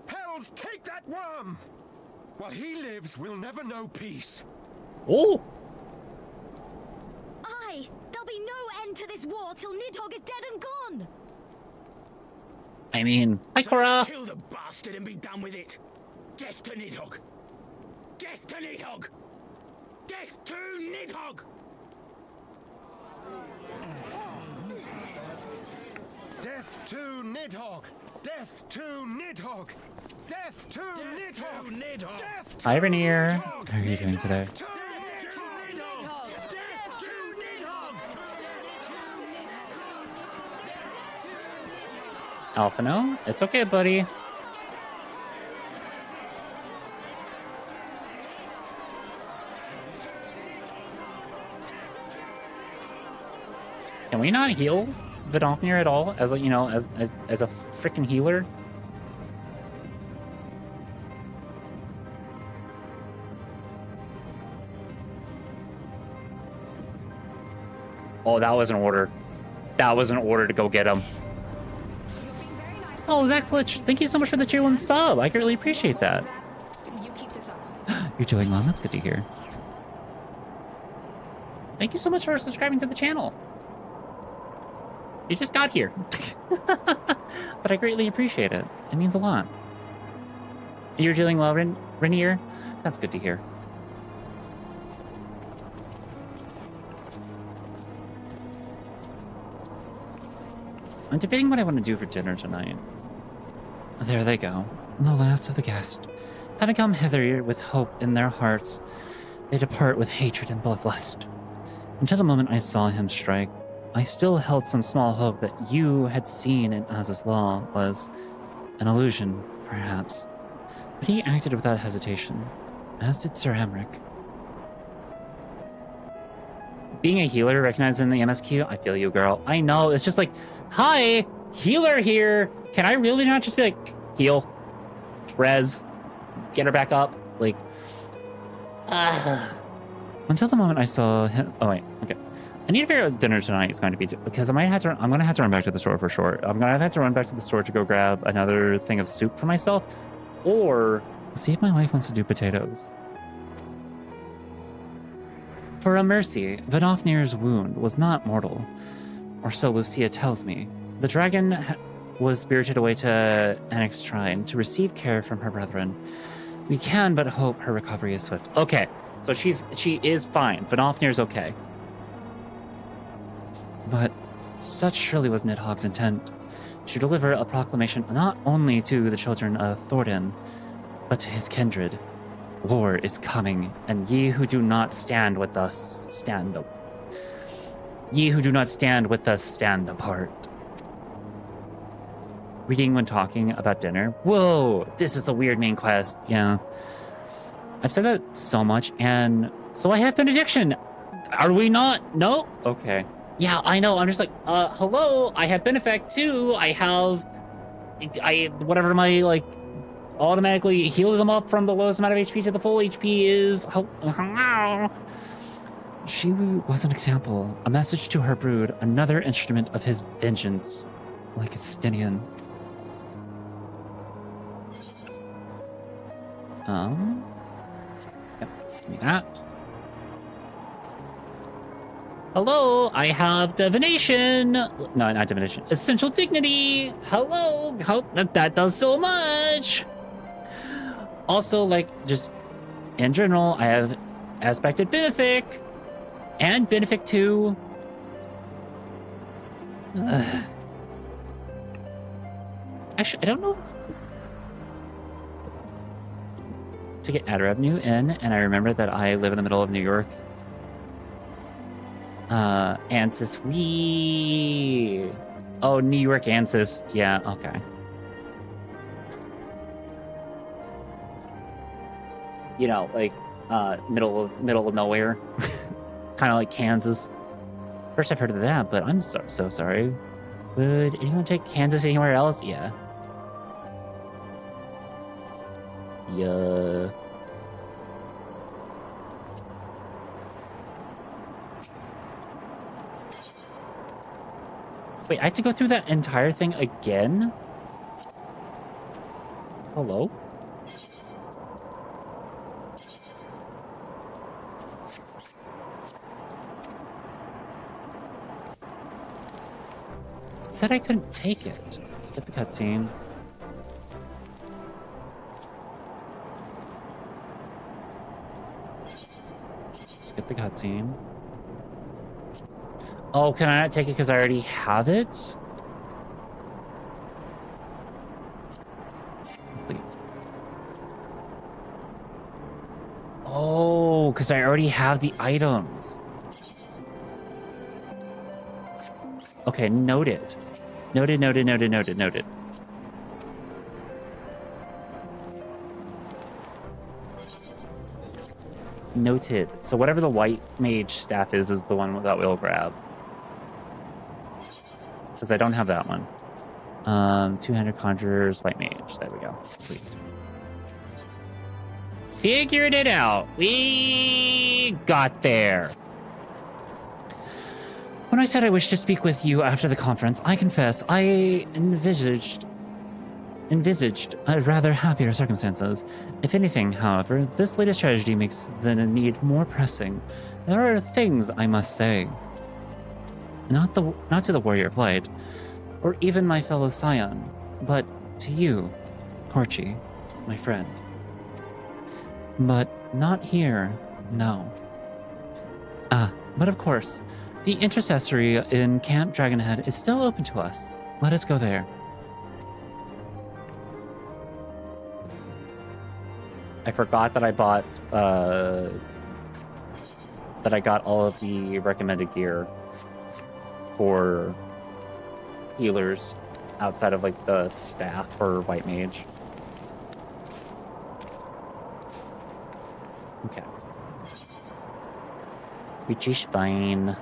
Hells, take that worm! While he lives, we'll never know peace. oh, Aye, there'll be no end to this war till Nidhogg is dead and gone. I mean, hi Cora. Kill the bastard and be done with it. Death to Nidhogg. Death to Nidhogg. Death to Nidhogg. Death to Nidhogg! Death to Nidhogg! Death to Nidhogg! Death to Hi Rainier. Nidhogg! How are you doing today? Death to Nidhogg! Death to Nidhogg! Alphino, it's okay, buddy. Can we not heal Vidofnir at all as a, you know, as a freaking healer? Oh, that was an order. That was an order to go get him. Oh, excellent. Thank you so much for the tier 1 sub. I really appreciate that. You keep this up. You're doing well. That's good to hear. Thank you so much for subscribing to the channel. You just got here. But I greatly appreciate it. It means a lot. You're doing well, Rainier? That's good to hear. I'm debating what I want to do for dinner tonight. There they go, the last of the guests. Having come hither with hope in their hearts, they depart with hatred and bloodlust. Until the moment I saw him strike, I still held some small hope that you had seen in Az's law was an illusion, perhaps. But he acted without hesitation, as did Sir Emmerich. Being a healer recognized in the MSQ, I feel you, girl. I know, it's just like, hi, healer here. Can I really not just be like, heal, res, get her back up? Like, until the moment I saw him. Oh, wait, okay. I need to figure out what dinner tonight is going to be, because I'm going to have to run back to the store for sure. I'm going to have to run back to the store to go grab another thing of soup for myself, or see if my wife wants to do potatoes. For a mercy, Vidofnir's wound was not mortal, or so Lucia tells me. The dragon was spirited away to Annex Shrine to receive care from her brethren. We can but hope her recovery is swift. Okay, so she is fine. Vidofnir's okay. But such surely was Nidhogg's intent, to deliver a proclamation not only to the children of Thordan, but to his kindred. War is coming, and ye who do not stand with us, stand up. Ye who do not stand with us, stand apart. Reading when talking about dinner. Whoa, this is a weird main quest. Yeah. I've said that so much, and so I have benediction. Are we not? No? Okay. Yeah, I know. I'm just like, hello, I have Benefect too. I have, whatever my, like, automatically heal them up from the lowest amount of HP to the full HP is. She was an example, a message to her brood, another instrument of his vengeance, like Estinian. Yep, give me that. Hello, I have divination. No, not divination. Essential dignity. Hello. How that does so much. Also, like, just in general, I have aspected benefic and benefic 2. Actually, I don't know. To get ad revenue in, and I remember that I live in the middle of New York. ANSYS, wee. Oh, New York ANSYS. Yeah, okay. You know, like, middle of nowhere. Kind of like Kansas. First I've heard of that, but I'm so sorry. Would anyone take Kansas anywhere else? Yeah. Yeah. Wait, I had to go through that entire thing again? Hello? It said I couldn't take it. Skip the cutscene. Skip the cutscene. Oh, can I not take it because I already have it? Complete. Oh, because I already have the items. Okay, noted. Noted. Noted. So whatever the white mage staff is the one that we'll grab. Because I don't have that one. 200 conjurers, white mage. There we go. Sweet. Figured it out. We got there. When I said I wished to speak with you after the conference, I confess I envisaged rather happier circumstances. If anything, however, this latest tragedy makes the need more pressing. There are things I must say. Not to the Warrior of Light, or even my fellow Scion, but to you, Corchi, my friend. But not here, no. But of course, the intercessory in Camp Dragonhead is still open to us. Let us go there. I forgot that I bought, that I got all of the recommended gear for healers outside of like the staff for white mage. Okay. Which is fine.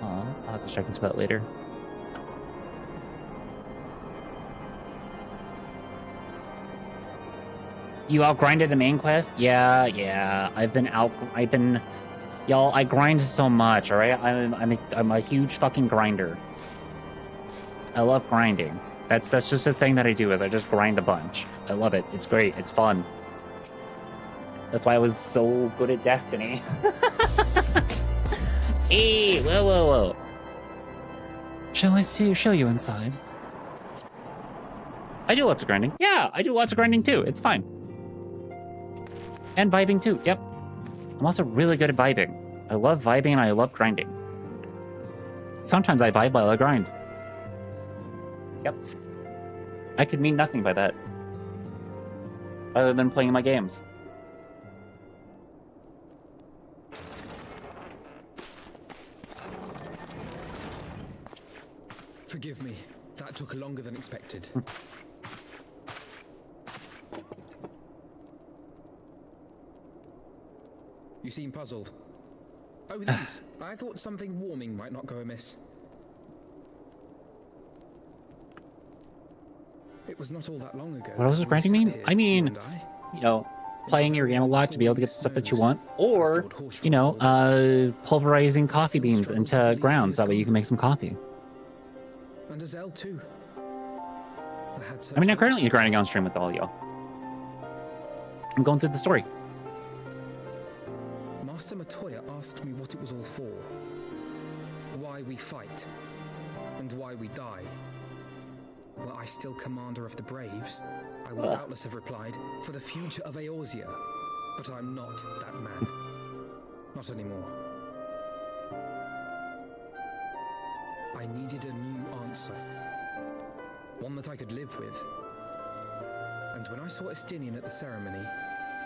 I'll have to check into that later. You outgrinded the main quest? Yeah. Y'all, I grind so much, alright? I'm a huge fucking grinder. I love grinding. That's just a thing that I do, is I just grind a bunch. I love it. It's great. It's fun. That's why I was so good at Destiny. Hey, whoa. Shall I show you inside? I do lots of grinding. Yeah, I do lots of grinding too. It's fine. And vibing too. Yep. I'm also really good at vibing. I love vibing and I love grinding. Sometimes I vibe while I grind. Yep. I could mean nothing by that, other than playing my games. Forgive me. That took longer than expected. You seem puzzled. Oh, these. I thought something warming might not go amiss. It was not all that long ago. What else does grinding mean? I mean, you know, playing your game a lot to be able to get the stuff that you want, or, you know, pulverizing coffee beans into grounds. That way you can make some coffee. And Azel too. I mean, I'm currently grinding on stream with all y'all. I'm going through the story. Master Matoya asked me what it was all for. Why we fight. And why we die. Were I still commander of the Braves, I would doubtless have replied, for the future of Eorzea. But I'm not that man. Not anymore. I needed a new answer. One that I could live with. And when I saw Estinian at the ceremony,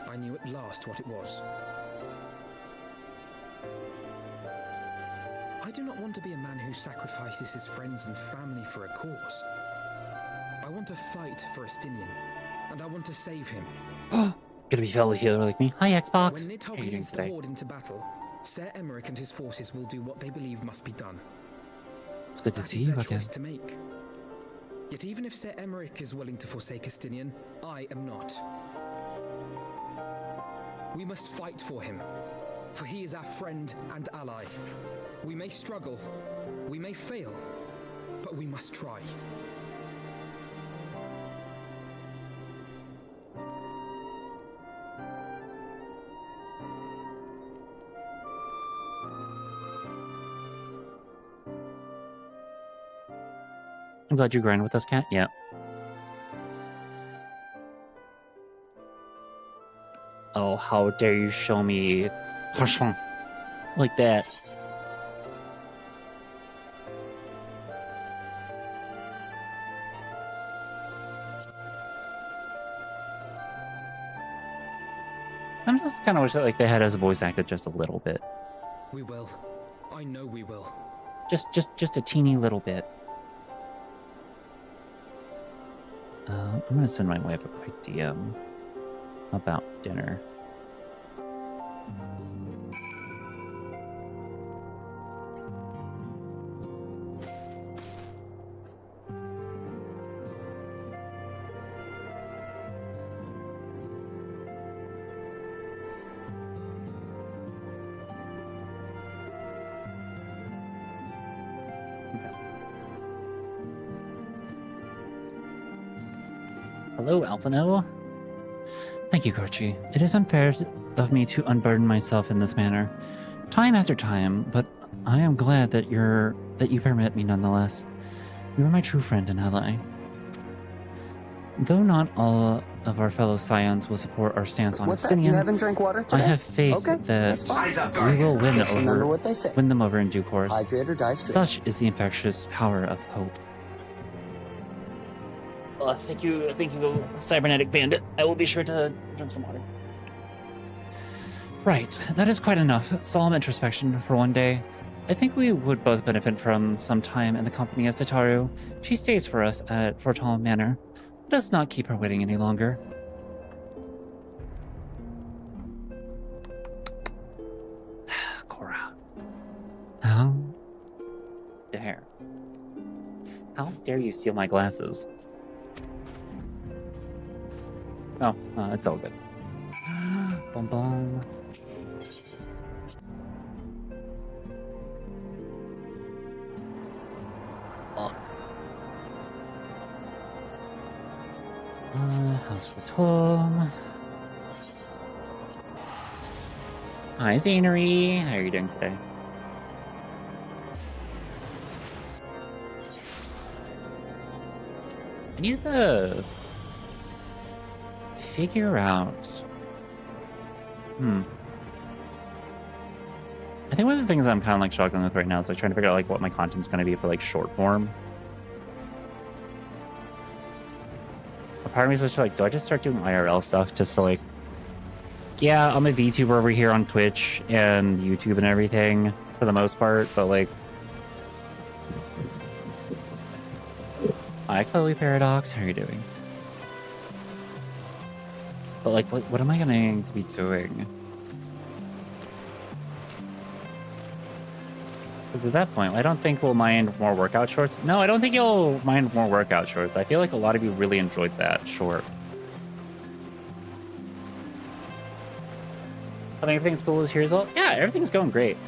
I knew at last what it was. I do not want to be a man who sacrifices his friends and family for a cause. I want to fight for Estinian, and I want to save him. Gonna be fellow healer like me. Hi, Xbox. When Nidhogg leads the Horde into battle, Ser Emmerich and his forces will do what they believe must be done. It's good to That see is you their again. choice to make. Yet even if Ser Emmerich is willing to forsake Estinian, I am not. We must fight for him, for he is our friend and ally. We may struggle, we may fail, but we must try. I'm glad you grind with us, Cat. Yeah. Oh, how dare you show me like that. Sometimes I kind of wish that like they had as a voice acted just a little bit. We will. I know we will. Just a teeny little bit. I'm gonna send my wife a quick DM about dinner. Hello, Alphino. Thank you, Karchi. It is unfair of me to unburden myself in this manner, time after time, but I am glad that you permit me nonetheless. You are my true friend and ally. Though not all of our fellow Scions will support our stance on What's that? You Estinian, haven't drank water today? I have faith that we will win them over in due course. Hydrate or die straight. Such is the infectious power of hope. Thank you, Cybernetic Bandit. I will be sure to drink some water. Right, that is quite enough. Solemn introspection for one day. I think we would both benefit from some time in the company of Tataru. She stays for us at Fortal Manor. Let us not keep her waiting any longer. Cora. How dare. How dare you steal my glasses? Oh, it's all good. Bum bum. Ugh. House for Tom. Hi, Zanery. How are you doing today? I need to figure out. I think one of the things I'm kind of like struggling with right now is like trying to figure out like what my content's going to be for like short form. A part of me is just like, do I just start doing IRL stuff just to like, yeah, I'm a VTuber over here on Twitch and YouTube and everything for the most part, but like, hi Chloe Paradox, how are you doing? But like, what am I going to be doing? Because at that point, I don't think we'll mind more workout shorts. No, I don't think you'll mind more workout shorts. I feel like a lot of you really enjoyed that short. I think everything's cool as here as well. Yeah, everything's going great.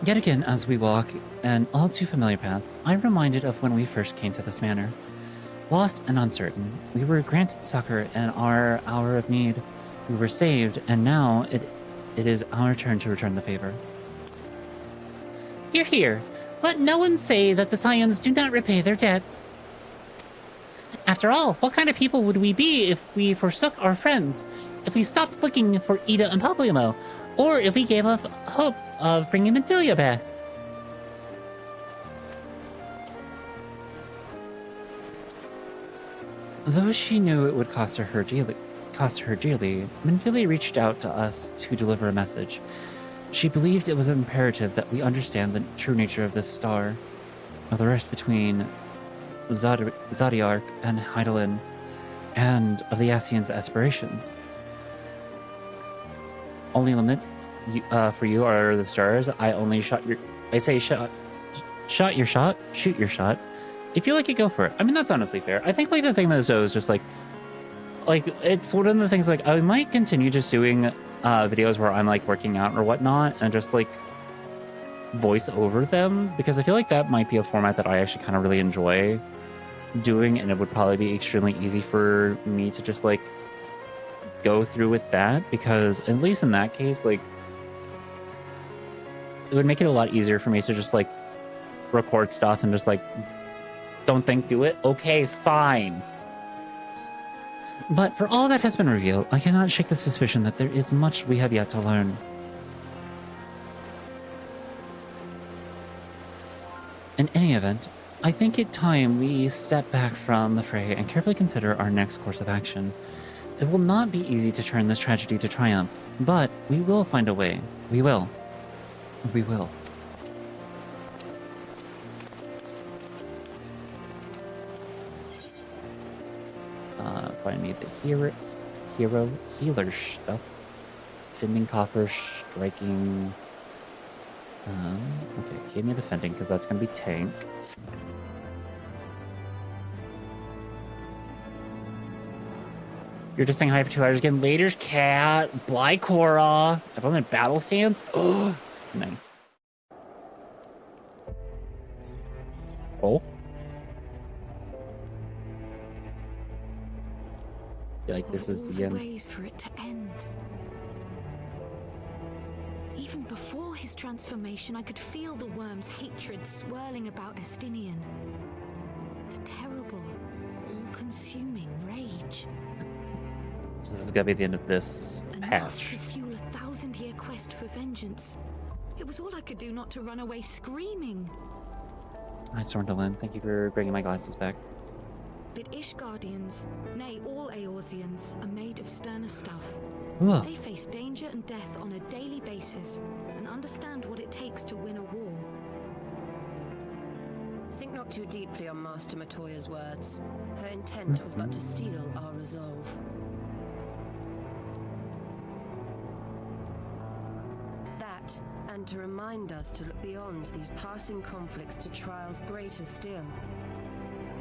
Yet again, as we walk an all too familiar path, I'm reminded of when we first came to this manor. Lost and uncertain, we were granted succor in our hour of need. We were saved, and now it is our turn to return the favor. Hear, hear. Let no one say that the Scions do not repay their debts. After all, what kind of people would we be if we forsook our friends? If we stopped looking for Ida and Pablimo? Or if we gave up hope of bringing Minfilia back? Though she knew it would cost her dearly, Minfilia reached out to us to deliver a message. She believed it was imperative that we understand the true nature of this star, of the rift between Zodiark and Hydaelyn, and of the Ascians' aspirations. Only limit for you are the stars. I say shoot your shot. If you like it, go for it. I mean, that's honestly fair. I think like the thing that though is just like it's one of the things like I might continue just doing videos where I'm like working out or whatnot and just like voice over them, because I feel like that might be a format that I actually kind of really enjoy doing, and it would probably be extremely easy for me to just like go through with that, because at least in that case, like it would make it a lot easier for me to just like record stuff and just like don't think, do it. Okay, fine. But for all that has been revealed, I cannot shake the suspicion that there is much we have yet to learn. In any event, I think it time we step back from the fray and carefully consider our next course of action. It will not be easy to turn this tragedy to triumph, but we will find a way. We will. We will. Find me the healer stuff. Fending, coffer, striking. Okay, give me the fending because that's gonna be tank. You're just saying hi for 2 hours again. Later's cat. Bly Cora. Everyone in battle stance. Oh, nice. Oh. I feel like this is the end. Ways for it to end. Even before his transformation, I could feel the worm's hatred swirling about Estinian. The terrible, all-consuming rage. So this is gonna be the end of this patch. To fuel a 1,000-year quest for vengeance. It was all I could do not to run away screaming. Hi, Sorndalin. Thank you for bringing my glasses back. But Ishgardians, nay, all Eorzeans, are made of sterner stuff. Whoa. They face danger and death on a daily basis and understand what it takes to win a war. Think not too deeply on Master Matoya's words. Her intent was but to steal our resolve. That, and to remind us to look beyond these passing conflicts to trials greater still.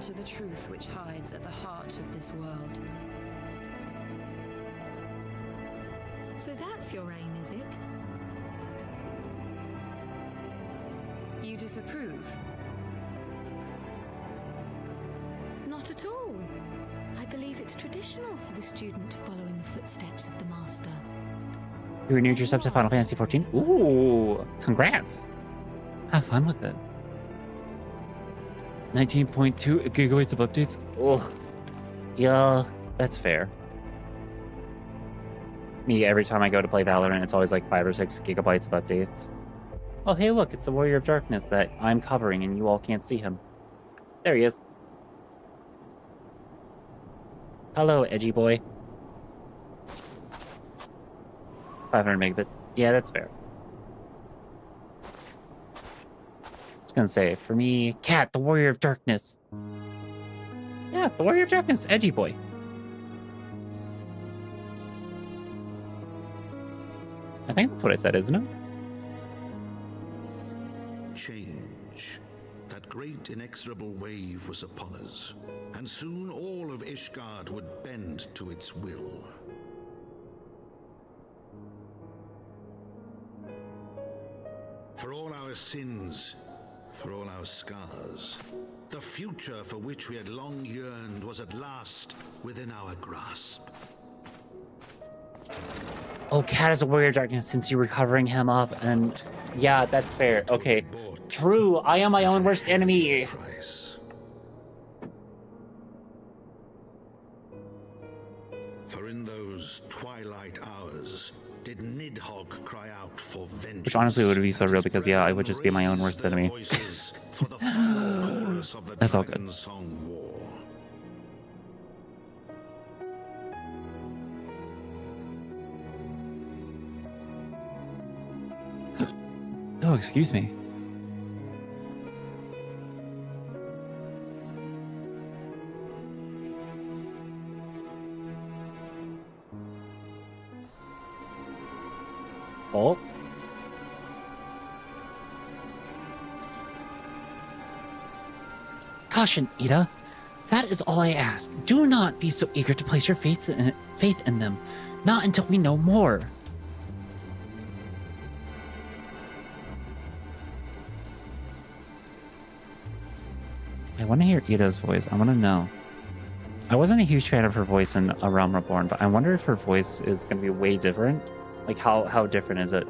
To the truth which hides at the heart of this world. So that's your aim, is it? You disapprove? Not at all. I believe it's traditional for the student to follow in the footsteps of the master. You renewed yourself to Final Fantasy XIV? Ooh, congrats. Have fun with it. 19.2 gigabytes of updates? Ugh. Yeah, that's fair. Me, every time I go to play Valorant, it's always like 5 or 6 gigabytes of updates. Oh, hey, look, it's the Warrior of Darkness that I'm covering and you all can't see him. There he is. Hello, edgy boy. 500 megabit. Yeah, that's fair. Gonna say for me, Cat, the Warrior of Darkness. Yeah, the Warrior of Darkness, edgy boy. I think that's what I said, isn't it? Change. That great inexorable wave was upon us, and soon all of Ishgard would bend to its will. For all our sins, for all our scars, the future for which we had long yearned was at last within our grasp. Oh, Cat is a warrior of darkness since you're recovering him up, and yeah, that's fair. Okay, true. I am my own worst enemy. For in those twilight hours, did Nidhogg cry out for vengeance? Which honestly would be so real because, yeah, I would just be my own worst enemy. That's all good. Oh, excuse me. Oh. Caution, Ida. That is all I ask. Do not be so eager to place your faith in them. Not until we know more. I want to hear Ida's voice. I want to know. I wasn't a huge fan of her voice in A Realm Reborn, but I wonder if her voice is going to be way different. Like, how different is it?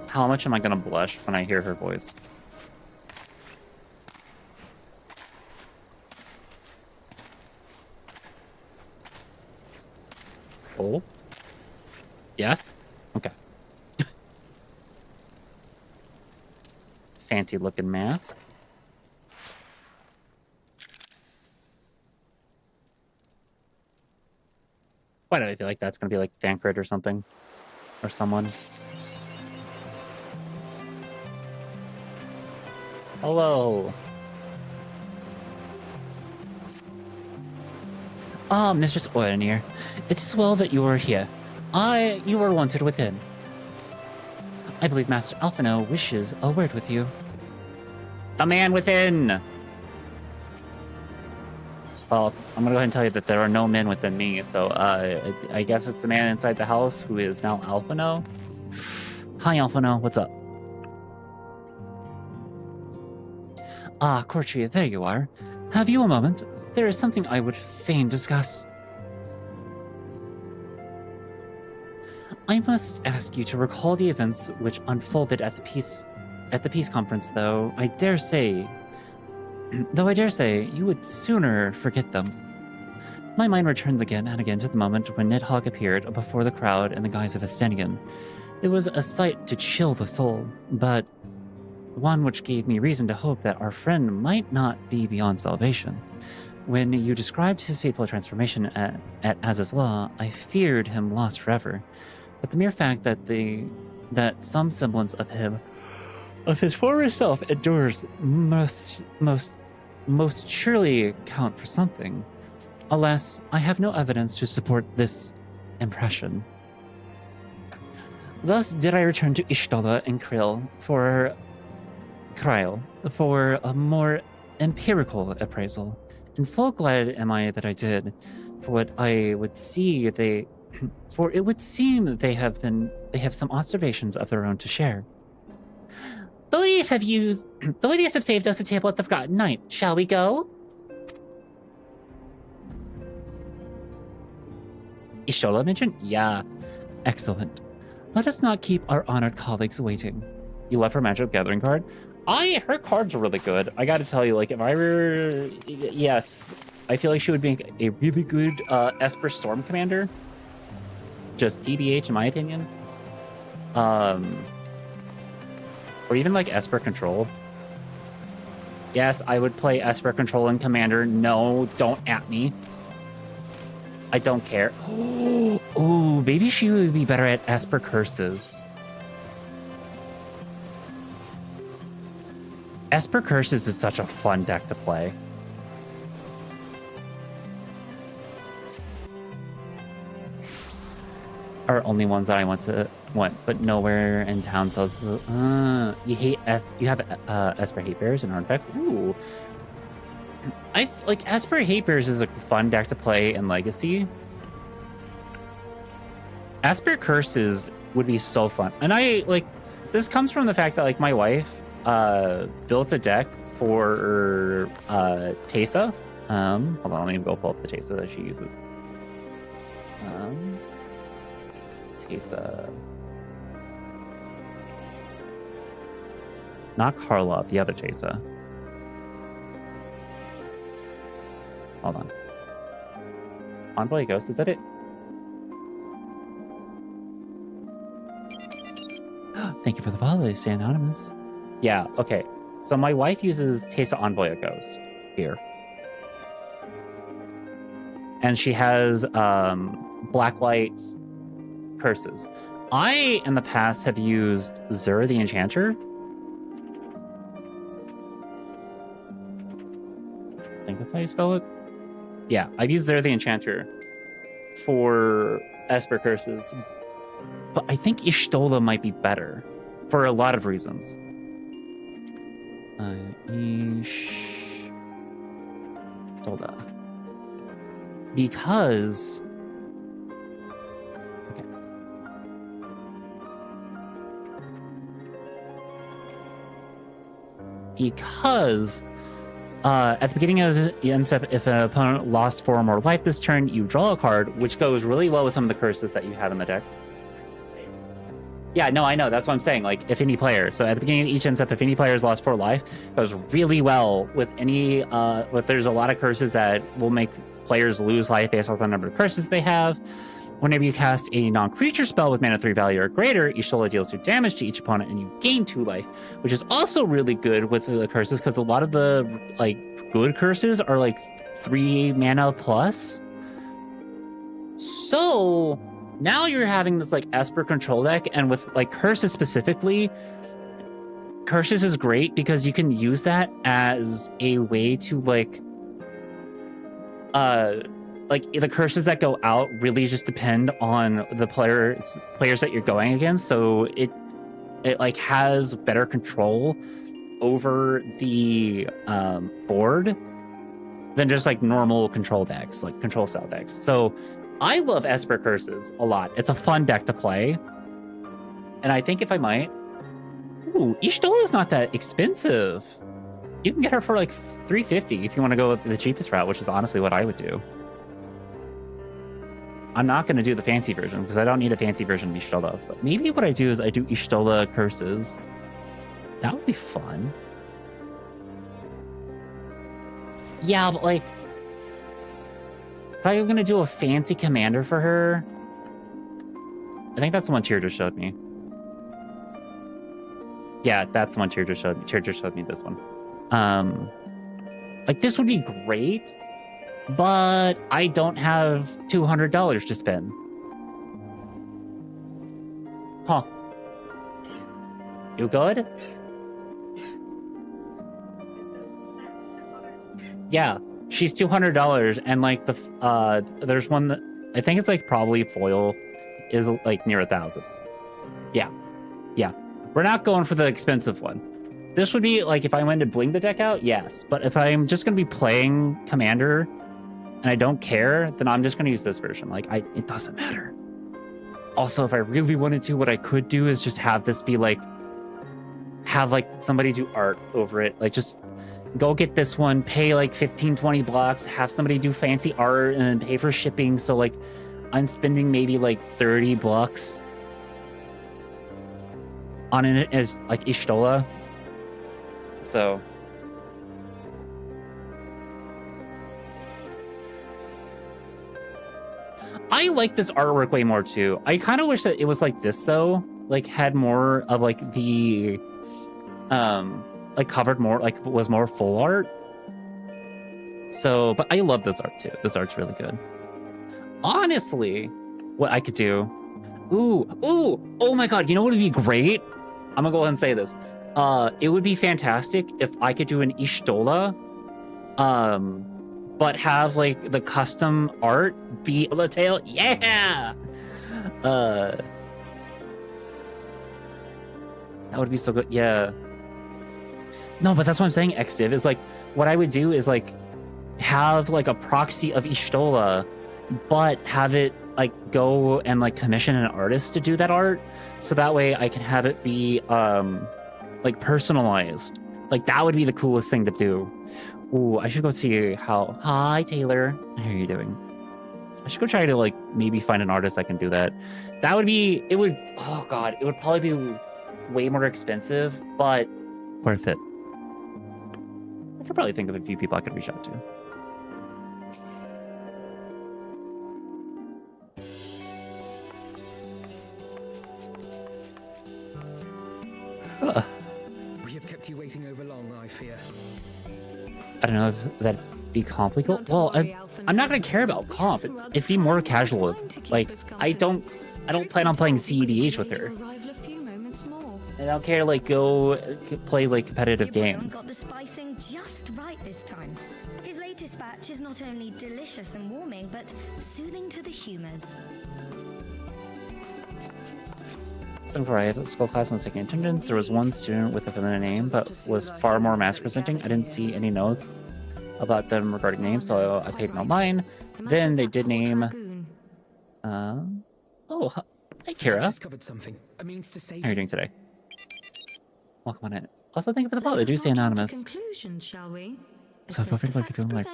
How much am I going to blush when I hear her voice? Oh? Yes? Okay. Fancy looking mask. Why do I feel like that's gonna be like Thancred or something? Or someone. Hello. Ah, Mistress Orenir. It is well that you are here. You are wanted within. I believe Master Alphino wishes a word with you. The man within! Well, I'm gonna go ahead and tell you that there are no men within me, so I guess it's the man inside the house who is now Alphino. Hi, Alphino, what's up? Ah, Courtria, there you are. Have you a moment? There is something I would fain discuss. I must ask you to recall the events which unfolded at the peace conference, though I dare say you would sooner forget them. My mind returns again and again to the moment when Nidhogg appeared before the crowd in the guise of a Stennigan. It was a sight to chill the soul, but one which gave me reason to hope that our friend might not be beyond salvation. When you described his fateful transformation at Azaz's Law, I feared him lost forever. But the mere fact that some semblance of his former self endures most surely count for something. Alas, I have no evidence to support this impression. Thus did I return to Ishtola and Kryl for a more empirical appraisal. And full glad am I that I did, for it would seem they have some observations of their own to share. The ladies have saved us a table at the Forgotten Night. Shall we go? Ishola mentioned? Yeah. Excellent. Let us not keep our honored colleagues waiting. You left her Magic Gathering card? Her cards are really good. I gotta tell you, like, if I were... Yes. I feel like she would be a really good Esper Storm Commander. Just TBH, in my opinion. Or even, like, Esper Control. Yes, I would play Esper Control and Commander. No, don't at me. I don't care. Oh, maybe she would be better at Esper Curses. Esper Curses is such a fun deck to play. are only ones that I want, but nowhere in town sells the. You have Esper Hate Bears and artifacts. Ooh, I like Esper Hate Bears is a fun deck to play in Legacy. Esper Curses would be so fun, and this comes from the fact that like my wife built a deck for Teysa. Hold on, let me go pull up the Teysa that she uses. Teysa. Not Karlov, the other Teysa. Hold on. Envoy Ghost, is that it? Thank you for the follow, stay anonymous. Yeah, okay. So my wife uses Teysa Envoy Ghost here. And she has Blacklight Curses. I, in the past, have used Zur the Enchanter. I think that's how you spell it. Yeah, I've used Zur the Enchanter for Esper Curses. But I think Y'shtola might be better for a lot of reasons. Y'shtola. Because... Okay. Because... at the beginning of the end step, if an opponent lost 4 or more life this turn, you draw a card, which goes really well with some of the curses that you have in the decks. Yeah, no, I know. That's what I'm saying. Like, if any player. So at the beginning of each end step, if any player has lost 4 life, it goes really well with any... if there's a lot of curses that will make players lose life based off the number of curses they have. Whenever you cast a non-creature spell with mana 3 value or greater, Y'shtola deals 2 damage to each opponent and you gain 2 life, which is also really good with the curses because a lot of the like good curses are like 3 mana plus. So now you're having this like Esper control deck, and with like curses specifically, curses is great because you can use that as a way to like the curses that go out really just depend on the players that you're going against. So it like has better control over the board than just like normal control decks, like control style decks. So I love Esper Curses a lot. It's a fun deck to play. And I think if I might... Ooh, Y'shtola is not that expensive. You can get her for like $350 if you want to go with the cheapest route, which is honestly what I would do. I'm not going to do the fancy version because I don't need a fancy version of Y'shtola. But maybe what I do is I do Y'shtola Curses. That would be fun. Yeah, but like... if I'm going to do a fancy commander for her... I think that's the one Tyr just showed me. Yeah, that's the one Tyr just showed me. Tyr just showed me this one. Like, this would be great, but I don't have $200 to spend. Huh. You good? Yeah, she's $200, and like there's one that I think it's like probably foil is like near 1,000. Yeah, we're not going for the expensive one. This would be like if I went to bling the deck out, yes. But if I'm just gonna be playing Commander and I don't care, then I'm just gonna use this version. Like it doesn't matter. Also, if I really wanted to, what I could do is just have this be like, have like somebody do art over it. Like just go get this one, pay like 15-20 blocks, have somebody do fancy art and then pay for shipping. So like I'm spending maybe like 30 bucks on it as like Y'shtola. So I like this artwork way more too. I kind of wish that it was like this though, like had more of like the like covered more, like was more full art. So, but I love this art too. This art's really good. Honestly, what I could do, oh my god, you know what would be great? I'm gonna go ahead and say this. It would be fantastic if I could do an Y'shtola, but have like the custom art be the tail. Yeah. That would be so good. Yeah. No, but that's what I'm saying, XIV, is like, what I would do is like have like a proxy of Y'shtola, but have it like go and like commission an artist to do that art, so that way I can have it be like personalized. Like that would be the coolest thing to do. Ooh, I should go see how. Hi, Taylor. How are you doing? I should go try to like maybe find an artist that can do that. That would be. It would. Oh God, it would probably be way more expensive, but worth it. I could probably think of a few people I could reach out to. Huh. We have kept you waiting over long, I fear. I don't know if that'd be complicated. Well, I'm not gonna care about comp. It'd be more casual. Like I don't plan on playing CEDH with her. I don't care to like go play like competitive games. Got the spicing just right this time. His latest batch is not only delicious and warming, but soothing to the humors. So before I had school class and was taking attendance, there was one student with a feminine name, but was far more mass presenting. I didn't see any notes about them regarding names, so I paid no mind. Then they did name. Oh, hey Kira. Discovered something. A means to save. How are you doing today? Welcome on in. Also, thank you for the follow. They do say anonymous. Conclusions, shall we? So feel free to look at them like.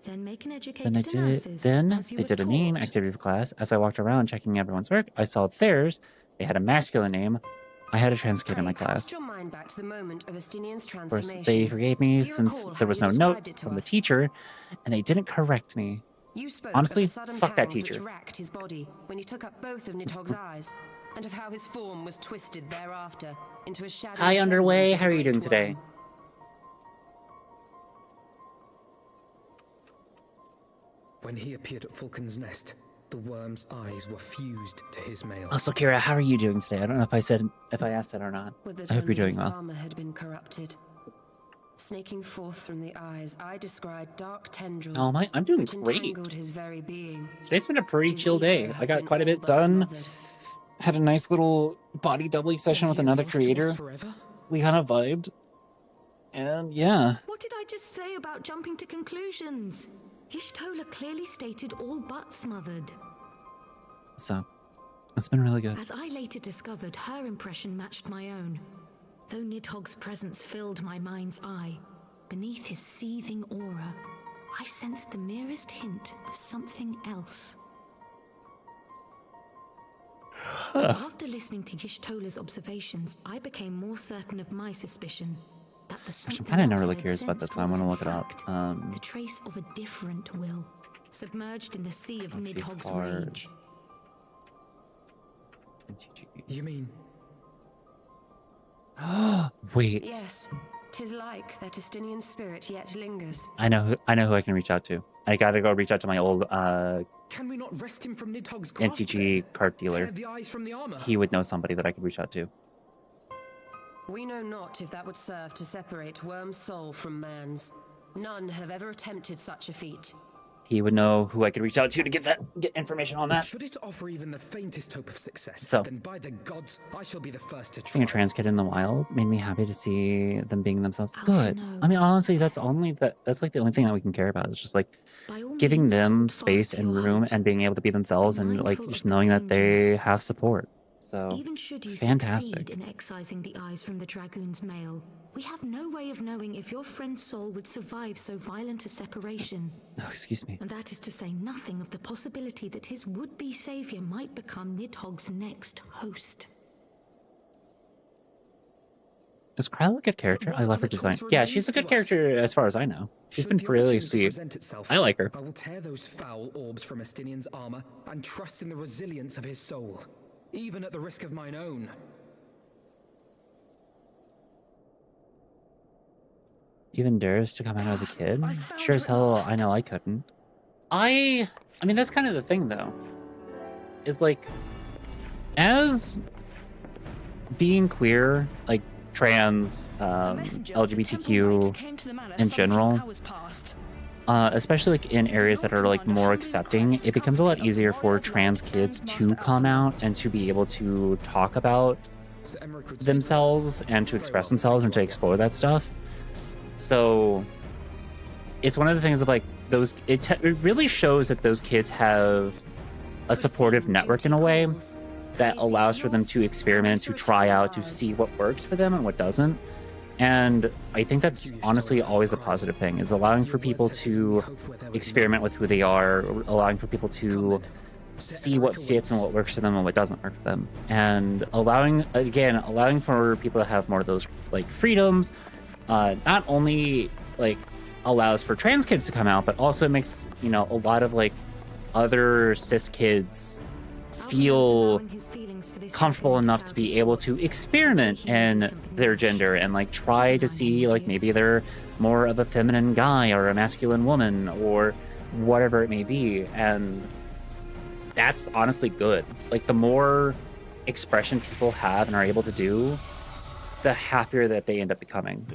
Then make an Then educated analysis. they did a name activity for class. As I walked around checking everyone's work, I saw theirs. They had a masculine name. I had a trans kid in my class. Your mind back to the moment of Estinian's Of course, transformation. they forgave me since recall there how was you no note described it to from the us? teacher, and they didn't correct me. You spoke Honestly, of the sudden fuck that pangs which teacher. racked his body when he took up both of Nidhogg's eyes, and of how his form was twisted thereafter into a shadow. Hi, Underway. semblance of How are the you doing Great today? Worm. When he appeared at Falcon's Nest, the worm's eyes were fused to his mail. Also, Kira, how are you doing today? I don't know if I asked that or not. Would that I hope you're only doing his well. armor had been corrupted. Snaking forth from the eyes, I descried dark tendrils. Oh my, I'm doing which great. entangled his very being. Today's been a pretty His chill day. ether I has got been quite a bit all but done. smothered. Had a nice little body doubling session with another creator. We kind of vibed. And yeah. What did I just say about jumping to conclusions? Y'shtola clearly stated all but smothered. So, it's been really good. As I later discovered, her impression matched my own. Though Nidhogg's presence filled my mind's eye, beneath his seething aura, I sensed the merest hint of something else. After listening to Y'shtola's observations, I became more certain of my suspicion that the I'm something kind of not else really I'd curious about this, sensed so I'm was, gonna in look it up. fact, the trace of a different will, submerged in the sea of Let's see, Nidhogg's card. rage. You mean? Wait. Yes, 'tis like that Estinian spirit yet lingers. I know who I can reach out to. I gotta go reach out to my old Can we not wrest him from Nidhogg's grasp? NTG card dealer. Tear the eyes from the armor? He would know somebody that I could reach out to. We know not if that would serve to separate Worm's soul from man's. None have ever attempted such a feat. He would know who I could reach out to get information on that. Should it offer even the faintest hope of success, So- then by the gods, I shall be the first to try. Seeing a trans kid in the wild made me happy to see them being themselves. Alpha, Good. no. I mean, honestly, that's like the only thing that we can care about. It's just like By all giving means, them hold space fast to and your room hope. and being able to be themselves and like Mindful just of the knowing that they dangers. have support. So Even should you fantastic. succeed in excising the eyes from the Dragoon's mail, we have no way of knowing if your friend's soul would survive so violent a separation. Oh, excuse me. And that is to say nothing of the possibility that his would-be savior might become Nidhogg's next host. Is Kryla a good character? What I love her other design. choice Yeah, she's a good remains to us? character as far as I know. She's Should been the really opportunity sweet. present itself, I like her. I will tear those foul orbs from Estinian's armor and trust in the resilience of his soul, even at the risk of mine own. Even dares to come out as a kid? Sure as hell, I know I couldn't. I mean, that's kind of the thing, though. Is like, as being queer, like trans, LGBTQ in general, especially like in areas that are like more accepting, it becomes a lot easier for trans kids to come out and to be able to talk about themselves and to express themselves and to explore that stuff. So it's one of the things of like those, it really shows that those kids have a supportive network in a way that allows for them to experiment, to try out, to see what works for them and what doesn't. And I think that's honestly always a positive thing, is allowing for people to experiment with who they are, allowing for people to see what fits and what works for them and what doesn't work for them. And allowing for people to have more of those like freedoms, not only like allows for trans kids to come out, but also makes, you know, a lot of like other cis kids feel comfortable enough to be able to experiment in their gender and like try to see like maybe they're more of a feminine guy or a masculine woman or whatever it may be. And that's honestly good. Like the more expression people have and are able to do, the happier that they end up becoming.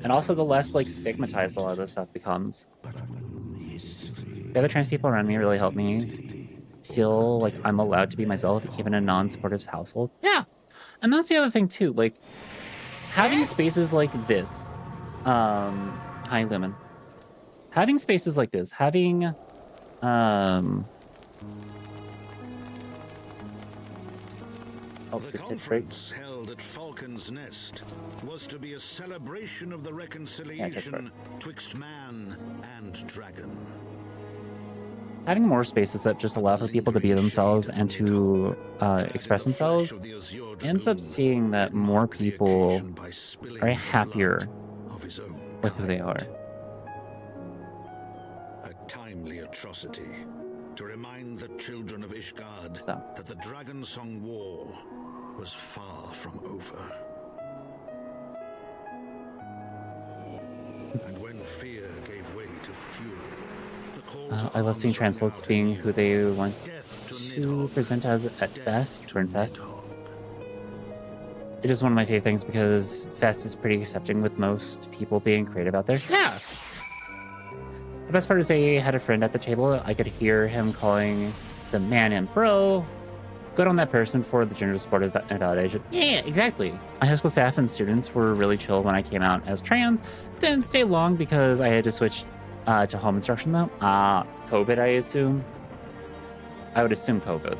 And also the less like stigmatized a lot of this stuff becomes. The other trans people around me really help me feel like I'm allowed to be myself, even in a non-supportive household. Yeah. And that's the other thing too, like having spaces like this. Hi, Lumen. Having spaces like this, having the conference held at Falcon's Nest was to be a celebration of the reconciliation twixt man and dragon. Having more spaces that just allow for people to be themselves and to express themselves ends up seeing that more people are happier with who they are. A timely atrocity to remind the children of Ishgard that the Dragon Song War was far from over. And when fear gave way to fury, I love seeing trans folks being who they want to present as at Fest, or in Fest. It is one of my favorite things because Fest is pretty accepting with most people being creative out there. Yeah! The best part is I had a friend at the table. I could hear him calling the man and bro. Good on that person for the gender supportive validation. Yeah, exactly. My high school staff and students were really chill when I came out as trans. Didn't stay long because I had to switch to home instruction though. COVID, I assume. I would assume COVID.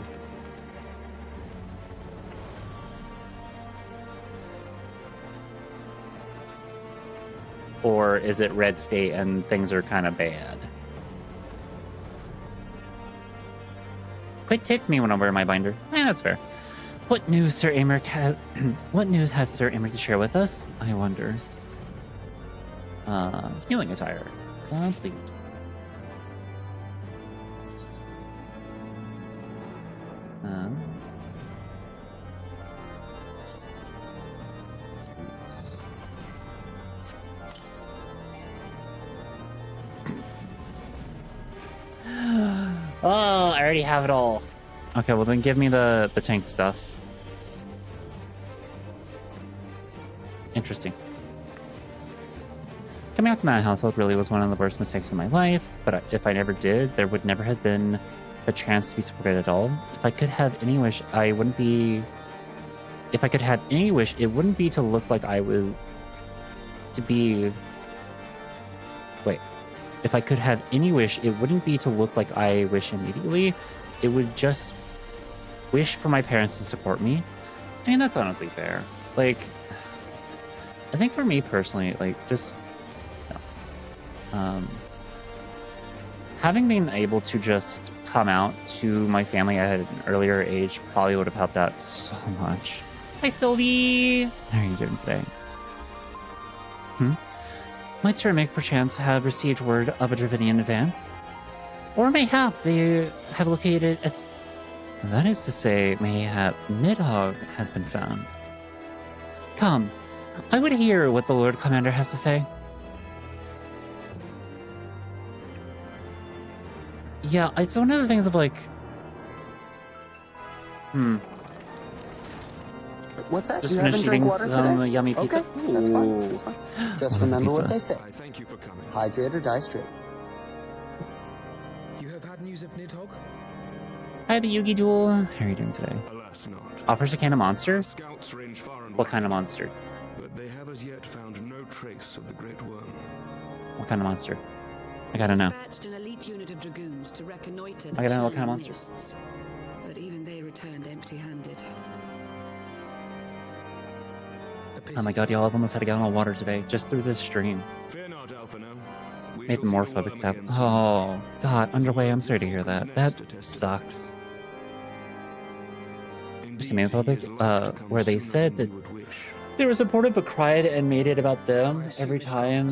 Or is it red state and things are kind of bad? Quit tits me when I wear my binder. That's fair. What news, Sir Amric what news has Sir Amric to share with us? I wonder. Healing attire. Complete. Oh, I already have it all. Okay, well then give me the tank stuff. Interesting. Coming out to my household really was one of the worst mistakes in my life, but if I never did, there would never have been the chance to be supported at all. If I could have any wish, I wouldn't be... If I could have any wish, it wouldn't be to look like I was... To be... Wait. If I could have any wish, it wouldn't be to look like I wish immediately. It would just wish for my parents to support me. I mean, that's honestly fair. Like, I think for me personally, like, just... having been able to just come out to my family at an earlier age probably would have helped out so much. Hi, Sylvie! How are you doing today? Might Sir Mick perchance have received word of a Dravinian advance? Or mayhap they have located as... That is to say, mayhap Nidhogg has been found. Come, I would hear what the Lord Commander has to say. Yeah, it's one of the things of like... What's that? Just You finished haven't drank eating water some today? yummy pizza. Okay, that's fine. That's fine. Just What is remember pizza? what they say. I thank you for coming. Hydrate or die straight. You have had news of Nidhogg? Hi, the Yugi Duel. How are you doing today? Alas not. Offers a can of monster? Scouts range far and What kind of monster? but they have as yet found no trace of the Great Worm. What kind of monster? I gotta know. Dispatched an elite unit of dragoons to reconnoiter I gotta know what kind of monster. mists, but even they returned empty-handed. Oh my god, y'all, I've almost had a gallon of water today, just through this stream. Fear not, Alphino. We Made the shall see more the worm phobic sound. again soon. Oh, god, underway, I'm sorry to hear that. That sucks. Just a manphobic, where they said that they were supportive but cried and made it about them every time.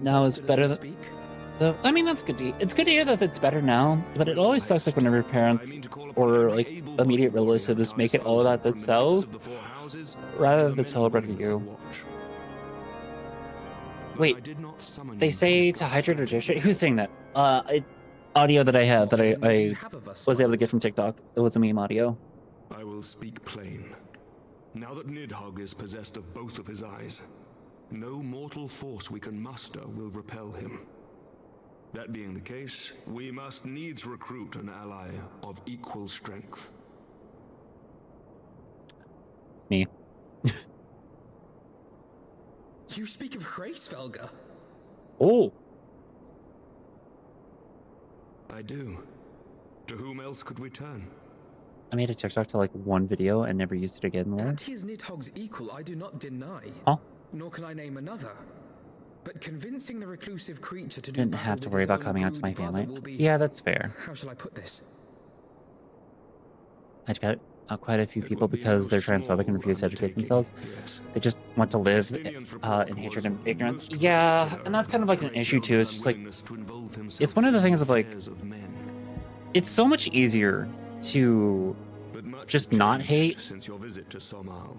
Now it's better than... I mean, that's good to it's good to hear that it's better now, but it always sucks like whenever parents or like immediate relatives make it all about themselves rather than celebrating you. Wait, they say to hydrate or distribute? Who's saying that? Audio that I have that I was able to get from TikTok. It was a meme audio. I will speak plain. Now that Nidhogg is possessed of both of his eyes, no mortal force we can muster will repel him. That being the case, we must needs recruit an ally of equal strength. Me. You speak of Hraesvelga? Oh. I do. To whom else could we turn? I made a TikTok to like one video and never used it again. That he is Nidhogg's equal, I do not deny. Huh? Nor can I name another. But convincing the reclusive creature to do Didn't battle have to with worry his about own coming out to my brood brother family. will be- Yeah, that's fair. How shall I put this? I've got quite a few people because they're transphobic and refuse to educate themselves. They just want to live in hatred and ignorance. Yeah, and that's kind of like an issue too. It's just like, it's one of the things of like, it's so much easier to just not hate. Since your visit to Somal.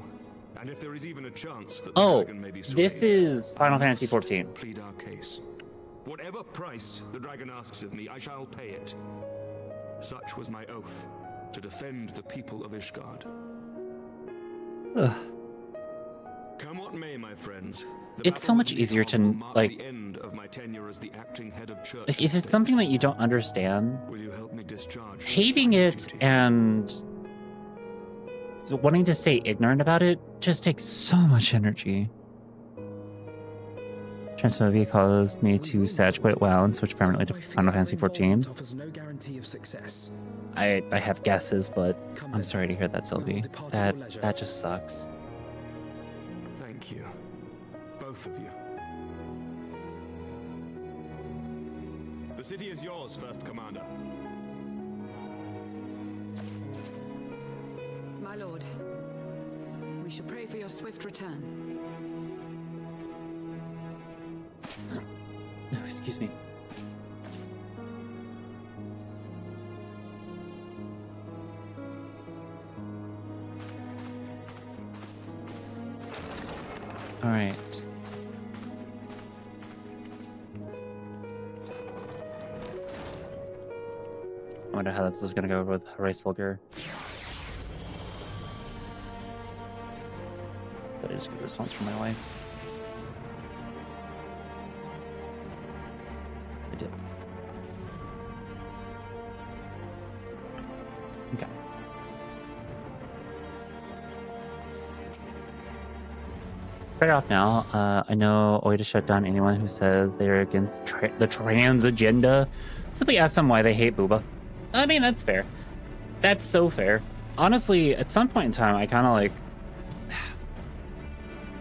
And if there is even a chance that Oh, the dragon may be this swayed, is Final Fantasy XIV. plead our case. Whatever price the dragon asks of me, I shall pay it. Such was my oath, to defend the people of Ishgard. Ugh. Come what may, my friends. It's so much easier to like, The end of my tenure as the acting head of church. like if it's something that you don't understand, Will you help me discharge? hating it and wanting to stay ignorant about it just takes so much energy. Transphobia caused me to sag quite well and switch permanently to Final Fantasy XIV. Offers no guarantee of success. I have guesses, but I'm sorry to hear that, Sylvie. That just sucks. Thank you. Both of you. The city is yours, First Commander. My lord, we shall pray for your swift return. No, excuse me. All right. I wonder how this is gonna go with Hraesvelga. Did I just get a response from my wife? I did. Okay. Right off now, I know Oida shut down anyone who says they're against the trans agenda. Simply ask them why they hate Booba. I mean, that's fair. That's so fair. Honestly, at some point in time, I kind of like...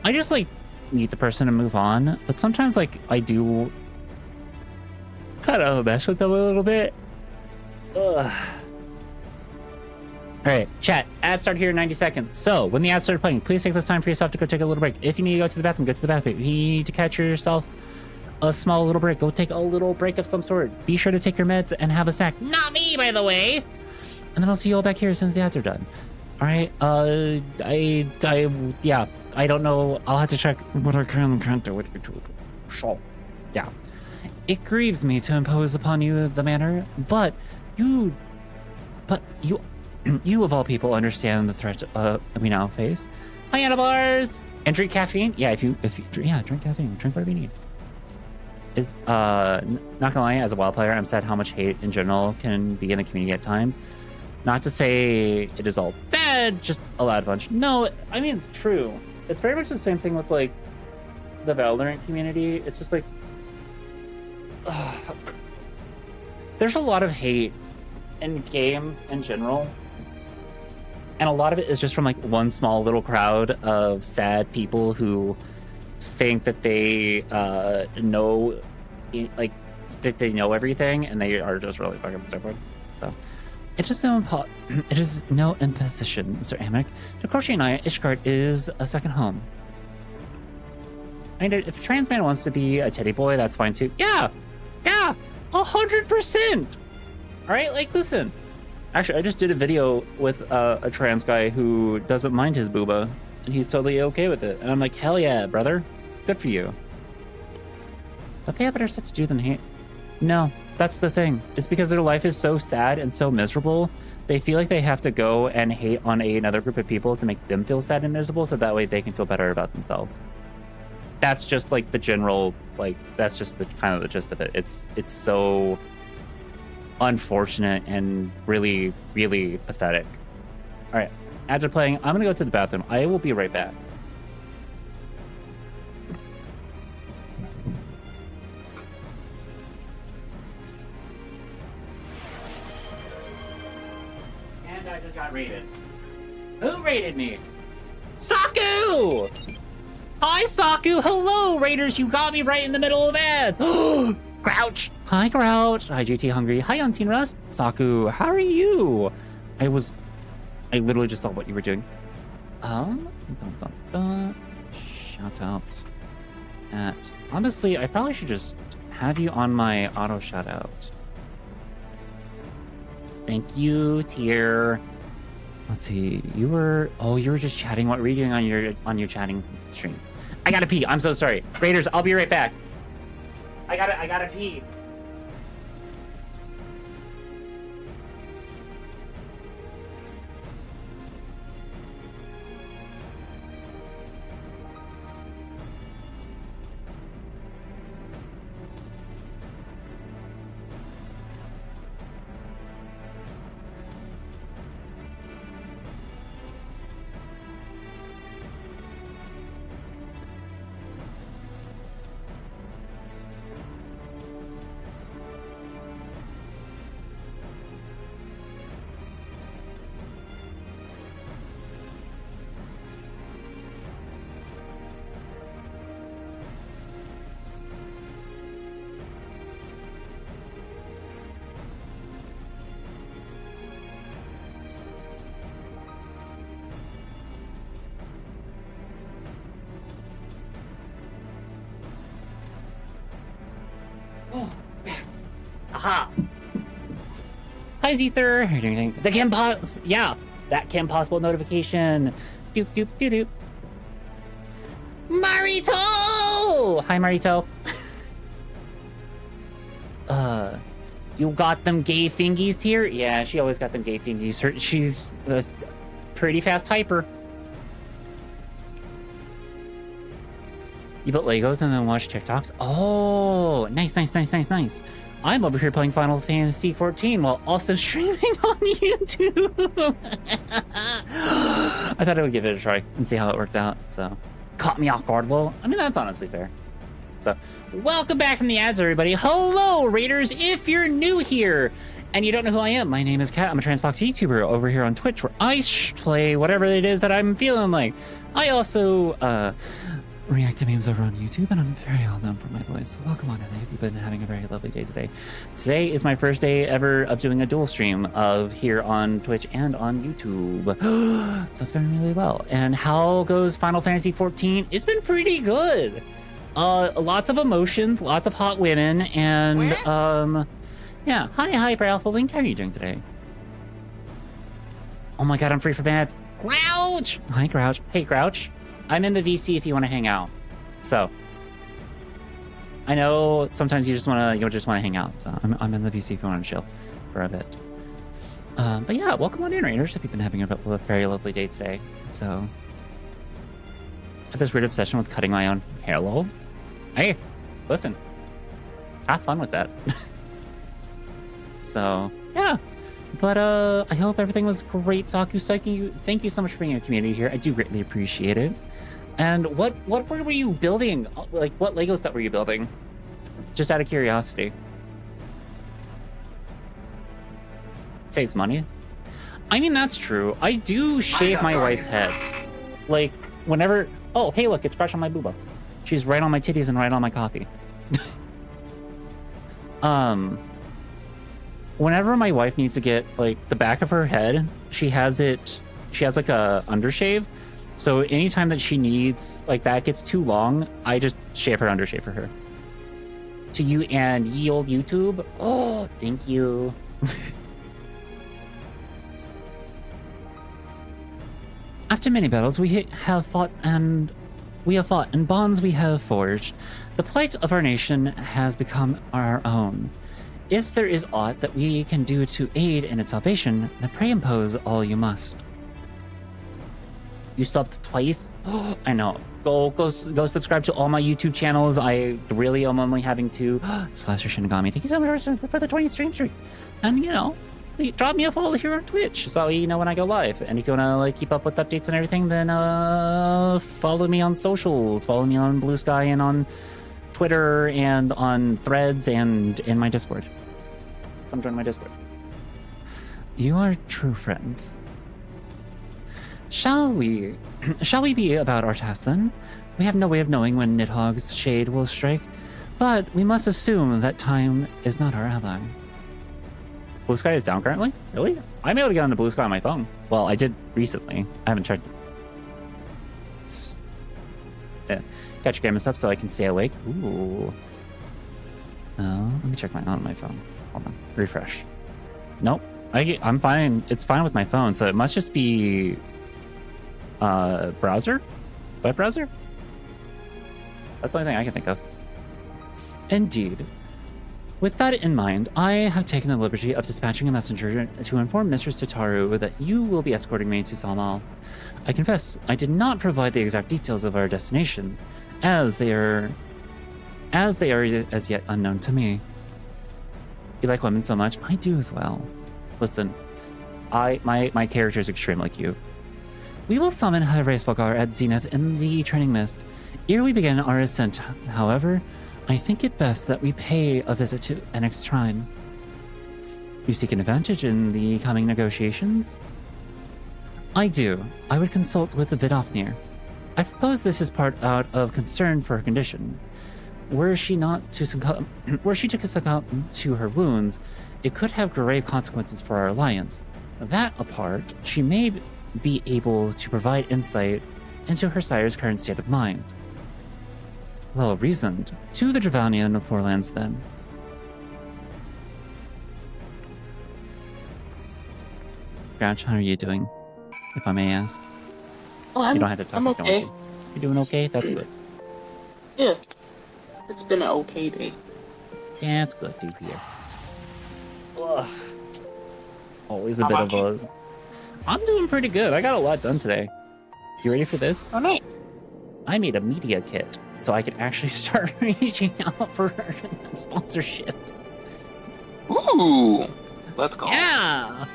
I just like meet the person and move on, but sometimes like I do kind of mess with them a little bit. Ugh. All right, chat. Ads start here in 90 seconds. So when the ads start playing, please take this time for yourself to go take a little break. If you need to go to the bathroom, go to the bathroom. If you need to catch yourself a small little break, go take a little break of some sort. Be sure to take your meds and have a snack. Not me, by the way. And then I'll see you all back here as soon as the ads are done. All right. Yeah. I don't know. I'll have to check what I can and can't do with YouTube. Sure. Yeah. It grieves me to impose upon you the manner, but you you of all people understand the threat we now face. Hi, handlebars! And drink caffeine? Yeah, if you drink caffeine. Drink whatever you need. Is not gonna lie, as a WoW player, I'm sad how much hate in general can be in the community at times. Not to say it is all bad, just a loud bunch. No, I mean, true. It's very much the same thing with, like, the Valorant community. It's just like... there's a lot of hate in games in general. And a lot of it is just from, like, one small little crowd of sad people who think that they know, like, that they know everything, and they are just really fucking stupid. So... It is no imposition, Sir Amic. To Crochet and I, Ishgard is a second home. I mean, if a trans man wants to be a teddy boy, that's fine too. Yeah, 100%. All right, like, listen. Actually, I just did a video with a trans guy who doesn't mind his booba, and he's totally okay with it. And I'm like, hell yeah, brother. Good for you. But they have better stuff to do than hate. No. That's the thing. It's because their life is so sad and so miserable, they feel like they have to go and hate on another group of people to make them feel sad and miserable, so that way they can feel better about themselves. That's just like the general, like, that's just the kind of the gist of it. It's so unfortunate and really, really pathetic. All right, ads are playing. I'm gonna go to the bathroom. I will be right back. I just got raided. Who raided me? Saku! Hi, Saku! Hello, raiders! You got me right in the middle of ads! Grouch! Hi, Grouch! Hi, GT Hungry. Hi, Unseen Rust. Saku, how are you? I literally just saw what you were doing. Shout out at... Honestly, I probably should just have you on my auto shout out. Thank you, Tier. Let's see. You were just chatting. What were you doing on your chatting stream? I gotta pee. I'm so sorry. Raiders, I'll be right back. I gotta pee. Aha! Hi, Zether. How are you doing anything? The Kim that Kim Possible notification. Doop, doop, doop, doop. Marito! Hi, Marito. You got them gay fingies here? Yeah, she always got them gay fingies. She's a pretty fast typer. You built Legos and then watch TikToks? Oh, nice. I'm over here playing Final Fantasy XIV while also streaming on YouTube. I thought I would give it a try and see how it worked out. So, caught me off guard a little. I mean, that's honestly fair. So, welcome back from the ads, everybody. Hello, Raiders. If you're new here and you don't know who I am, my name is Kat. I'm a Transfox YouTuber over here on Twitch where I play whatever it is that I'm feeling like. I also, react to memes over on YouTube, and I'm very well known for my voice. So welcome on in. I hope you've been having a very lovely day today. Today is my first day ever of doing a dual stream of here on Twitch and on YouTube. So it's going really well. And how goes Final Fantasy XIV? It's been pretty good. Lots of emotions, lots of hot women, and yeah. Hi, Hyper Alpha Link. How are you doing today? Oh my god, I'm free for ads. Grouch! Hi, Grouch. Hey, Grouch. I'm in the VC if you want to hang out. So, I know sometimes you just want to hang out. So I'm in the VC if you want to chill for a bit. But yeah, welcome on in, Raiders. Hope you've been having a very lovely day today. So, I have this weird obsession with cutting my own hair. Lol. Hey, listen, have fun with that. So, yeah. But I hope everything was great, Saku. Thank you so much for being in the community here. I do greatly appreciate it. And what were you building? Like, what Lego set were you building? Just out of curiosity. Saves money. I mean, that's true. I do shave my wife's head. Like, whenever... Oh, hey, look, it's fresh on my booba. She's right on my titties and right on my coffee. Whenever my wife needs to get, like, the back of her head, she has, like, a undershave. So anytime that she needs, like, that gets too long, I just shave her undershave for her. To you and ye old YouTube. Oh, thank you. After many battles, we have fought and bonds we have forged. The plight of our nation has become our own. If there is aught that we can do to aid in its salvation, then pray impose all you must. You subbed twice? Oh, I know. Go subscribe to all my YouTube channels. I really am only having two. Slasher Shinigami, thank you so much for the 20 stream streak. And you know, drop me a follow here on Twitch so you know when I go live. And if you wanna like keep up with updates and everything, then follow me on socials. Follow me on Blue Sky and on Twitter and on Threads and in my Discord. Come join my Discord. You are true friends. Shall we be about our task then? We have no way of knowing when Nidhogg's shade will strike, but we must assume that time is not our ally. Blue Sky is down currently? Really? I'm able to get on the Blue Sky on my phone. Well, I did recently. I haven't checked. Yeah. Got your camera stuff so I can stay awake. Ooh. Let me check on my phone. Hold on. Refresh. Nope. I'm fine. It's fine with my phone, so it must just be browser? Web browser? That's the only thing I can think of. Indeed. With that in mind, I have taken the liberty of dispatching a messenger to inform Mistress Tataru that you will be escorting me to Salmal. I confess, I did not provide the exact details of our destination, as they are as yet unknown to me. You like women so much? I do as well. Listen, my character is extremely cute. We will summon High-Race Volgar at Zenith in the training mist. Ere we begin our ascent, however, I think it best that we pay a visit to Enix Shrine. You seek an advantage in the coming negotiations? I do. I would consult with the Vidofnir. I suppose this is part out of concern for her condition. Were she to succumb to her wounds, it could have grave consequences for our alliance. That apart, she may be able to provide insight into her sire's current state of mind. Well reasoned. To the Dravanian Forelands, then. Grouch, how are you doing? If I may ask. Oh, you don't have to talk. I'm okay. You're doing okay? That's good. Yeah. It's been an okay day. Yeah, it's good to hear. Ugh. Always a bit of a... I'm doing pretty good. I got a lot done today. You ready for this? Oh, nice. I made a media kit so I can actually start reaching out for sponsorships. Ooh, let's go. Yeah,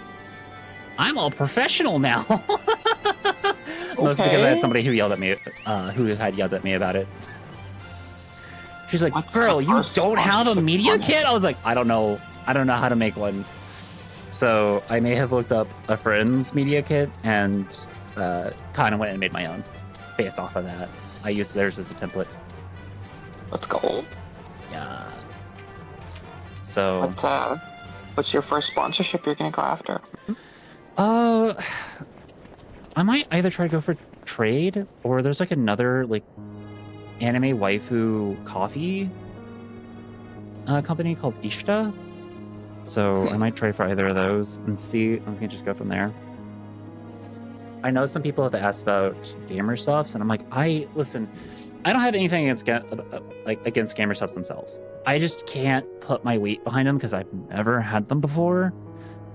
I'm all professional now. Mostly because I had somebody who yelled at me, who had yelled at me about it. She's like, "Girl, you don't have a media kit?" I was like, "I don't know how to make one." So I may have looked up a friend's media kit and kind of went and made my own based off of that. I used theirs as a template. Let's go. Yeah. So. What's your first sponsorship you're gonna go after? I might either try to go for trade, or there's like another like anime waifu coffee company called Ishta. So I might try for either of those and see if we can just go from there. I know some people have asked about GamerStopps, and I'm like, listen, I don't have anything against GamerStopps themselves. I just can't put my weight behind them because I've never had them before.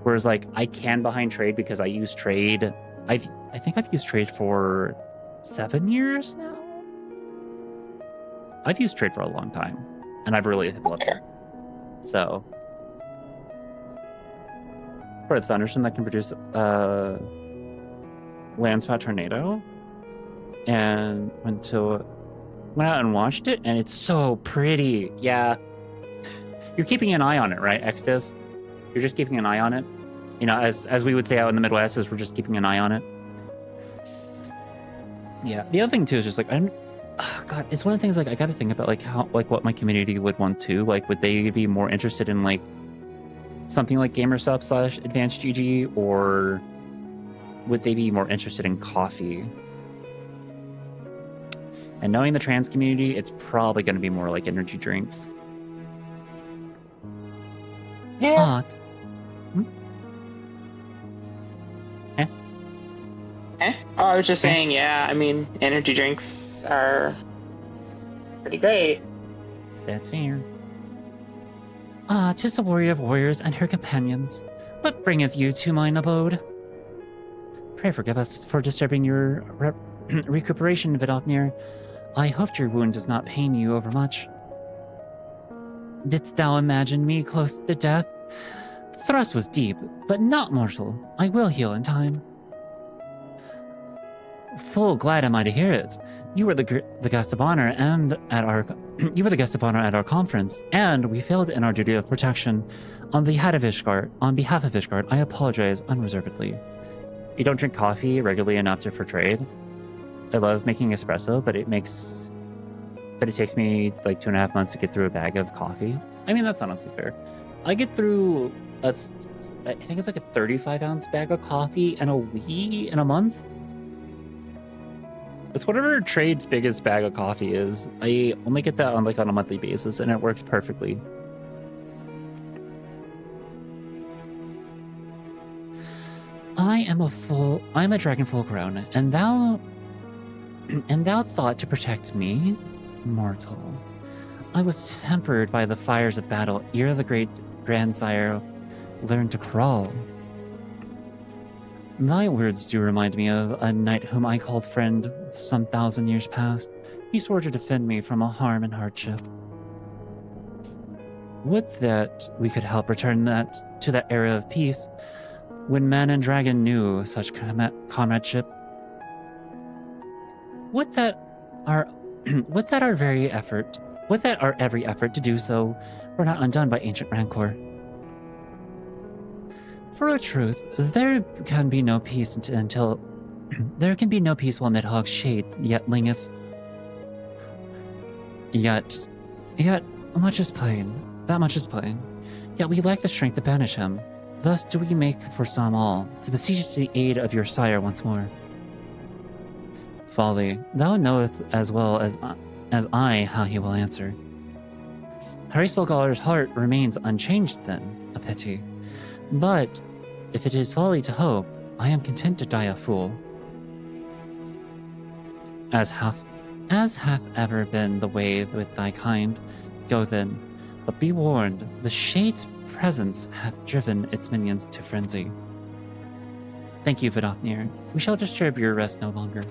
Whereas like I can behind trade because I use trade. I think I've used trade for 7 years now. I've used trade for a long time, and I've really loved it. So, for a thunderstorm that can produce a landspot tornado, and went out and watched it, and it's so pretty. Yeah, you're keeping an eye on it, right, XIV? You're just keeping an eye on it. You know, as we would say out in the Midwest, is we're just keeping an eye on it. Yeah. The other thing too is just like God, it's one of the things like I got to think about like how like what my community would want to like. Would they be more interested in like something like GamerSup/Advanced GG, or would they be more interested in coffee? And knowing the trans community, it's probably going to be more like energy drinks. Yeah. Oh, I was just saying, yeah, I mean, energy drinks are pretty great. That's fair. 'Tis a warrior of warriors and her companions. What bringeth you to mine abode? Pray forgive us for disturbing your recuperation, Vidofnir. I hoped your wound does not pain you overmuch. Didst thou imagine me close to death? The thrust was deep, but not mortal. I will heal in time. Full glad am I to hear it. You were the guest of honor and at our conference, and we failed in our duty of protection. On behalf of Ishgard, I apologize unreservedly. You don't drink coffee regularly enough for trade. I love making espresso, but it takes me like 2.5 months to get through a bag of coffee. I mean, that's honestly fair. I get through I think it's like a 35-ounce bag of coffee in a month. It's whatever trade's biggest bag of coffee is. I only get that on a monthly basis, and it works perfectly. I am a dragon full grown, and thou thought to protect me, mortal. I was tempered by the fires of battle ere the great grandsire learned to crawl. Thy words do remind me of a knight whom I called friend some 1,000 years past. He swore to defend me from a harm and hardship. Would that we could help return that to that era of peace when man and dragon knew such comradeship. Would that our every effort to do so were not undone by ancient rancor. For a truth, there can be no peace until there can be no peace while Nidhogg's shade yet lingeth. Yet much is plain. That much is plain. Yet we lack the strength to banish him. Thus do we make for some all to beseech the aid of your sire once more. Folly, thou knowest as well as I how he will answer. Hraesvelgar's heart remains unchanged then, a pity. But if it is folly to hope, I am content to die a fool. As hath ever been the way with thy kind, go then, but be warned, the shade's presence hath driven its minions to frenzy. Thank you, Vidofnir. We shall disturb your rest no longer.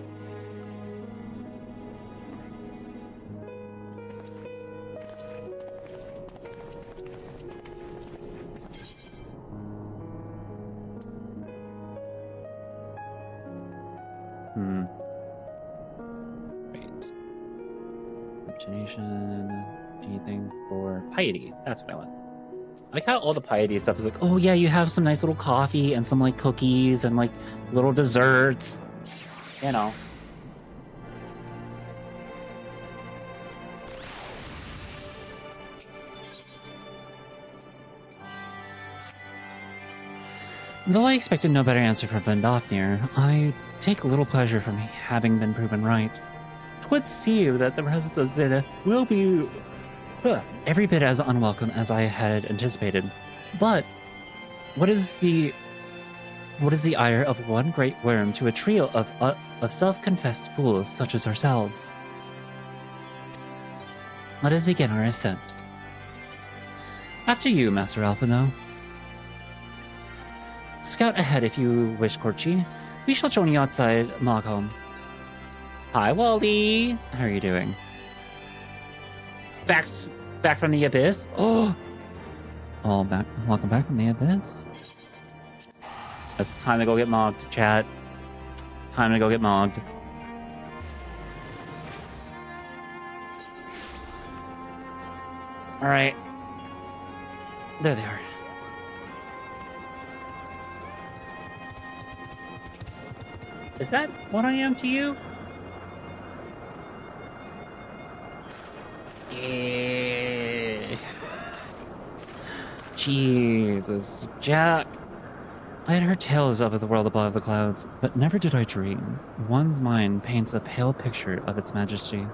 Wait. Origination, anything for piety. That's what I want. I like how all the piety stuff is like, oh yeah, you have some nice little coffee and some like cookies and like little desserts. You know. Though I expected no better answer from Vidofnir, I take little pleasure from having been proven right. 'Twould seem that the presence of Zeta will be every bit as unwelcome as I had anticipated. But what is the ire of one great worm to a trio of self-confessed fools such as ourselves? Let us begin our ascent. After you, Master Alpino. Scout ahead if you wish, Korchi. We shall join you outside Malcolm. Hi, Wally. How are you doing? Back from the abyss. Oh, back. Welcome back from the abyss. It's time to go get mogged, chat. Time to go get mogged. All right. There they are. Is that what I am to you? Yeah. Jesus, Jack. I had heard tales of the world above the clouds, but never did I dream. One's mind paints a pale picture of its majesty.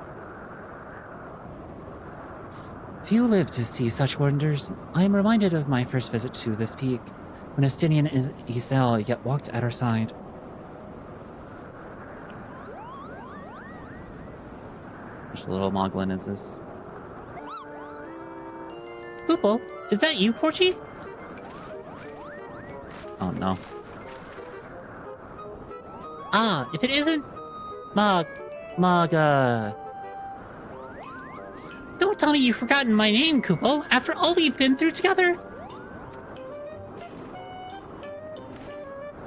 Few live to see such wonders. I am reminded of my first visit to this peak, when Estinian Isel yet walked at our side. Which little moglin is this? Goople, is that you, Porchi? Oh no. Ah, if it isn't Maga. Don't tell me you've forgotten my name, Kupo, after all we've been through together.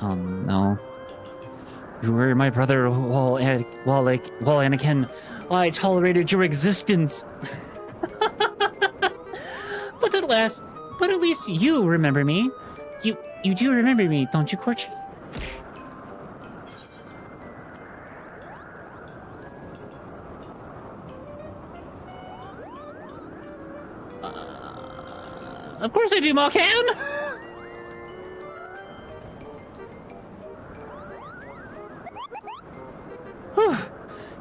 Oh no. You were my brother while Anakin, I tolerated your existence. But at least you remember me. You do remember me, don't you, Korchi? Of course I do, Malkan! Whew.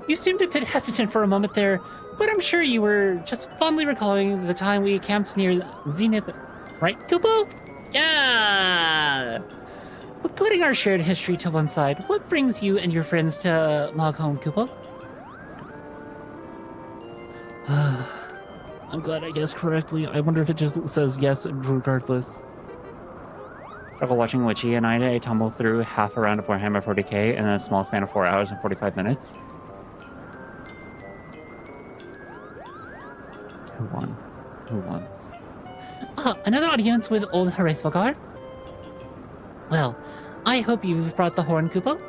You seemed a bit hesitant for a moment there, but I'm sure you were just fondly recalling the time we camped near Zenith, right, Kupo? Yeah! But putting our shared history to one side, what brings you and your friends to Malcolm, Kupo? I'm glad I guessed correctly. I wonder if it just says yes regardless. After watching Witchy and I tumble through half a round of Warhammer 40k in a small span of 4 hours and 45 minutes. Who won? Ah, another audience with old Horace-Vagar? Well, I hope you've brought the horn, Kupo.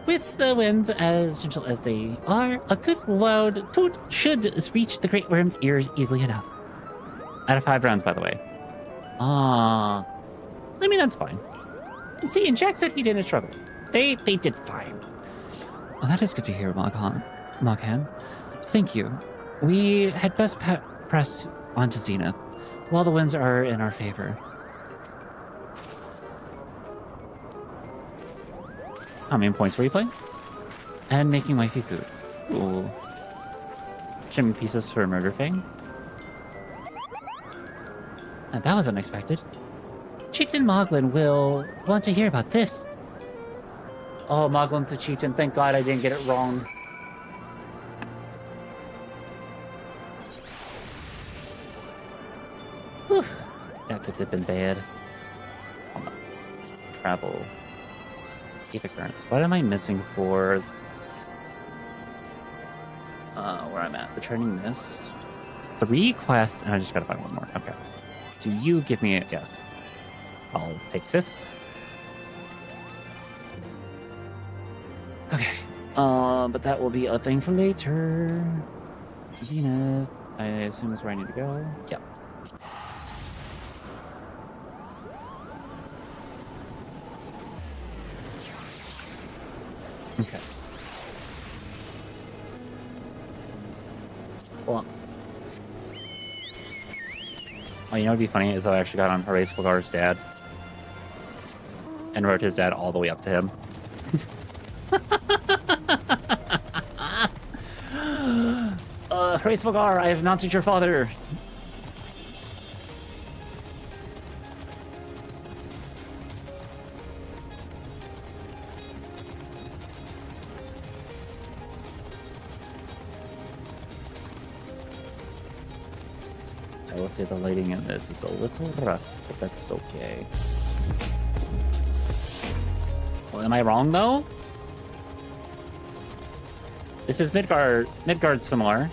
With the winds as gentle as they are, a good loud toot should reach the Great Worm's ears easily enough. Out of 5 rounds, by the way. Ah, I mean, that's fine. See, and Jack said he didn't struggle. They did fine. Well, that is good to hear, Maghan. Thank you. We had best press on to Zenith, while the winds are in our favor. How many points were you playing? And making wifey food. Ooh. Trimming pieces for Murder Fang. Now that was unexpected. Chieftain Moglin will want to hear about this. Oh, Moglin's the chieftain. Thank God I didn't get it wrong. Whew. That could have been bad. Hold on. Travel. Escape occurrence. What am I missing for... where I'm at. The Turning Mist. 3 quests, and I just gotta find one more. Okay. Do you give me a... Yes. I'll take this. Okay. But that will be a thing for later. Zenith. I assume is where I need to go. Yep. Okay. Well. Oh, you know what'd be funny is I actually got on Horace-Vagar's dad. And wrote his dad all the way up to him. Horace-Vagar, I have mounted your father. I will say the lighting in this is a little rough, but that's okay. Am I wrong though? This is Midgard Samar,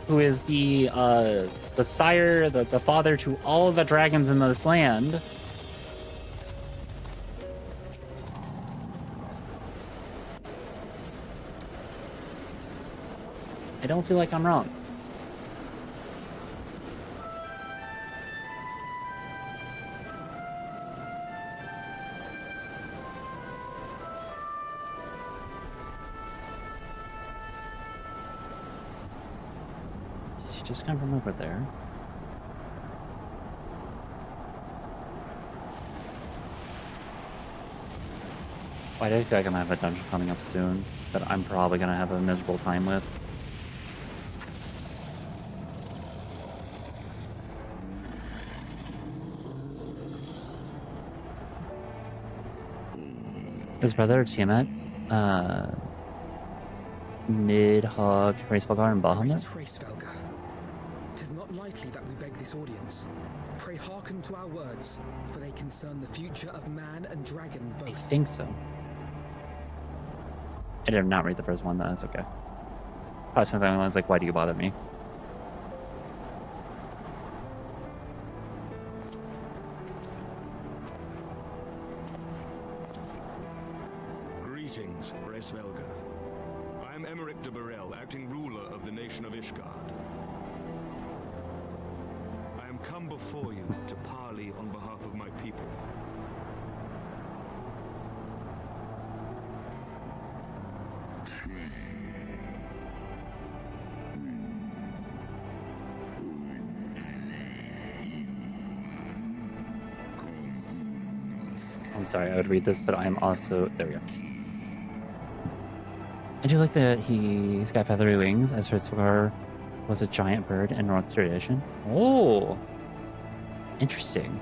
who is the sire, the father to all of the dragons in this land. I don't feel like I'm wrong. Does he just come from over there? Why do I feel like I'm gonna have a dungeon coming up soon that I'm probably gonna have a miserable time with? His brother Tiamat, Nidhogg, Racevelgar, and Bahamut. Racevelgar, 'tis not lightly that we beg this audience. Pray hearken to our words, for they concern the future of man and dragon both. I think so. I did not read the first one, that's okay. Probably something along the lines like, why do you bother me? Greetings, Racevelgar. I am Emmerich de Burrell, acting ruler of the nation of Ishgard. I am come before you to parley on behalf of my people. I'm sorry, I would read this, but I'm also... There we go. I do like that he's got feathery wings, as Racevelgar was a giant bird in North tradition. Oh! Interesting.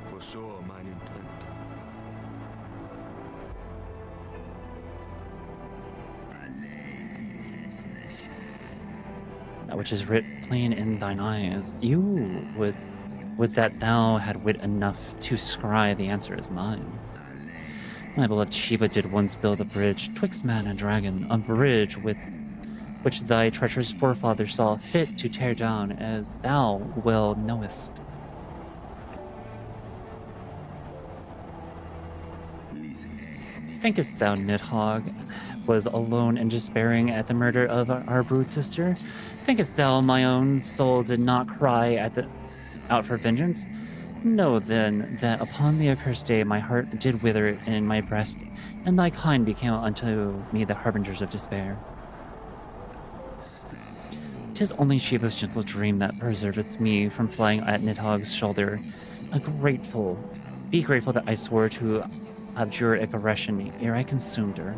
Foresaw mine intent. That which is writ plain in thine eyes. You, would that thou had wit enough to scry the answer is mine. My beloved Shiva did once build a bridge twixt man and dragon, a bridge with which thy treacherous forefather saw fit to tear down, as thou well knowest. Thinkest thou Nidhogg was alone and despairing at the murder of our brood sister? Thinkest thou my own soul did not cry out for vengeance? Know then that upon the accursed day my heart did wither in my breast, and thy kind became unto me the harbingers of despair. 'Tis only Shiva's gentle dream that preserveth me from flying at Nidhogg's shoulder. Be grateful that I swore to abjure aggression ere I consumed her.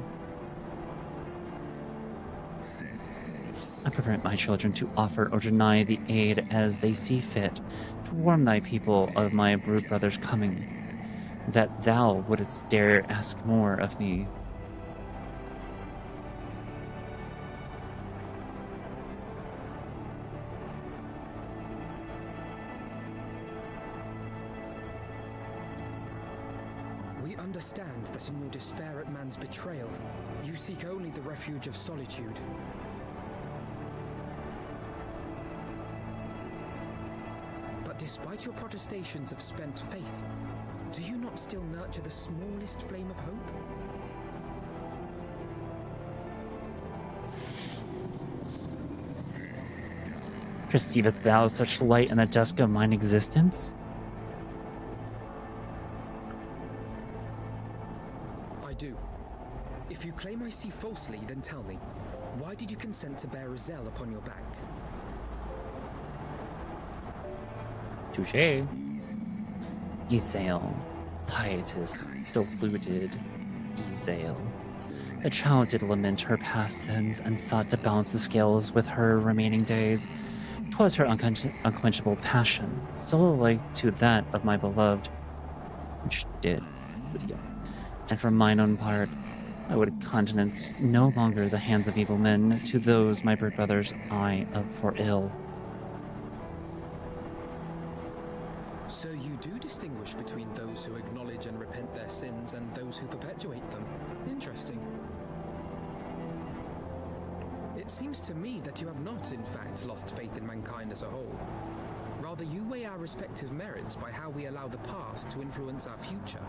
I permit my children to offer or deny the aid as they see fit, to warn thy people of my brood brother's coming, that thou wouldst dare ask more of me. We understand that in your despair at man's betrayal, you seek only the refuge of solitude. But despite your protestations of spent faith, do you not still nurture the smallest flame of hope? Perceivest thou such light in the dusk of mine existence? I do. If you claim I see falsely, then tell me, why did you consent to bear a Zell upon your back? Touché. Esael, pietous, deluded Esael. The child did lament her past sins and sought to balance the scales with her remaining days. 'Twas her unquenchable passion, so like to that of my beloved, which did, yeah. And for mine own part, I would countenance no longer the hands of evil men to those my bird brothers I of for ill. So you do distinguish between those who acknowledge and repent their sins and those who perpetuate them. Interesting. It seems to me that you have not, in fact, lost faith in mankind as a whole. Rather, you weigh our respective merits by how we allow the past to influence our future.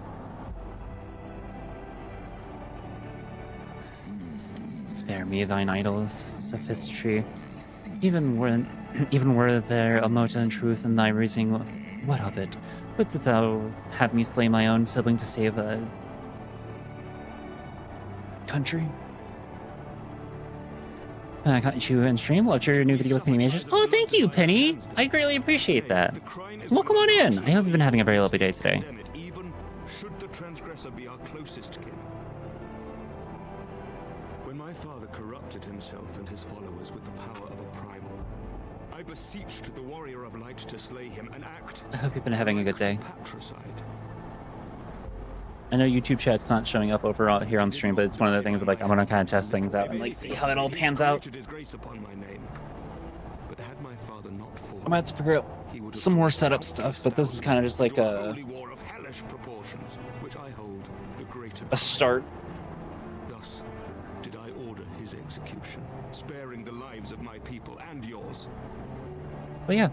Spare me thine idols, sophistry. Even were there a mote in truth in thy reasoning, what of it? Wouldst thou have me slay my own sibling to save a country? I caught you in stream. Loved your new video with Penny Majors. Oh, thank you, Penny. I greatly appreciate that. Well, come on in. I hope you've been having a very lovely day today. Even should the transgressor be our closest kin. When my father corrupted himself and his followers with the power of a primal, I beseeched the warrior of light to slay him and act. I hope you've been having a good day. Patricide. I know YouTube chat's not showing up over here on stream, but it's one of the things that, like, I want to kind of test things out and like see how it all pans out. I'm gonna have to figure out some more setup stuff, but this is kind of just like a start. Thus did I order his execution, sparing the lives of my people and yours. But yeah,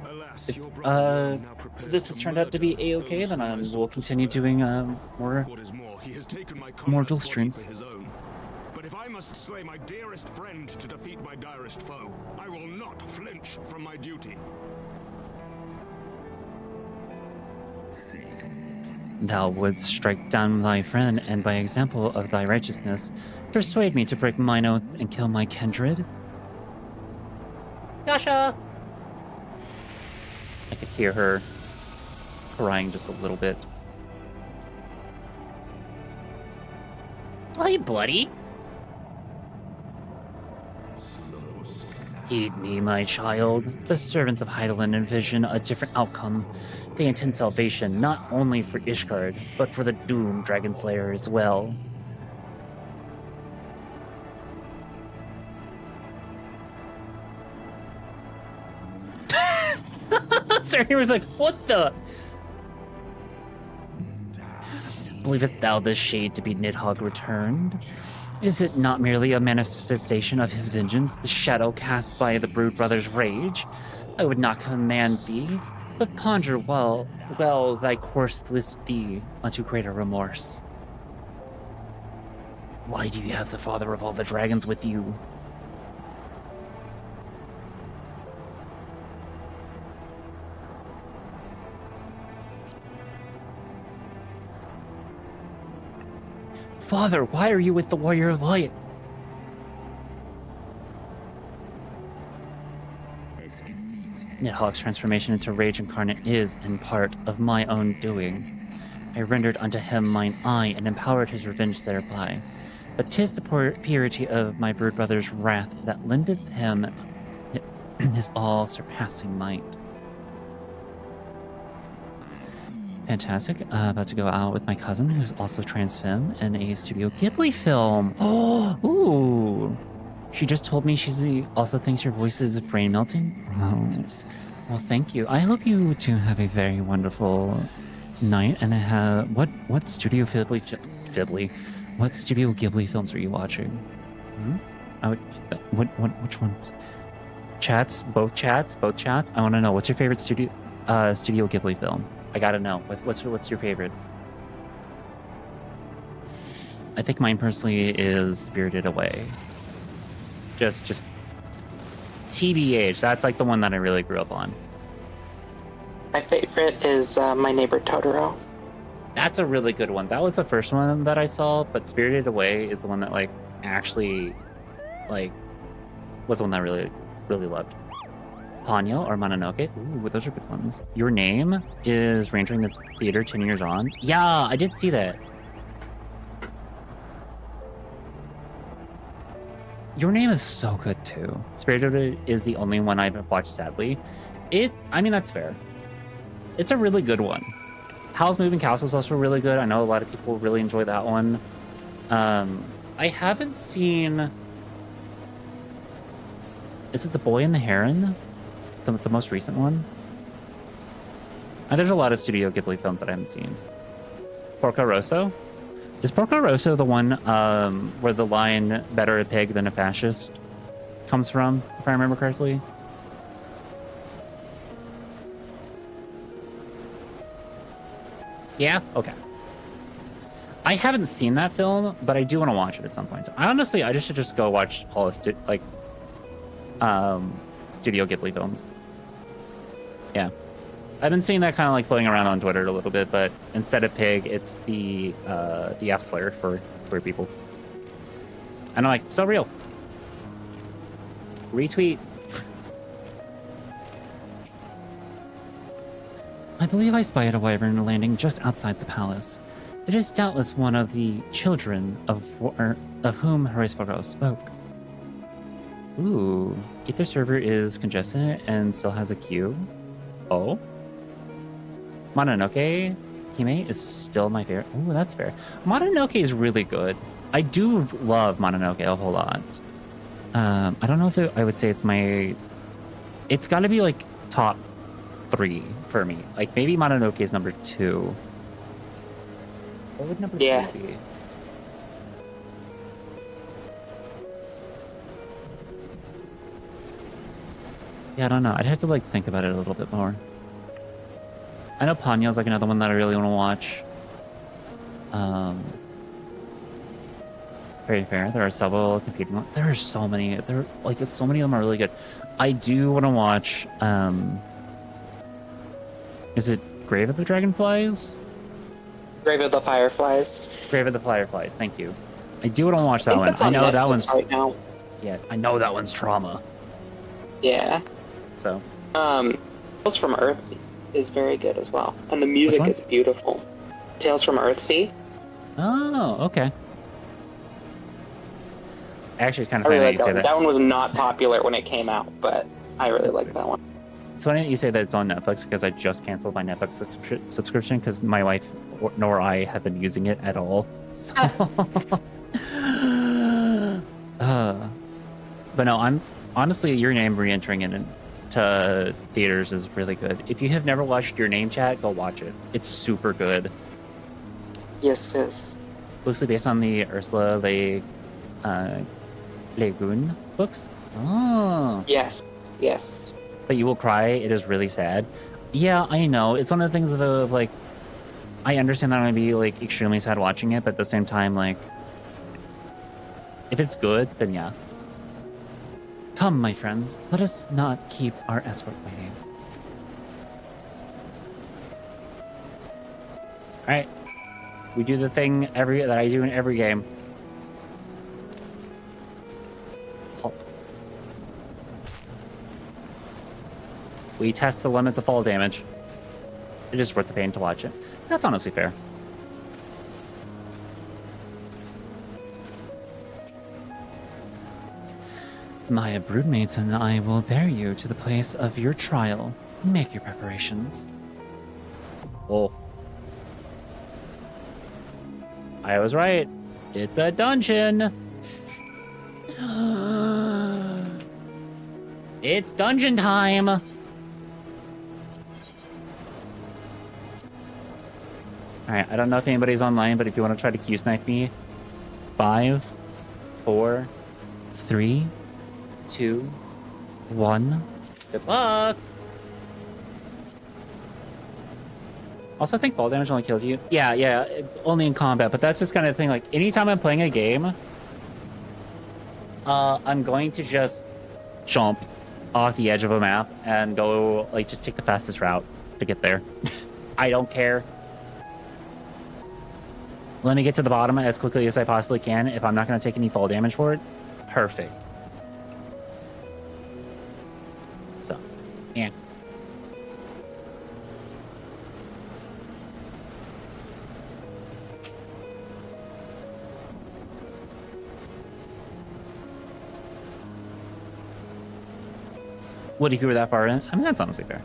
if this has turned out to be a-okay, then we'll continue doing more dual streams. But if I must slay my dearest friend to defeat my direst foe, I will not flinch from my duty. Thou wouldst strike down thy friend, and by example of thy righteousness, persuade me to break mine oath and kill my kindred? Yasha! I could hear her crying just a little bit. Oh, hey, buddy. Heed me, my child. The servants of Heidelin envision a different outcome. They intend salvation not only for Ishgard, but for the doomed Dragon Slayer as well. Sir, he was like, what the? Believest thou this shade to be Nidhogg returned? Is it not merely a manifestation of his vengeance, the shadow cast by the Brood Brothers' rage? I would not command thee, but ponder well thy course list thee unto greater remorse. Why do you have the father of all the dragons with you? Father, why are you with the Warrior of Light? Nidhogg's transformation into Rage Incarnate is, in part, of my own doing. I rendered unto him mine eye and empowered his revenge thereby. But 'tis the purity of my brood brother's wrath that lendeth him his all-surpassing might. Fantastic. About to go out with my cousin, who's also trans femme, in a Studio Ghibli film. Oh, ooh. She just told me she also thinks your voice is brain melting. Oh, well, thank you. I hope you two have a very wonderful night. And what Studio Ghibli? What Studio Ghibli films are you watching? Which ones? Chats? Both chats? I want to know. What's your favorite Studio Ghibli film? I gotta know. What's your favorite? I think mine personally is Spirited Away. Just TBH. That's like the one that I really grew up on. My favorite is My Neighbor Totoro. That's a really good one. That was the first one that I saw, but Spirited Away is the one that actually was the one that I really, really loved. Ponyo or Mononoke. Ooh, those are good ones. Your Name is re-entering the theater 10 years on. Yeah, I did see that. Your Name is so good too. Spirited is the only one I've watched, sadly. I mean, that's fair. It's a really good one. Howl's Moving Castle is also really good. I know a lot of people really enjoy that one. I haven't seen... Is it The Boy and the Heron? The most recent one? There's a lot of Studio Ghibli films that I haven't seen. Porco Rosso? Is Porco Rosso the one where the line "better a pig than a fascist" comes from, if I remember correctly? Yeah? Okay. I haven't seen that film, but I do want to watch it at some point. I just should just go watch all the Studio Ghibli films. Yeah. I've been seeing that kind of like floating around on Twitter a little bit, but instead of pig, it's the F slur for queer people. And I'm like, so real. Retweet. I believe I spied a wyvern landing just outside the palace. It is doubtless one of the children of whom Horace Forgo spoke. Ooh, Ether server is congested and still has a queue. Oh. Mononoke Hime is still my favorite. Oh, that's fair. Mononoke is really good. I do love Mononoke a whole lot. I don't know if I would say it's my... It's got to be like top 3 for me. Like maybe Mononoke is number 2. What would number 3 be? Yeah, I don't know. I'd have to like think about it a little bit more. I know Ponyo's like another one that I really want to watch. Very fair. There are several competing ones. There are so many. So many of them are really good. I do want to watch. Is it Grave of the Dragonflies? Grave of the Fireflies. Grave of the Fireflies. Thank you. I do want to watch that one. I know Netflix that one's right now. Yeah, I know that one's trauma. Yeah. So. Tales from Earthsea is very good as well, and the music is beautiful. Tales from Earthsea. Oh, okay. Actually, it's kind of funny that you say that. That one was not popular when it came out, but I really like that one. It's funny that you say that it's on Netflix because I just canceled my Netflix subscription because my wife nor I have been using it at all. So. But no, I'm honestly, Your Name re-entering it into theaters is really good. If you have never watched Your Name, chat, go watch it. It's super good. Yes, it is. Loosely based on the Ursula Le Guin books. Oh. Yes. Yes. But you will cry. It is really sad. Yeah, I know. It's one of the things of like, I understand that I'm gonna be like extremely sad watching it, but at the same time, like, if it's good, then yeah. Come, my friends, let us not keep our escort waiting. All right, we do the thing that I do in every game. Halt. We test the limits of fall damage. It is worth the pain to watch it. That's honestly fair. My broodmates and I will bear you to the place of your trial. Make your preparations. Oh. I was right. It's a dungeon. It's dungeon time. All right, I don't know if anybody's online, but if you want to try to Q-snipe me, 5, 4, 3, 2, 1. Good luck. Also, I think fall damage only kills you. Yeah, only in combat, but that's just kind of thing. Like, anytime I'm playing a game, I'm going to just jump off the edge of a map and go, like, just take the fastest route to get there. I don't care. Let me get to the bottom as quickly as I possibly can. If I'm not going to take any fall damage for it, perfect. So, yeah. What if you were that far in? I mean, that's honestly fair.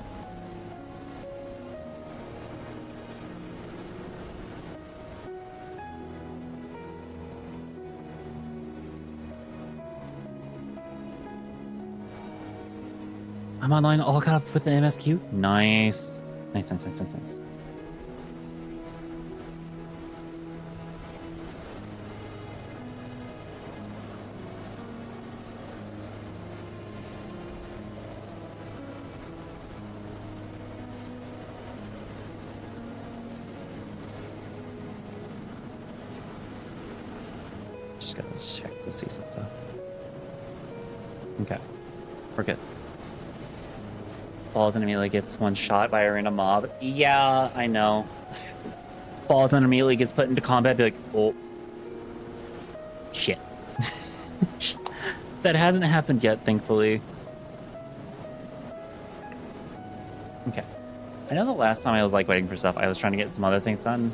I'm online all caught up with the MSQ. Nice. Nice, nice, nice, nice, nice. Just gotta check to see some stuff. Okay, we're good. Falls and immediately gets one shot by a random mob. Yeah, I know. Falls and immediately gets put into combat. Be like, oh, shit. That hasn't happened yet, thankfully. Okay. I know the last time I was like waiting for stuff, I was trying to get some other things done.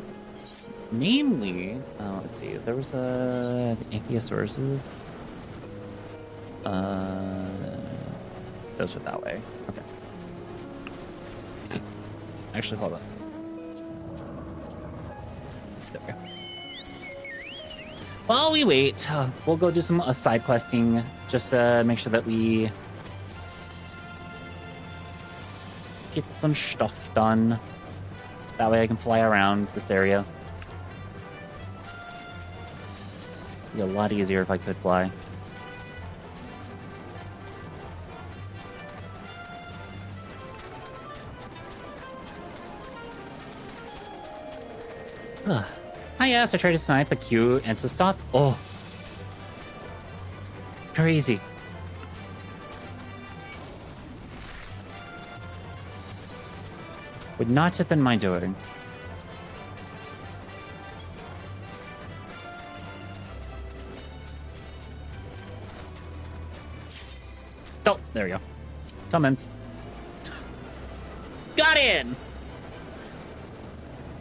Namely, let's see, there was the Ankyosauruses. Those went that way. Okay. Actually, hold on. There we go. While we wait, we'll go do some side questing, just to make sure that we get some stuff done. That way I can fly around this area. It'd be a lot easier if I could fly. Ugh. Hi, yes, I tried to snipe a Q and it's stopped. Oh. Crazy. Would not have been my doing. Oh, there we go. Comments. Got in!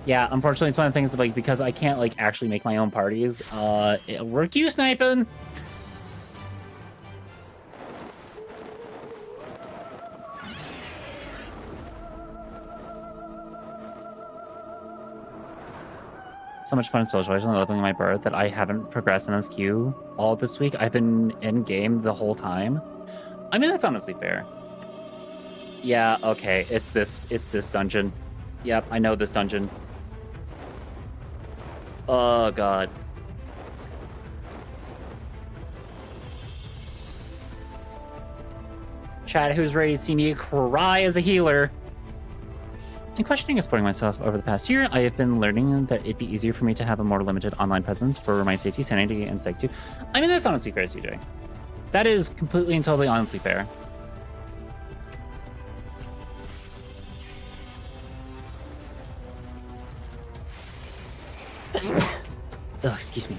Yeah, unfortunately, it's one of the things, like, because I can't, like, actually make my own parties, we're Q sniping! So much fun in socializing and leveling my bird that I haven't progressed in this queue all this week. I've been in game the whole time. I mean, that's honestly fair. Yeah, okay, it's this dungeon. Yep, I know this dungeon. Oh, God. Chat, who's ready to see me cry as a healer? In questioning and supporting myself over the past year, I have been learning that it'd be easier for me to have a more limited online presence for my safety, sanity, and sake too. I mean, that's honestly fair, CJ. That is completely and totally honestly fair. Ugh, excuse me.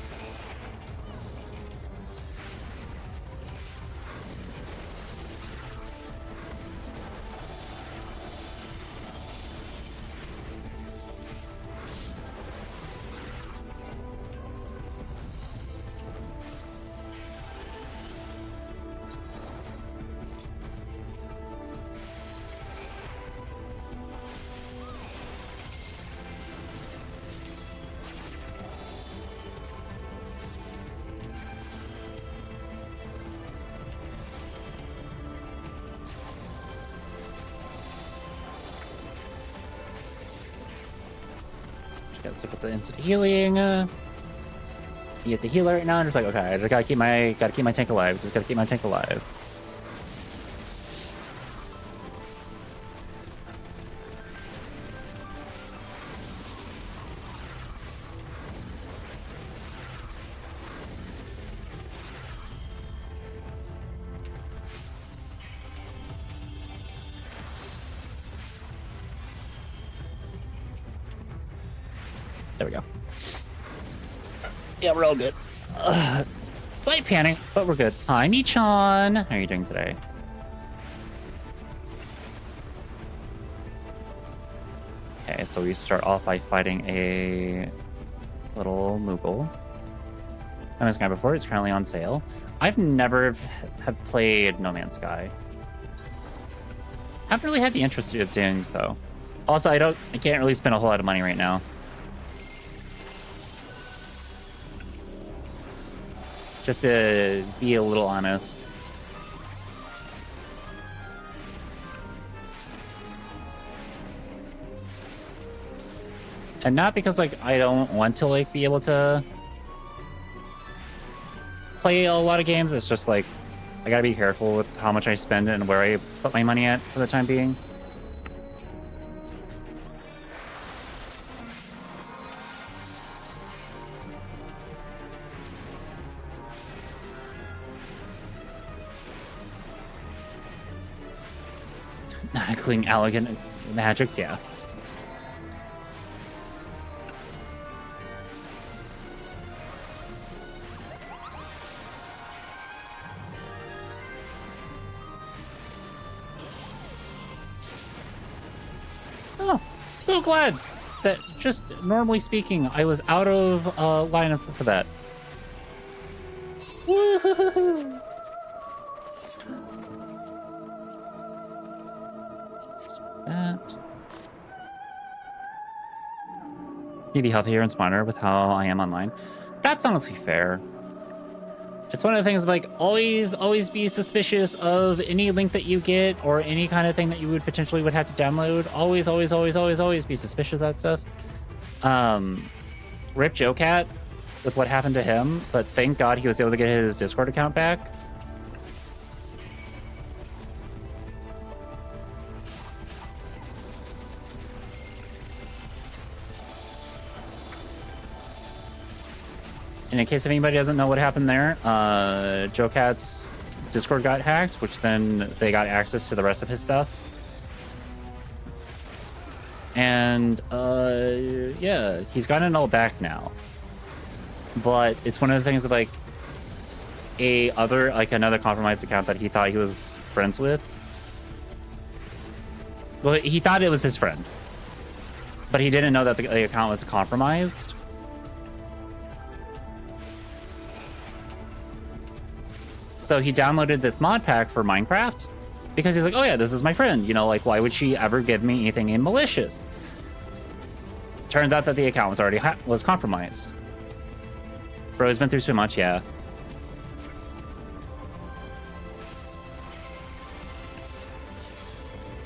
Gotta stick with the instant healing. He is a healer right now. I'm just like, okay, I just gotta keep my tank alive. Just gotta keep my tank alive. There we go. Yeah, we're all good. Slight panic, but we're good. Hi, Michan. How are you doing today? Okay, so we start off by fighting a little Moogle. No Man's Sky before. It's currently on sale. I've never have played No Man's Sky. Haven't really had the interest of doing so. Also, I can't really spend a whole lot of money right now. Just to be a little honest. And not because like I don't want to like be able to play a lot of games. It's just like I gotta be careful with how much I spend and where I put my money at for the time being. Not including elegant magics, yeah. Oh, so glad that just normally speaking, I was out of line for that. Woo-hoo-hoo-hoo. That. Maybe healthier and smarter with how I am online. That's honestly fair. It's one of the things like always be suspicious of any link that you get or any kind of thing that you would potentially would have to download. Always be suspicious of that stuff. Rip Joe Cat with what happened to him, but thank God he was able to get his Discord account back. And in case if anybody doesn't know what happened there, Joe Cat's Discord got hacked, which then they got access to the rest of his stuff. And yeah, he's gotten it all back now. But it's one of the things of like another compromised account that he thought he was friends with. Well, he thought it was his friend, but he didn't know that the account was compromised. So he downloaded this mod pack for Minecraft because he's like, oh yeah, this is my friend. You know, like, why would she ever give me anything malicious? Turns out that the account was already was compromised. Bro's been through so much, yeah.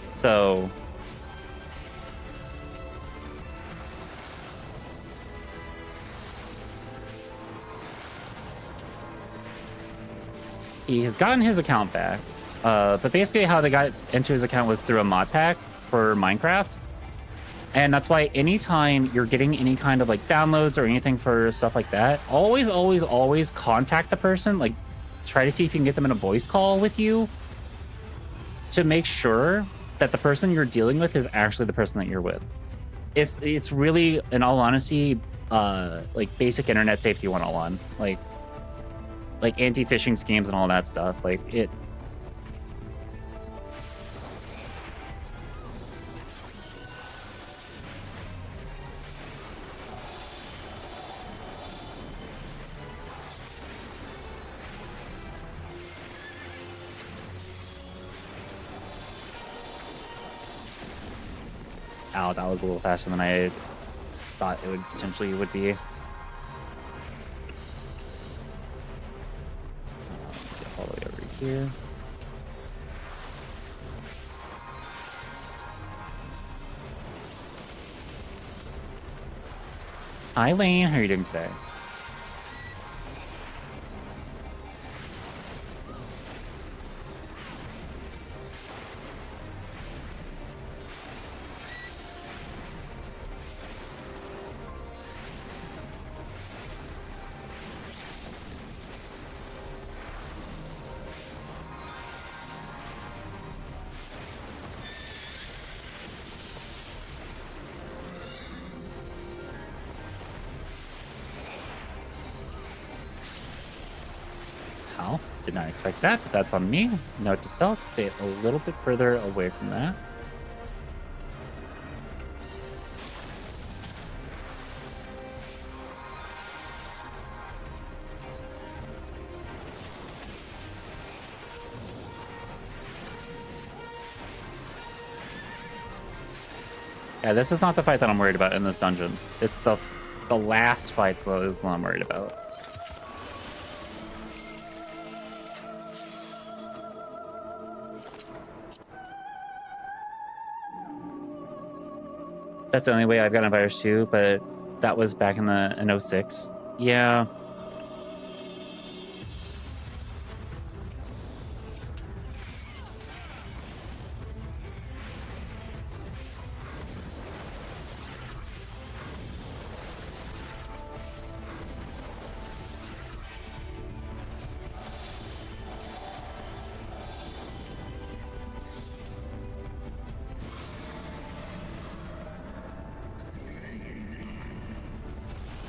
So... he has gotten his account back, but basically how they got into his account was through a mod pack for Minecraft. And that's why anytime you're getting any kind of like downloads or anything for stuff like that, always contact the person. Like, try to see if you can get them in a voice call with you to make sure that the person you're dealing with is actually the person that you're with. It's really, in all honesty, like basic internet safety 101. Like anti-phishing schemes and all that stuff. Like it. Ow, that was a little faster than I thought it would potentially would be. All the way over here. Hi, Lane. How are you doing today? Did not expect that, but that's on me. Note to self, stay a little bit further away from that. Yeah, this is not the fight that I'm worried about in this dungeon. It's the last fight though is the one I'm worried about. That's the only way I've gotten a virus too, but that was back in 06. Yeah.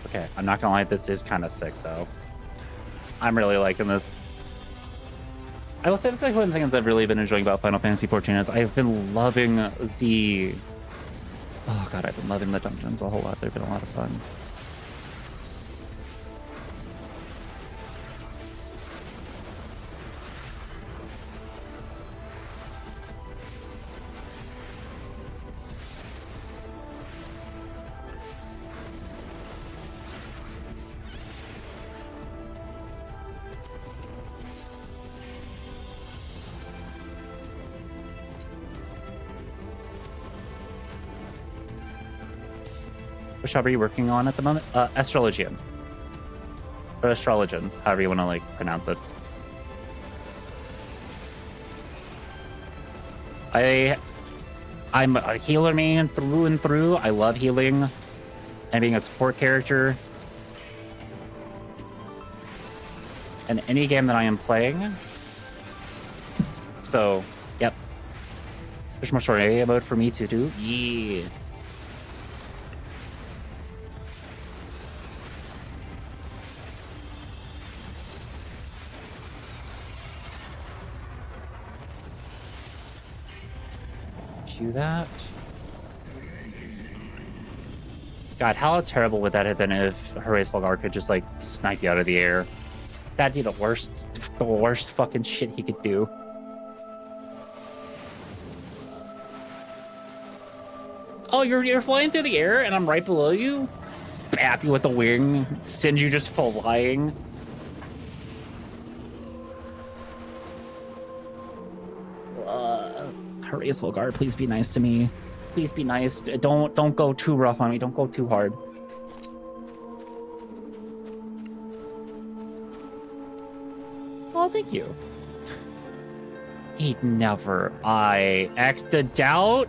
Okay, I'm not gonna lie, this is kind of sick though. I'm really liking this. I will say that's like one of the things I've really been enjoying about Final Fantasy XIV is I've been loving the... Oh god, I've been loving the dungeons a whole lot. They've been a lot of fun. Which job are you working on at the moment? Astrologian. Or Astrologian, however you want to like pronounce it. I'm a healer main through and through. I love healing and being a support character. In any game that I am playing. So, yep. There's more story mode for me to do. Yeah. Do that. God, how terrible would that have been if Horace Volgar could just like snipe you out of the air? That'd be the worst fucking shit he could do. Oh, you're flying through the air and I'm right below you? Bap you with the wing, send you just flying. Horace Volgar, please be nice to me. Please be nice. Don't go too rough on me. Don't go too hard. Oh, thank you. He'd never. I X'd a doubt.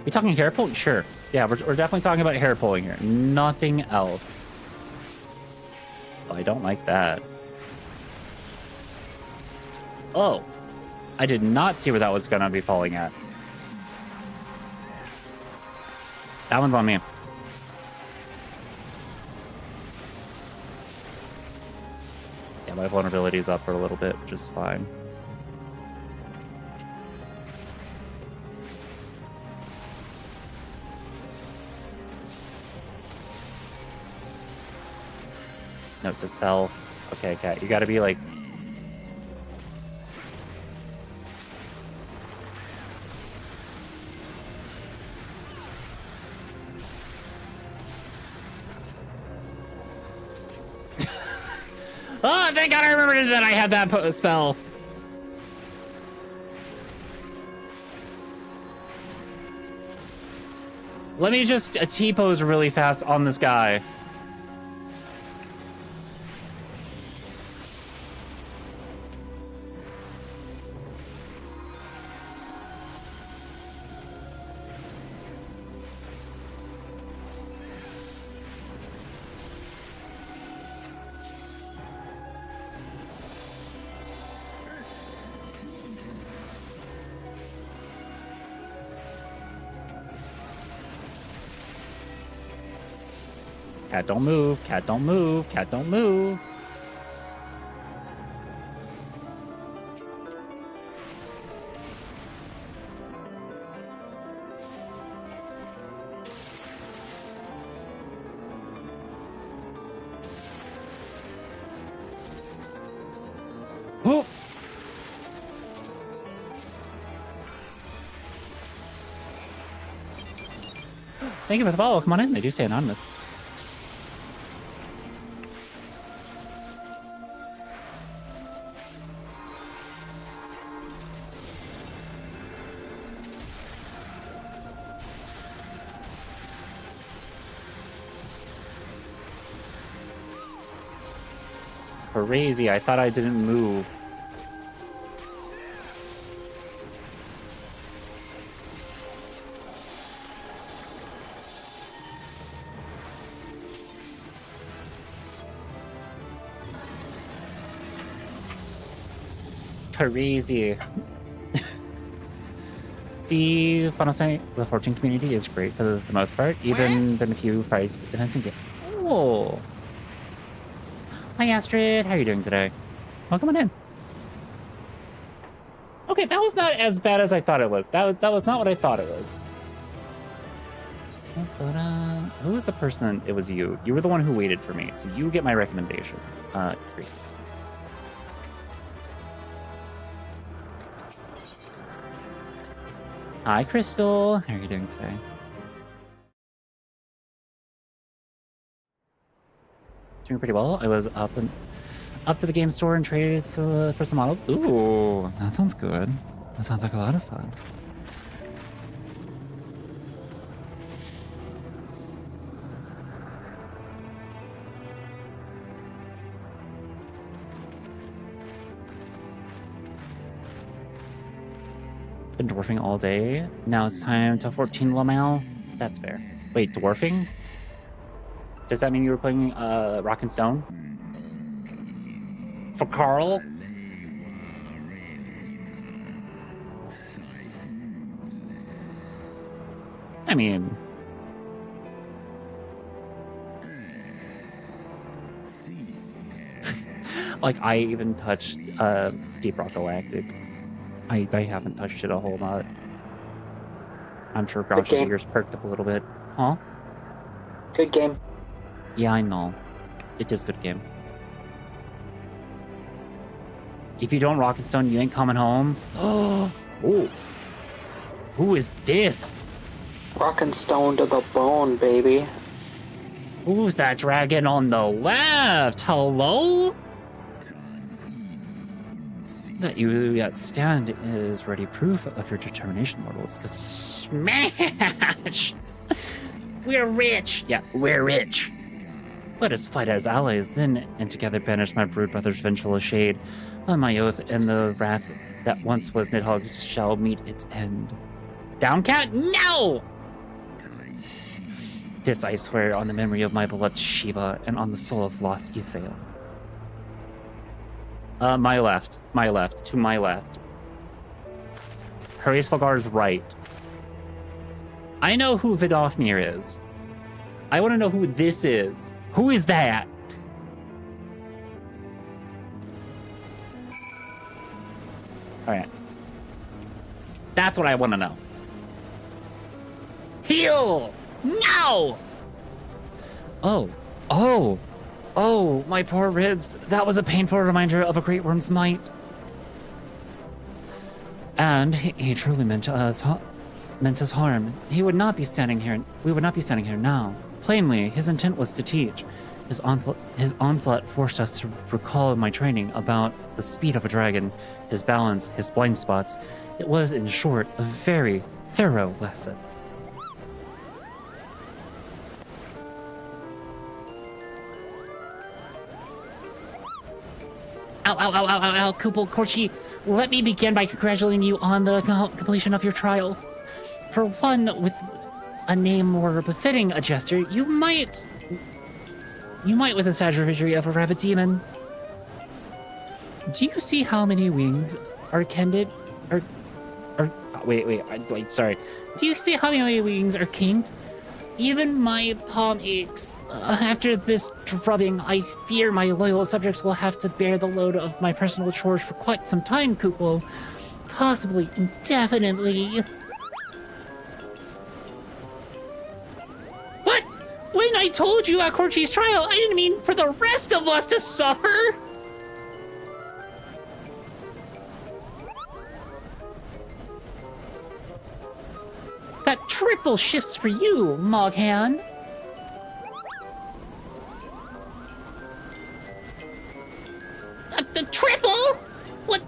We talking hair pulling? Sure. Yeah, we're definitely talking about hair pulling here. Nothing else. Oh, I don't like that. Oh. I did not see where that was going to be falling at. That one's on me. Yeah, my vulnerability's up for a little bit, which is fine. Note to self. Okay, Cat, you gotta be like... Oh, thank God I remembered that I had that spell. Let me just T-pose really fast on this guy. Cat, don't move. Cat, don't move. Cat, don't move. Whoop. Thank you for the follow. Come on in. They do say anonymous. Crazy. I thought I didn't move. Crazy. The Final Fantasy XIV community is great for the most part, even been a few private events and games. Oh. Hi Astrid, how are you doing today? Welcome on in. Okay, that was not as bad as I thought it was. That was not what I thought it was. Who was the person? It was you. You were the one who waited for me, so you get my recommendation. Great. Hi, Crystal. How are you doing today? Doing pretty well. I was up to the game store and traded for some models. Ooh, that sounds good. That sounds like a lot of fun. Been dwarfing all day. Now it's time to 14 Lamel. That's fair. Wait, dwarfing? Does that mean you were playing Rock and Stone? For Carl? I mean... like, I even touched Deep Rock Galactic. I haven't touched it a whole lot. I'm sure Grouch's ears perked up a little bit. Huh? Good game. Yeah, I know. It is a good game. If you don't Rock and Stone, you ain't coming home. Oh, who is this? Rock and Stone to the bone, baby. Who's that dragon on the left? Hello? That you stand is ready proof of your determination, mortals. Cause smash! We're rich! Yeah, we're rich. Let us fight as allies, then, and together banish my brood brother's vengeful shade. On my oath, and the wrath that once was Nidhogg's shall meet its end. Downcat? No! This I swear on the memory of my beloved Shiva, and on the soul of lost Isael. My left, to my left. Hraesvelgar's right. I know who Vidofnir is. I want to know who this is. Who is that? Alright. That's what I want to know. Heal! No! Oh, my poor ribs. That was a painful reminder of a great worm's might. And he truly meant us harm. He would not be standing here. We would not be standing here now. Plainly, his intent was to teach. His onslaught forced us to recall my training about the speed of a dragon, his balance, his blind spots. It was, in short, a very thorough lesson. Ow, Kupal Korchi. Let me begin by congratulating you on the completion of your trial. For one with a name more befitting a jester, you might with the savagery of a rabbit demon. Do you see how many wings are kinded? Wait, sorry. Do you see how many wings are kinked? Even my palm aches. After this drubbing, I fear my loyal subjects will have to bear the load of my personal chores for quite some time, Kupo. Possibly indefinitely. What? When I told you at Korchi's trial, I didn't mean for the rest of us to suffer! That triple shifts for you, Moghan. The triple? What?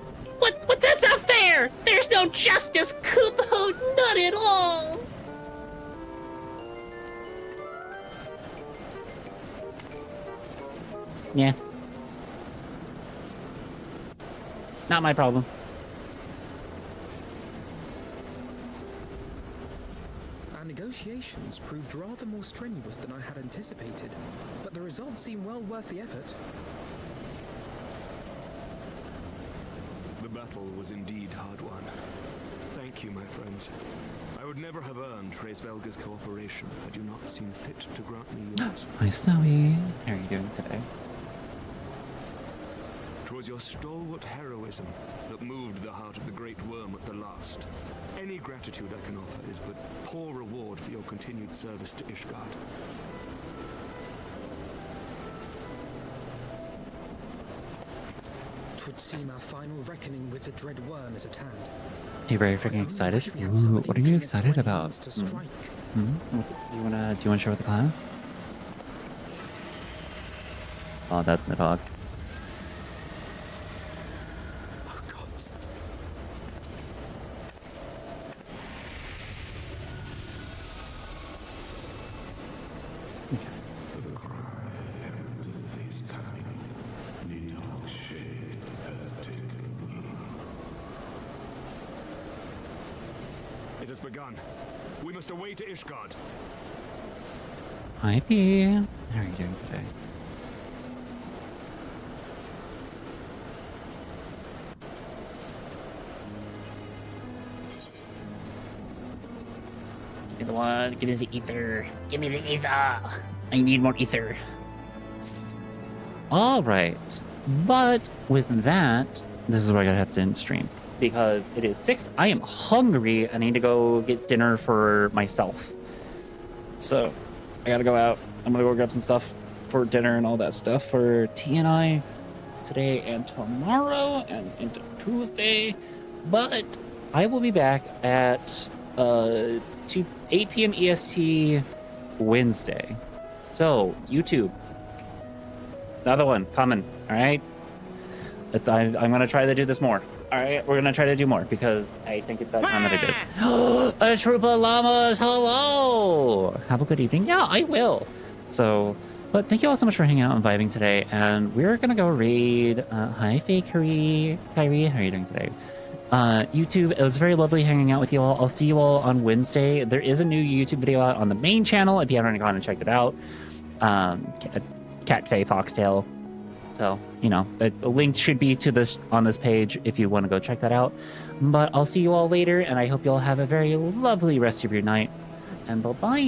That's not fair! There's no justice, Kupo, none at all! Yeah. Not my problem. Our negotiations proved rather more strenuous than I had anticipated, but the results seem well worth the effort. The battle was indeed hard won. Thank you, my friends. I would never have earned Hraesvelga's cooperation had you not seen fit to grant me yours. Hi, Snowy. How are you doing today? 'Twas your stalwart heroism that moved the heart of the Great Worm at the last. Any gratitude I can offer is but poor reward for your continued service to Ishgard. Twould seem our final reckoning with the dread worm is at hand. Are you very freaking excited? Ooh, what are you excited about? Do you wanna share with the class? Oh, that's Nidhogg. It has begun. We must away to Ishgard. Hi, P. How are you doing today? Give me the one. Give me the ether. Give me the ether. I need more ether. All right. But with that, this is where I gotta have to end stream. Because it is 6. I am hungry. I need to go get dinner for myself. So, I gotta go out. I'm gonna go grab some stuff for dinner and all that stuff for T and I today and tomorrow and into Tuesday. But I will be back at 8 p.m. EST Wednesday. So, YouTube. Another one coming, all right? I'm gonna try to do this more. All right, we're gonna try to do more because I think it's about time that I did. A troop of llamas, hello! Have a good evening. Yeah, I will. So, but thank you all so much for hanging out and vibing today. And we're gonna go raid. Hi, Kyrie. Kyrie, how are you doing today? YouTube, it was very lovely hanging out with you all. I'll see you all on Wednesday. There is a new YouTube video out on the main channel if you haven't gone and checked it out. Cat Faye Foxtail. So, you know, a link should be to this on this page if you want to go check that out. But I'll see you all later, and I hope you all have a very lovely rest of your night. And bye-bye!